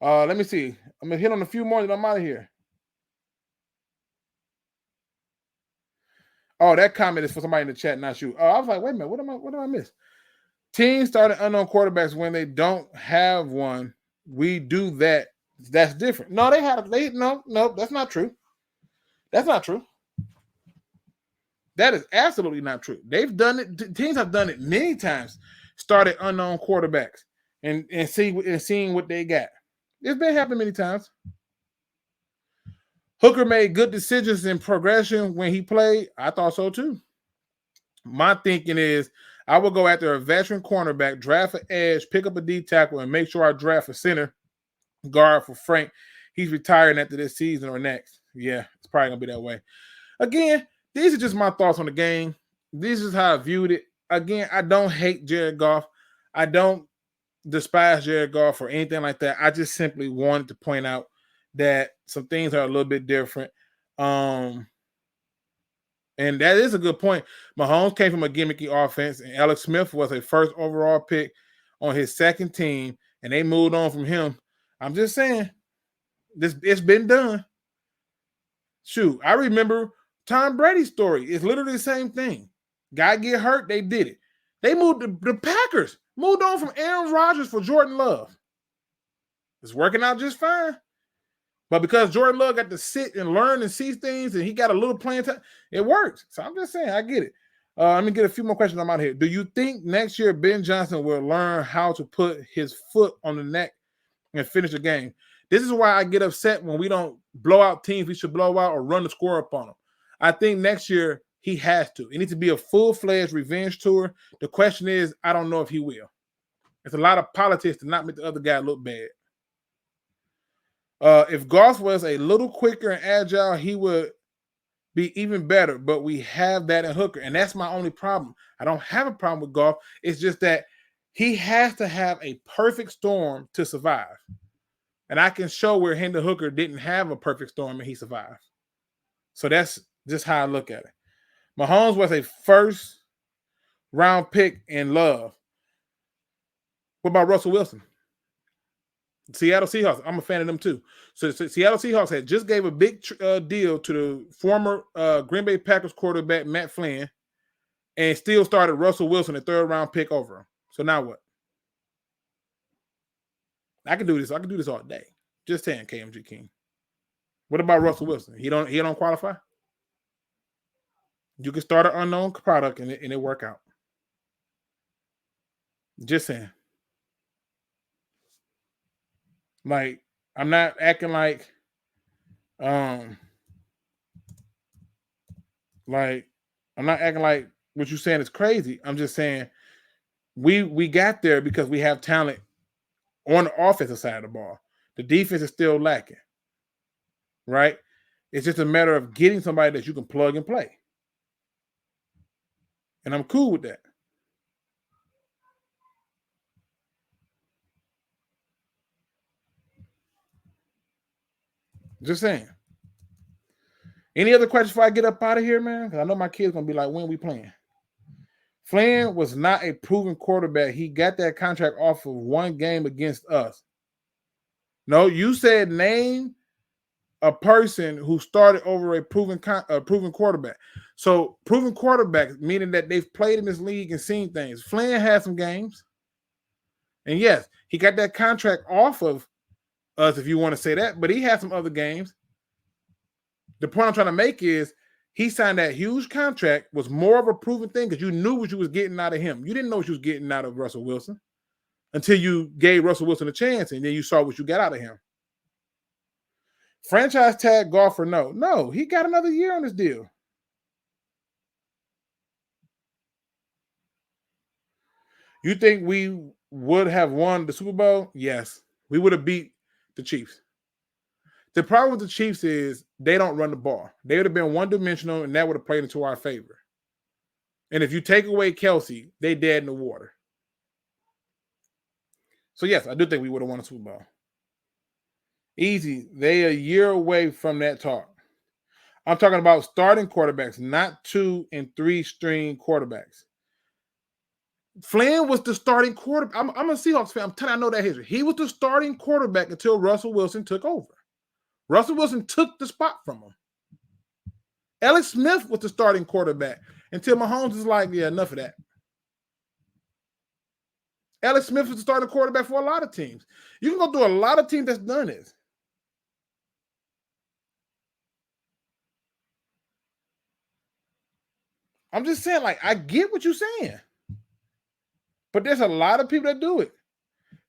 Let me see. I'm gonna hit on a few more, and I'm out of here. Oh, that comment is for somebody in the chat, not you. Oh, I was like, wait a minute, what do I miss? Teams starting unknown quarterbacks when they don't have one. We do that. That's different. No, no, that's not true. That's not true. That is absolutely not true. They've done it. Teams have done it many times. Started unknown quarterbacks and seeing what they got. It's been happening many times. Hooker made good decisions in progression when he played. I thought so too. My thinking is I will go after a veteran cornerback, draft an edge, pick up a D tackle, and make sure I draft a center guard for Frank. He's retiring after this season or next. Yeah, it's probably going to be that way. Again, these are just my thoughts on the game. This is how I viewed it. Again, I don't hate Jared Goff. I don't despise Jared Goff or anything like that. I just simply wanted to point out that some things are a little bit different. And that is a good point. Mahomes came from a gimmicky offense, and Alex Smith was a first overall pick on his second team, and they moved on from him. I'm just saying, it's been done. Shoot, I remember Tom Brady's story. It's literally the same thing. Guy get hurt, they did it. They moved the Packers, moved on from Aaron Rodgers for Jordan Love. It's working out just fine. But because Jordan Love got to sit and learn and see things, and he got a little playing time, it works. So I'm just saying, I get it. Let me get a few more questions. I'm out here. Do you think next year Ben Johnson will learn how to put his foot on the neck and finish the game? This is why I get upset when we don't blow out teams we should blow out or run the score up on them. I think next year he has to. It needs to be a full-fledged revenge tour. The question is, I don't know if he will. It's a lot of politics to not make the other guy look bad. If Goff was a little quicker and agile, he would be even better. But we have that in Hooker, and that's my only problem. I don't have a problem with Goff. It's just that he has to have a perfect storm to survive. And I can show where Hendon Hooker didn't have a perfect storm and he survived. So that's just how I look at it. Mahomes was a first-round pick in Love. What about Russell Wilson? Seattle Seahawks. I'm a fan of them too. So Seattle Seahawks had just gave a big deal to the former Green Bay Packers quarterback Matt Flynn, and still started Russell Wilson, a third-round pick over him. So now what? I can do this. I can do this all day. Just saying, KMG King. What about Russell Wilson? He don't qualify. You can start an unknown product and it work out. Just saying. Like, I'm not acting like I'm not acting like what you're saying is crazy. I'm just saying we got there because we have talent on the offensive side of the ball. The defense is still lacking, right? It's just a matter of getting somebody that you can plug and play. And I'm cool with that. Just saying. Any other questions before I get up out of here, man? Because I know my kid's going to be like, when we playing? Flynn was not a proven quarterback. He got that contract off of one game against us. No, you said name a person who started over a proven quarterback. So proven quarterback, meaning that they've played in this league and seen things. Flynn had some games. And yes, he got that contract off of us, if you want to say that, but he had some other games. The point I'm trying to make is he signed that huge contract, was more of a proven thing because you knew what you was getting out of him. You didn't know what you was getting out of Russell Wilson until you gave Russell Wilson a chance, and then you saw what you got out of him. Franchise tag golfer, no, he got another year on this deal. You think we would have won the Super Bowl? Yes, we would have beat the Chiefs. The problem with the Chiefs is they don't run the ball. They would have been one-dimensional, and that would have played into our favor. And if you take away Kelsey, they dead in the water. So, yes, I do think we would have won the Super Bowl. Easy. They a year away from that talk. I'm talking about starting quarterbacks, not 2 and 3 string quarterbacks. Flynn was the starting quarterback. I'm a Seahawks fan. I'm telling you, I know that history. He was the starting quarterback until Russell Wilson took over. Russell Wilson took the spot from him. Alex Smith was the starting quarterback until Mahomes is like, yeah, enough of that. Alex Smith was the starting quarterback for a lot of teams. You can go through a lot of teams that's done this. I'm just saying, like, I get what you're saying. But there's a lot of people that do it.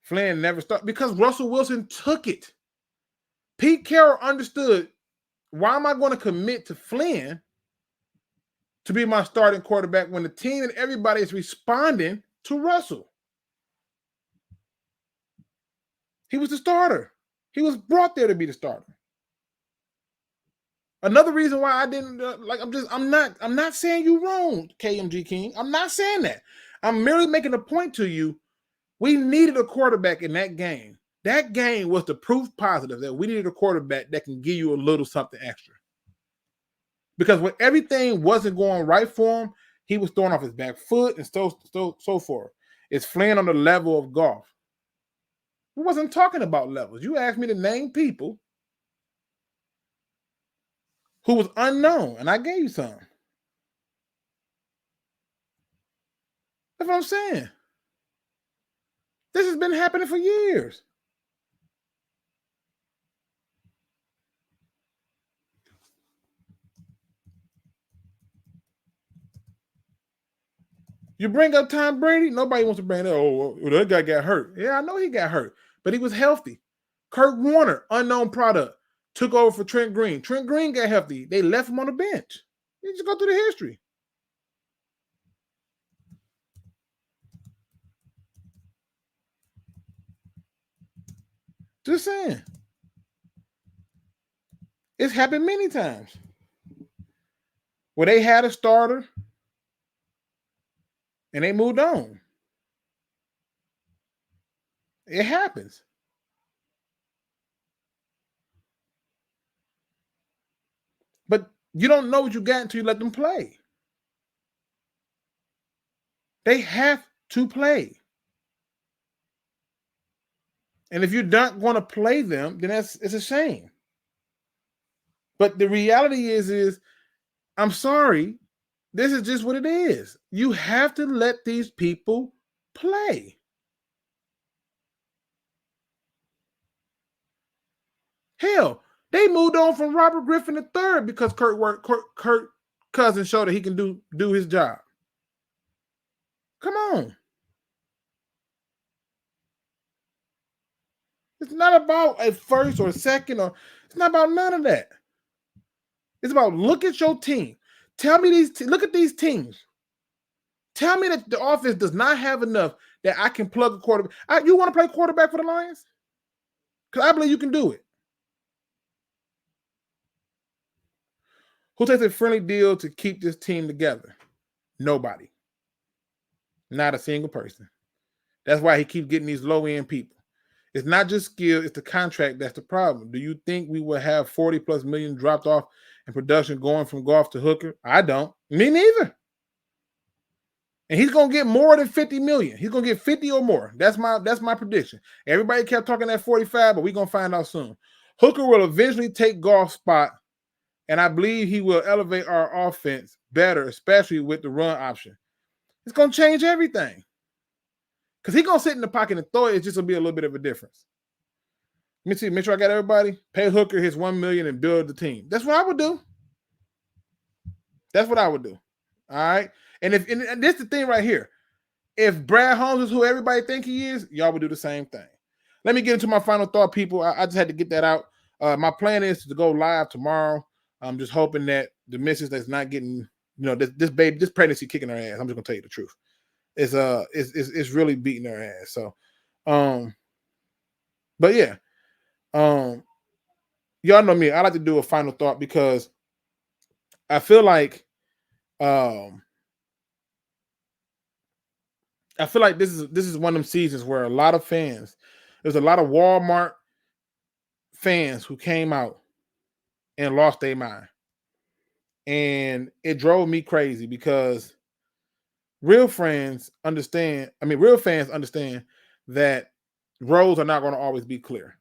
Flynn never started because Russell Wilson took it. Pete Carroll understood, why am I going to commit to Flynn to be my starting quarterback when the team and everybody is responding to Russell? He was the starter. He was brought there to be the starter. Another reason why I didn't I'm not saying you wrong, KMG King. I'm not saying that. I'm merely making a point to you. We needed a quarterback in that game. That game was the proof positive that we needed a quarterback that can give you a little something extra. Because when everything wasn't going right for him, he was throwing off his back foot and so forth. It's Flynn on the level of golf. We wasn't talking about levels. You asked me to name people who was unknown, and I gave you some. That's what I'm saying. This has been happening for years. You bring up Tom Brady, nobody wants to bring that. Oh, that guy got hurt. Yeah, I know he got hurt, but he was healthy. Kurt Warner, unknown product, took over for Trent Green. Trent Green got healthy. They left him on the bench. You just go through the history. Just saying. It's happened many times where they had a starter and they moved on. It happens. But you don't know what you got until you let them play. They have to play. And if you're not going to play them, then it's a shame. But the reality is I'm sorry, this is just what it is. You have to let these people play. Hell, they moved on from Robert Griffin III because Kirk Cousins showed that he can do his job. Come on. It's not about a first or second, or it's not about none of that. It's about look at your team. Tell me look at these teams. Tell me that the offense does not have enough that I can plug a quarterback. You want to play quarterback for the Lions? Because I believe you can do it. Who takes a friendly deal to keep this team together? Nobody. Not a single person. That's why he keeps getting these low-end people. It's not just skill, it's the contract that's the problem. Do you think we will have 40 plus million dropped off in production going from Goff to Hooker? I don't. Me neither. And he's gonna get more than 50 million. He's gonna get 50 or more. That's my prediction. Everybody kept talking at 45, but we're gonna find out soon. Hooker will eventually take Goff's spot, and I believe he will elevate our offense better, especially with the run option. It's gonna change everything. Because he's gonna sit in the pocket and throw it. It's just gonna be a little bit of a difference. Let me see, make sure I got everybody. Pay Hooker his $1 million and build the team. That's what I would do. That's what I would do. All right. And this is the thing right here. If Brad Holmes is who everybody think he is, y'all would do the same thing. Let me get into my final thought, people. I just had to get that out. My plan is to go live tomorrow. I'm just hoping that the missus that's not getting, this pregnancy kicking her ass. I'm just gonna tell you the truth. It's really beating her ass. So, but yeah, y'all know me. I like to do a final thought because I feel like this is one of them seasons where a lot of fans, there's a lot of Walmart fans who came out and lost their mind. And it drove me crazy because real fans understand that roads are not going to always be clear.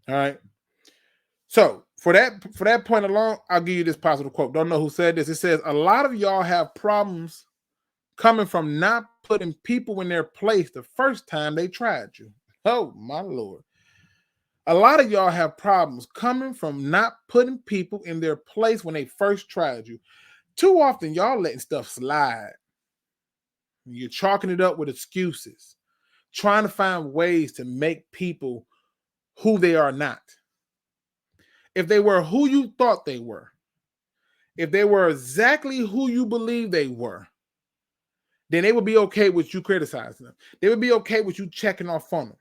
All right. So for that point alone, I'll give you this positive quote. Don't know who said this. It says, a lot of y'all have problems coming from not putting people in their place the first time they tried you. Oh, my Lord. A lot of y'all have problems coming from not putting people in their place when they first tried you. Too often, y'all letting stuff slide. You're chalking it up with excuses, trying to find ways to make people who they are not. If they were who you thought they were, if they were exactly who you believe they were, then they would be okay with you criticizing them. They would be okay with you checking off on them.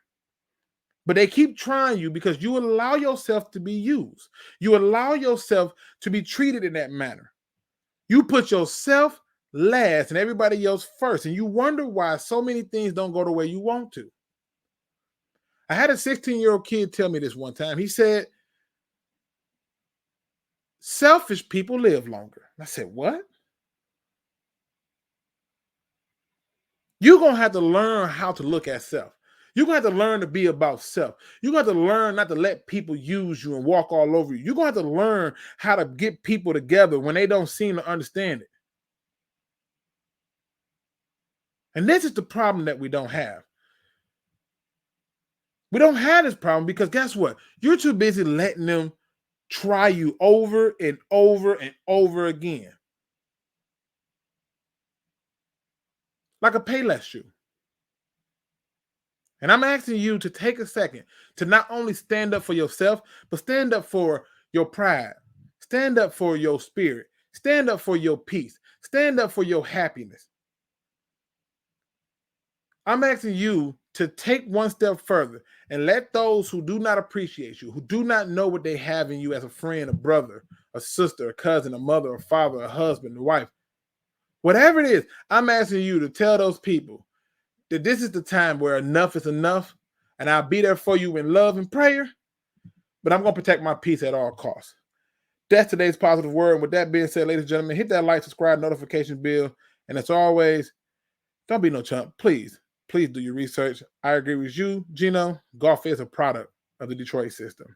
But they keep trying you because you allow yourself to be used. You allow yourself to be treated in that manner. You put yourself last and everybody else first, and you wonder why so many things don't go the way you want to. I had a 16-year-old kid tell me this one time. He said, selfish people live longer. I said, what? You're going to have to learn how to look at self. You're going to have to learn to be about self. You're going to have to learn not to let people use you and walk all over you. You're going to have to learn how to get people together when they don't seem to understand it. And this is the problem that we don't have. We don't have this problem because guess what? You're too busy letting them try you over and over and over again. Like a Payless shoe. And I'm asking you to take a second to not only stand up for yourself, but stand up for your pride. Stand up for your spirit. Stand up for your peace. Stand up for your happiness. I'm asking you to take one step further and let those who do not appreciate you, who do not know what they have in you as a friend, a brother, a sister, a cousin, a mother, a father, a husband, a wife, whatever it is, I'm asking you to tell those people that this is the time where enough is enough, and I'll be there for you in love and prayer, but I'm going to protect my peace at all costs. That's today's positive word. And with that being said, ladies and gentlemen, hit that like, subscribe, notification bell, and as always, don't be no chump. Please do your research. I agree with you, Gino. Golf is a product of the Detroit system.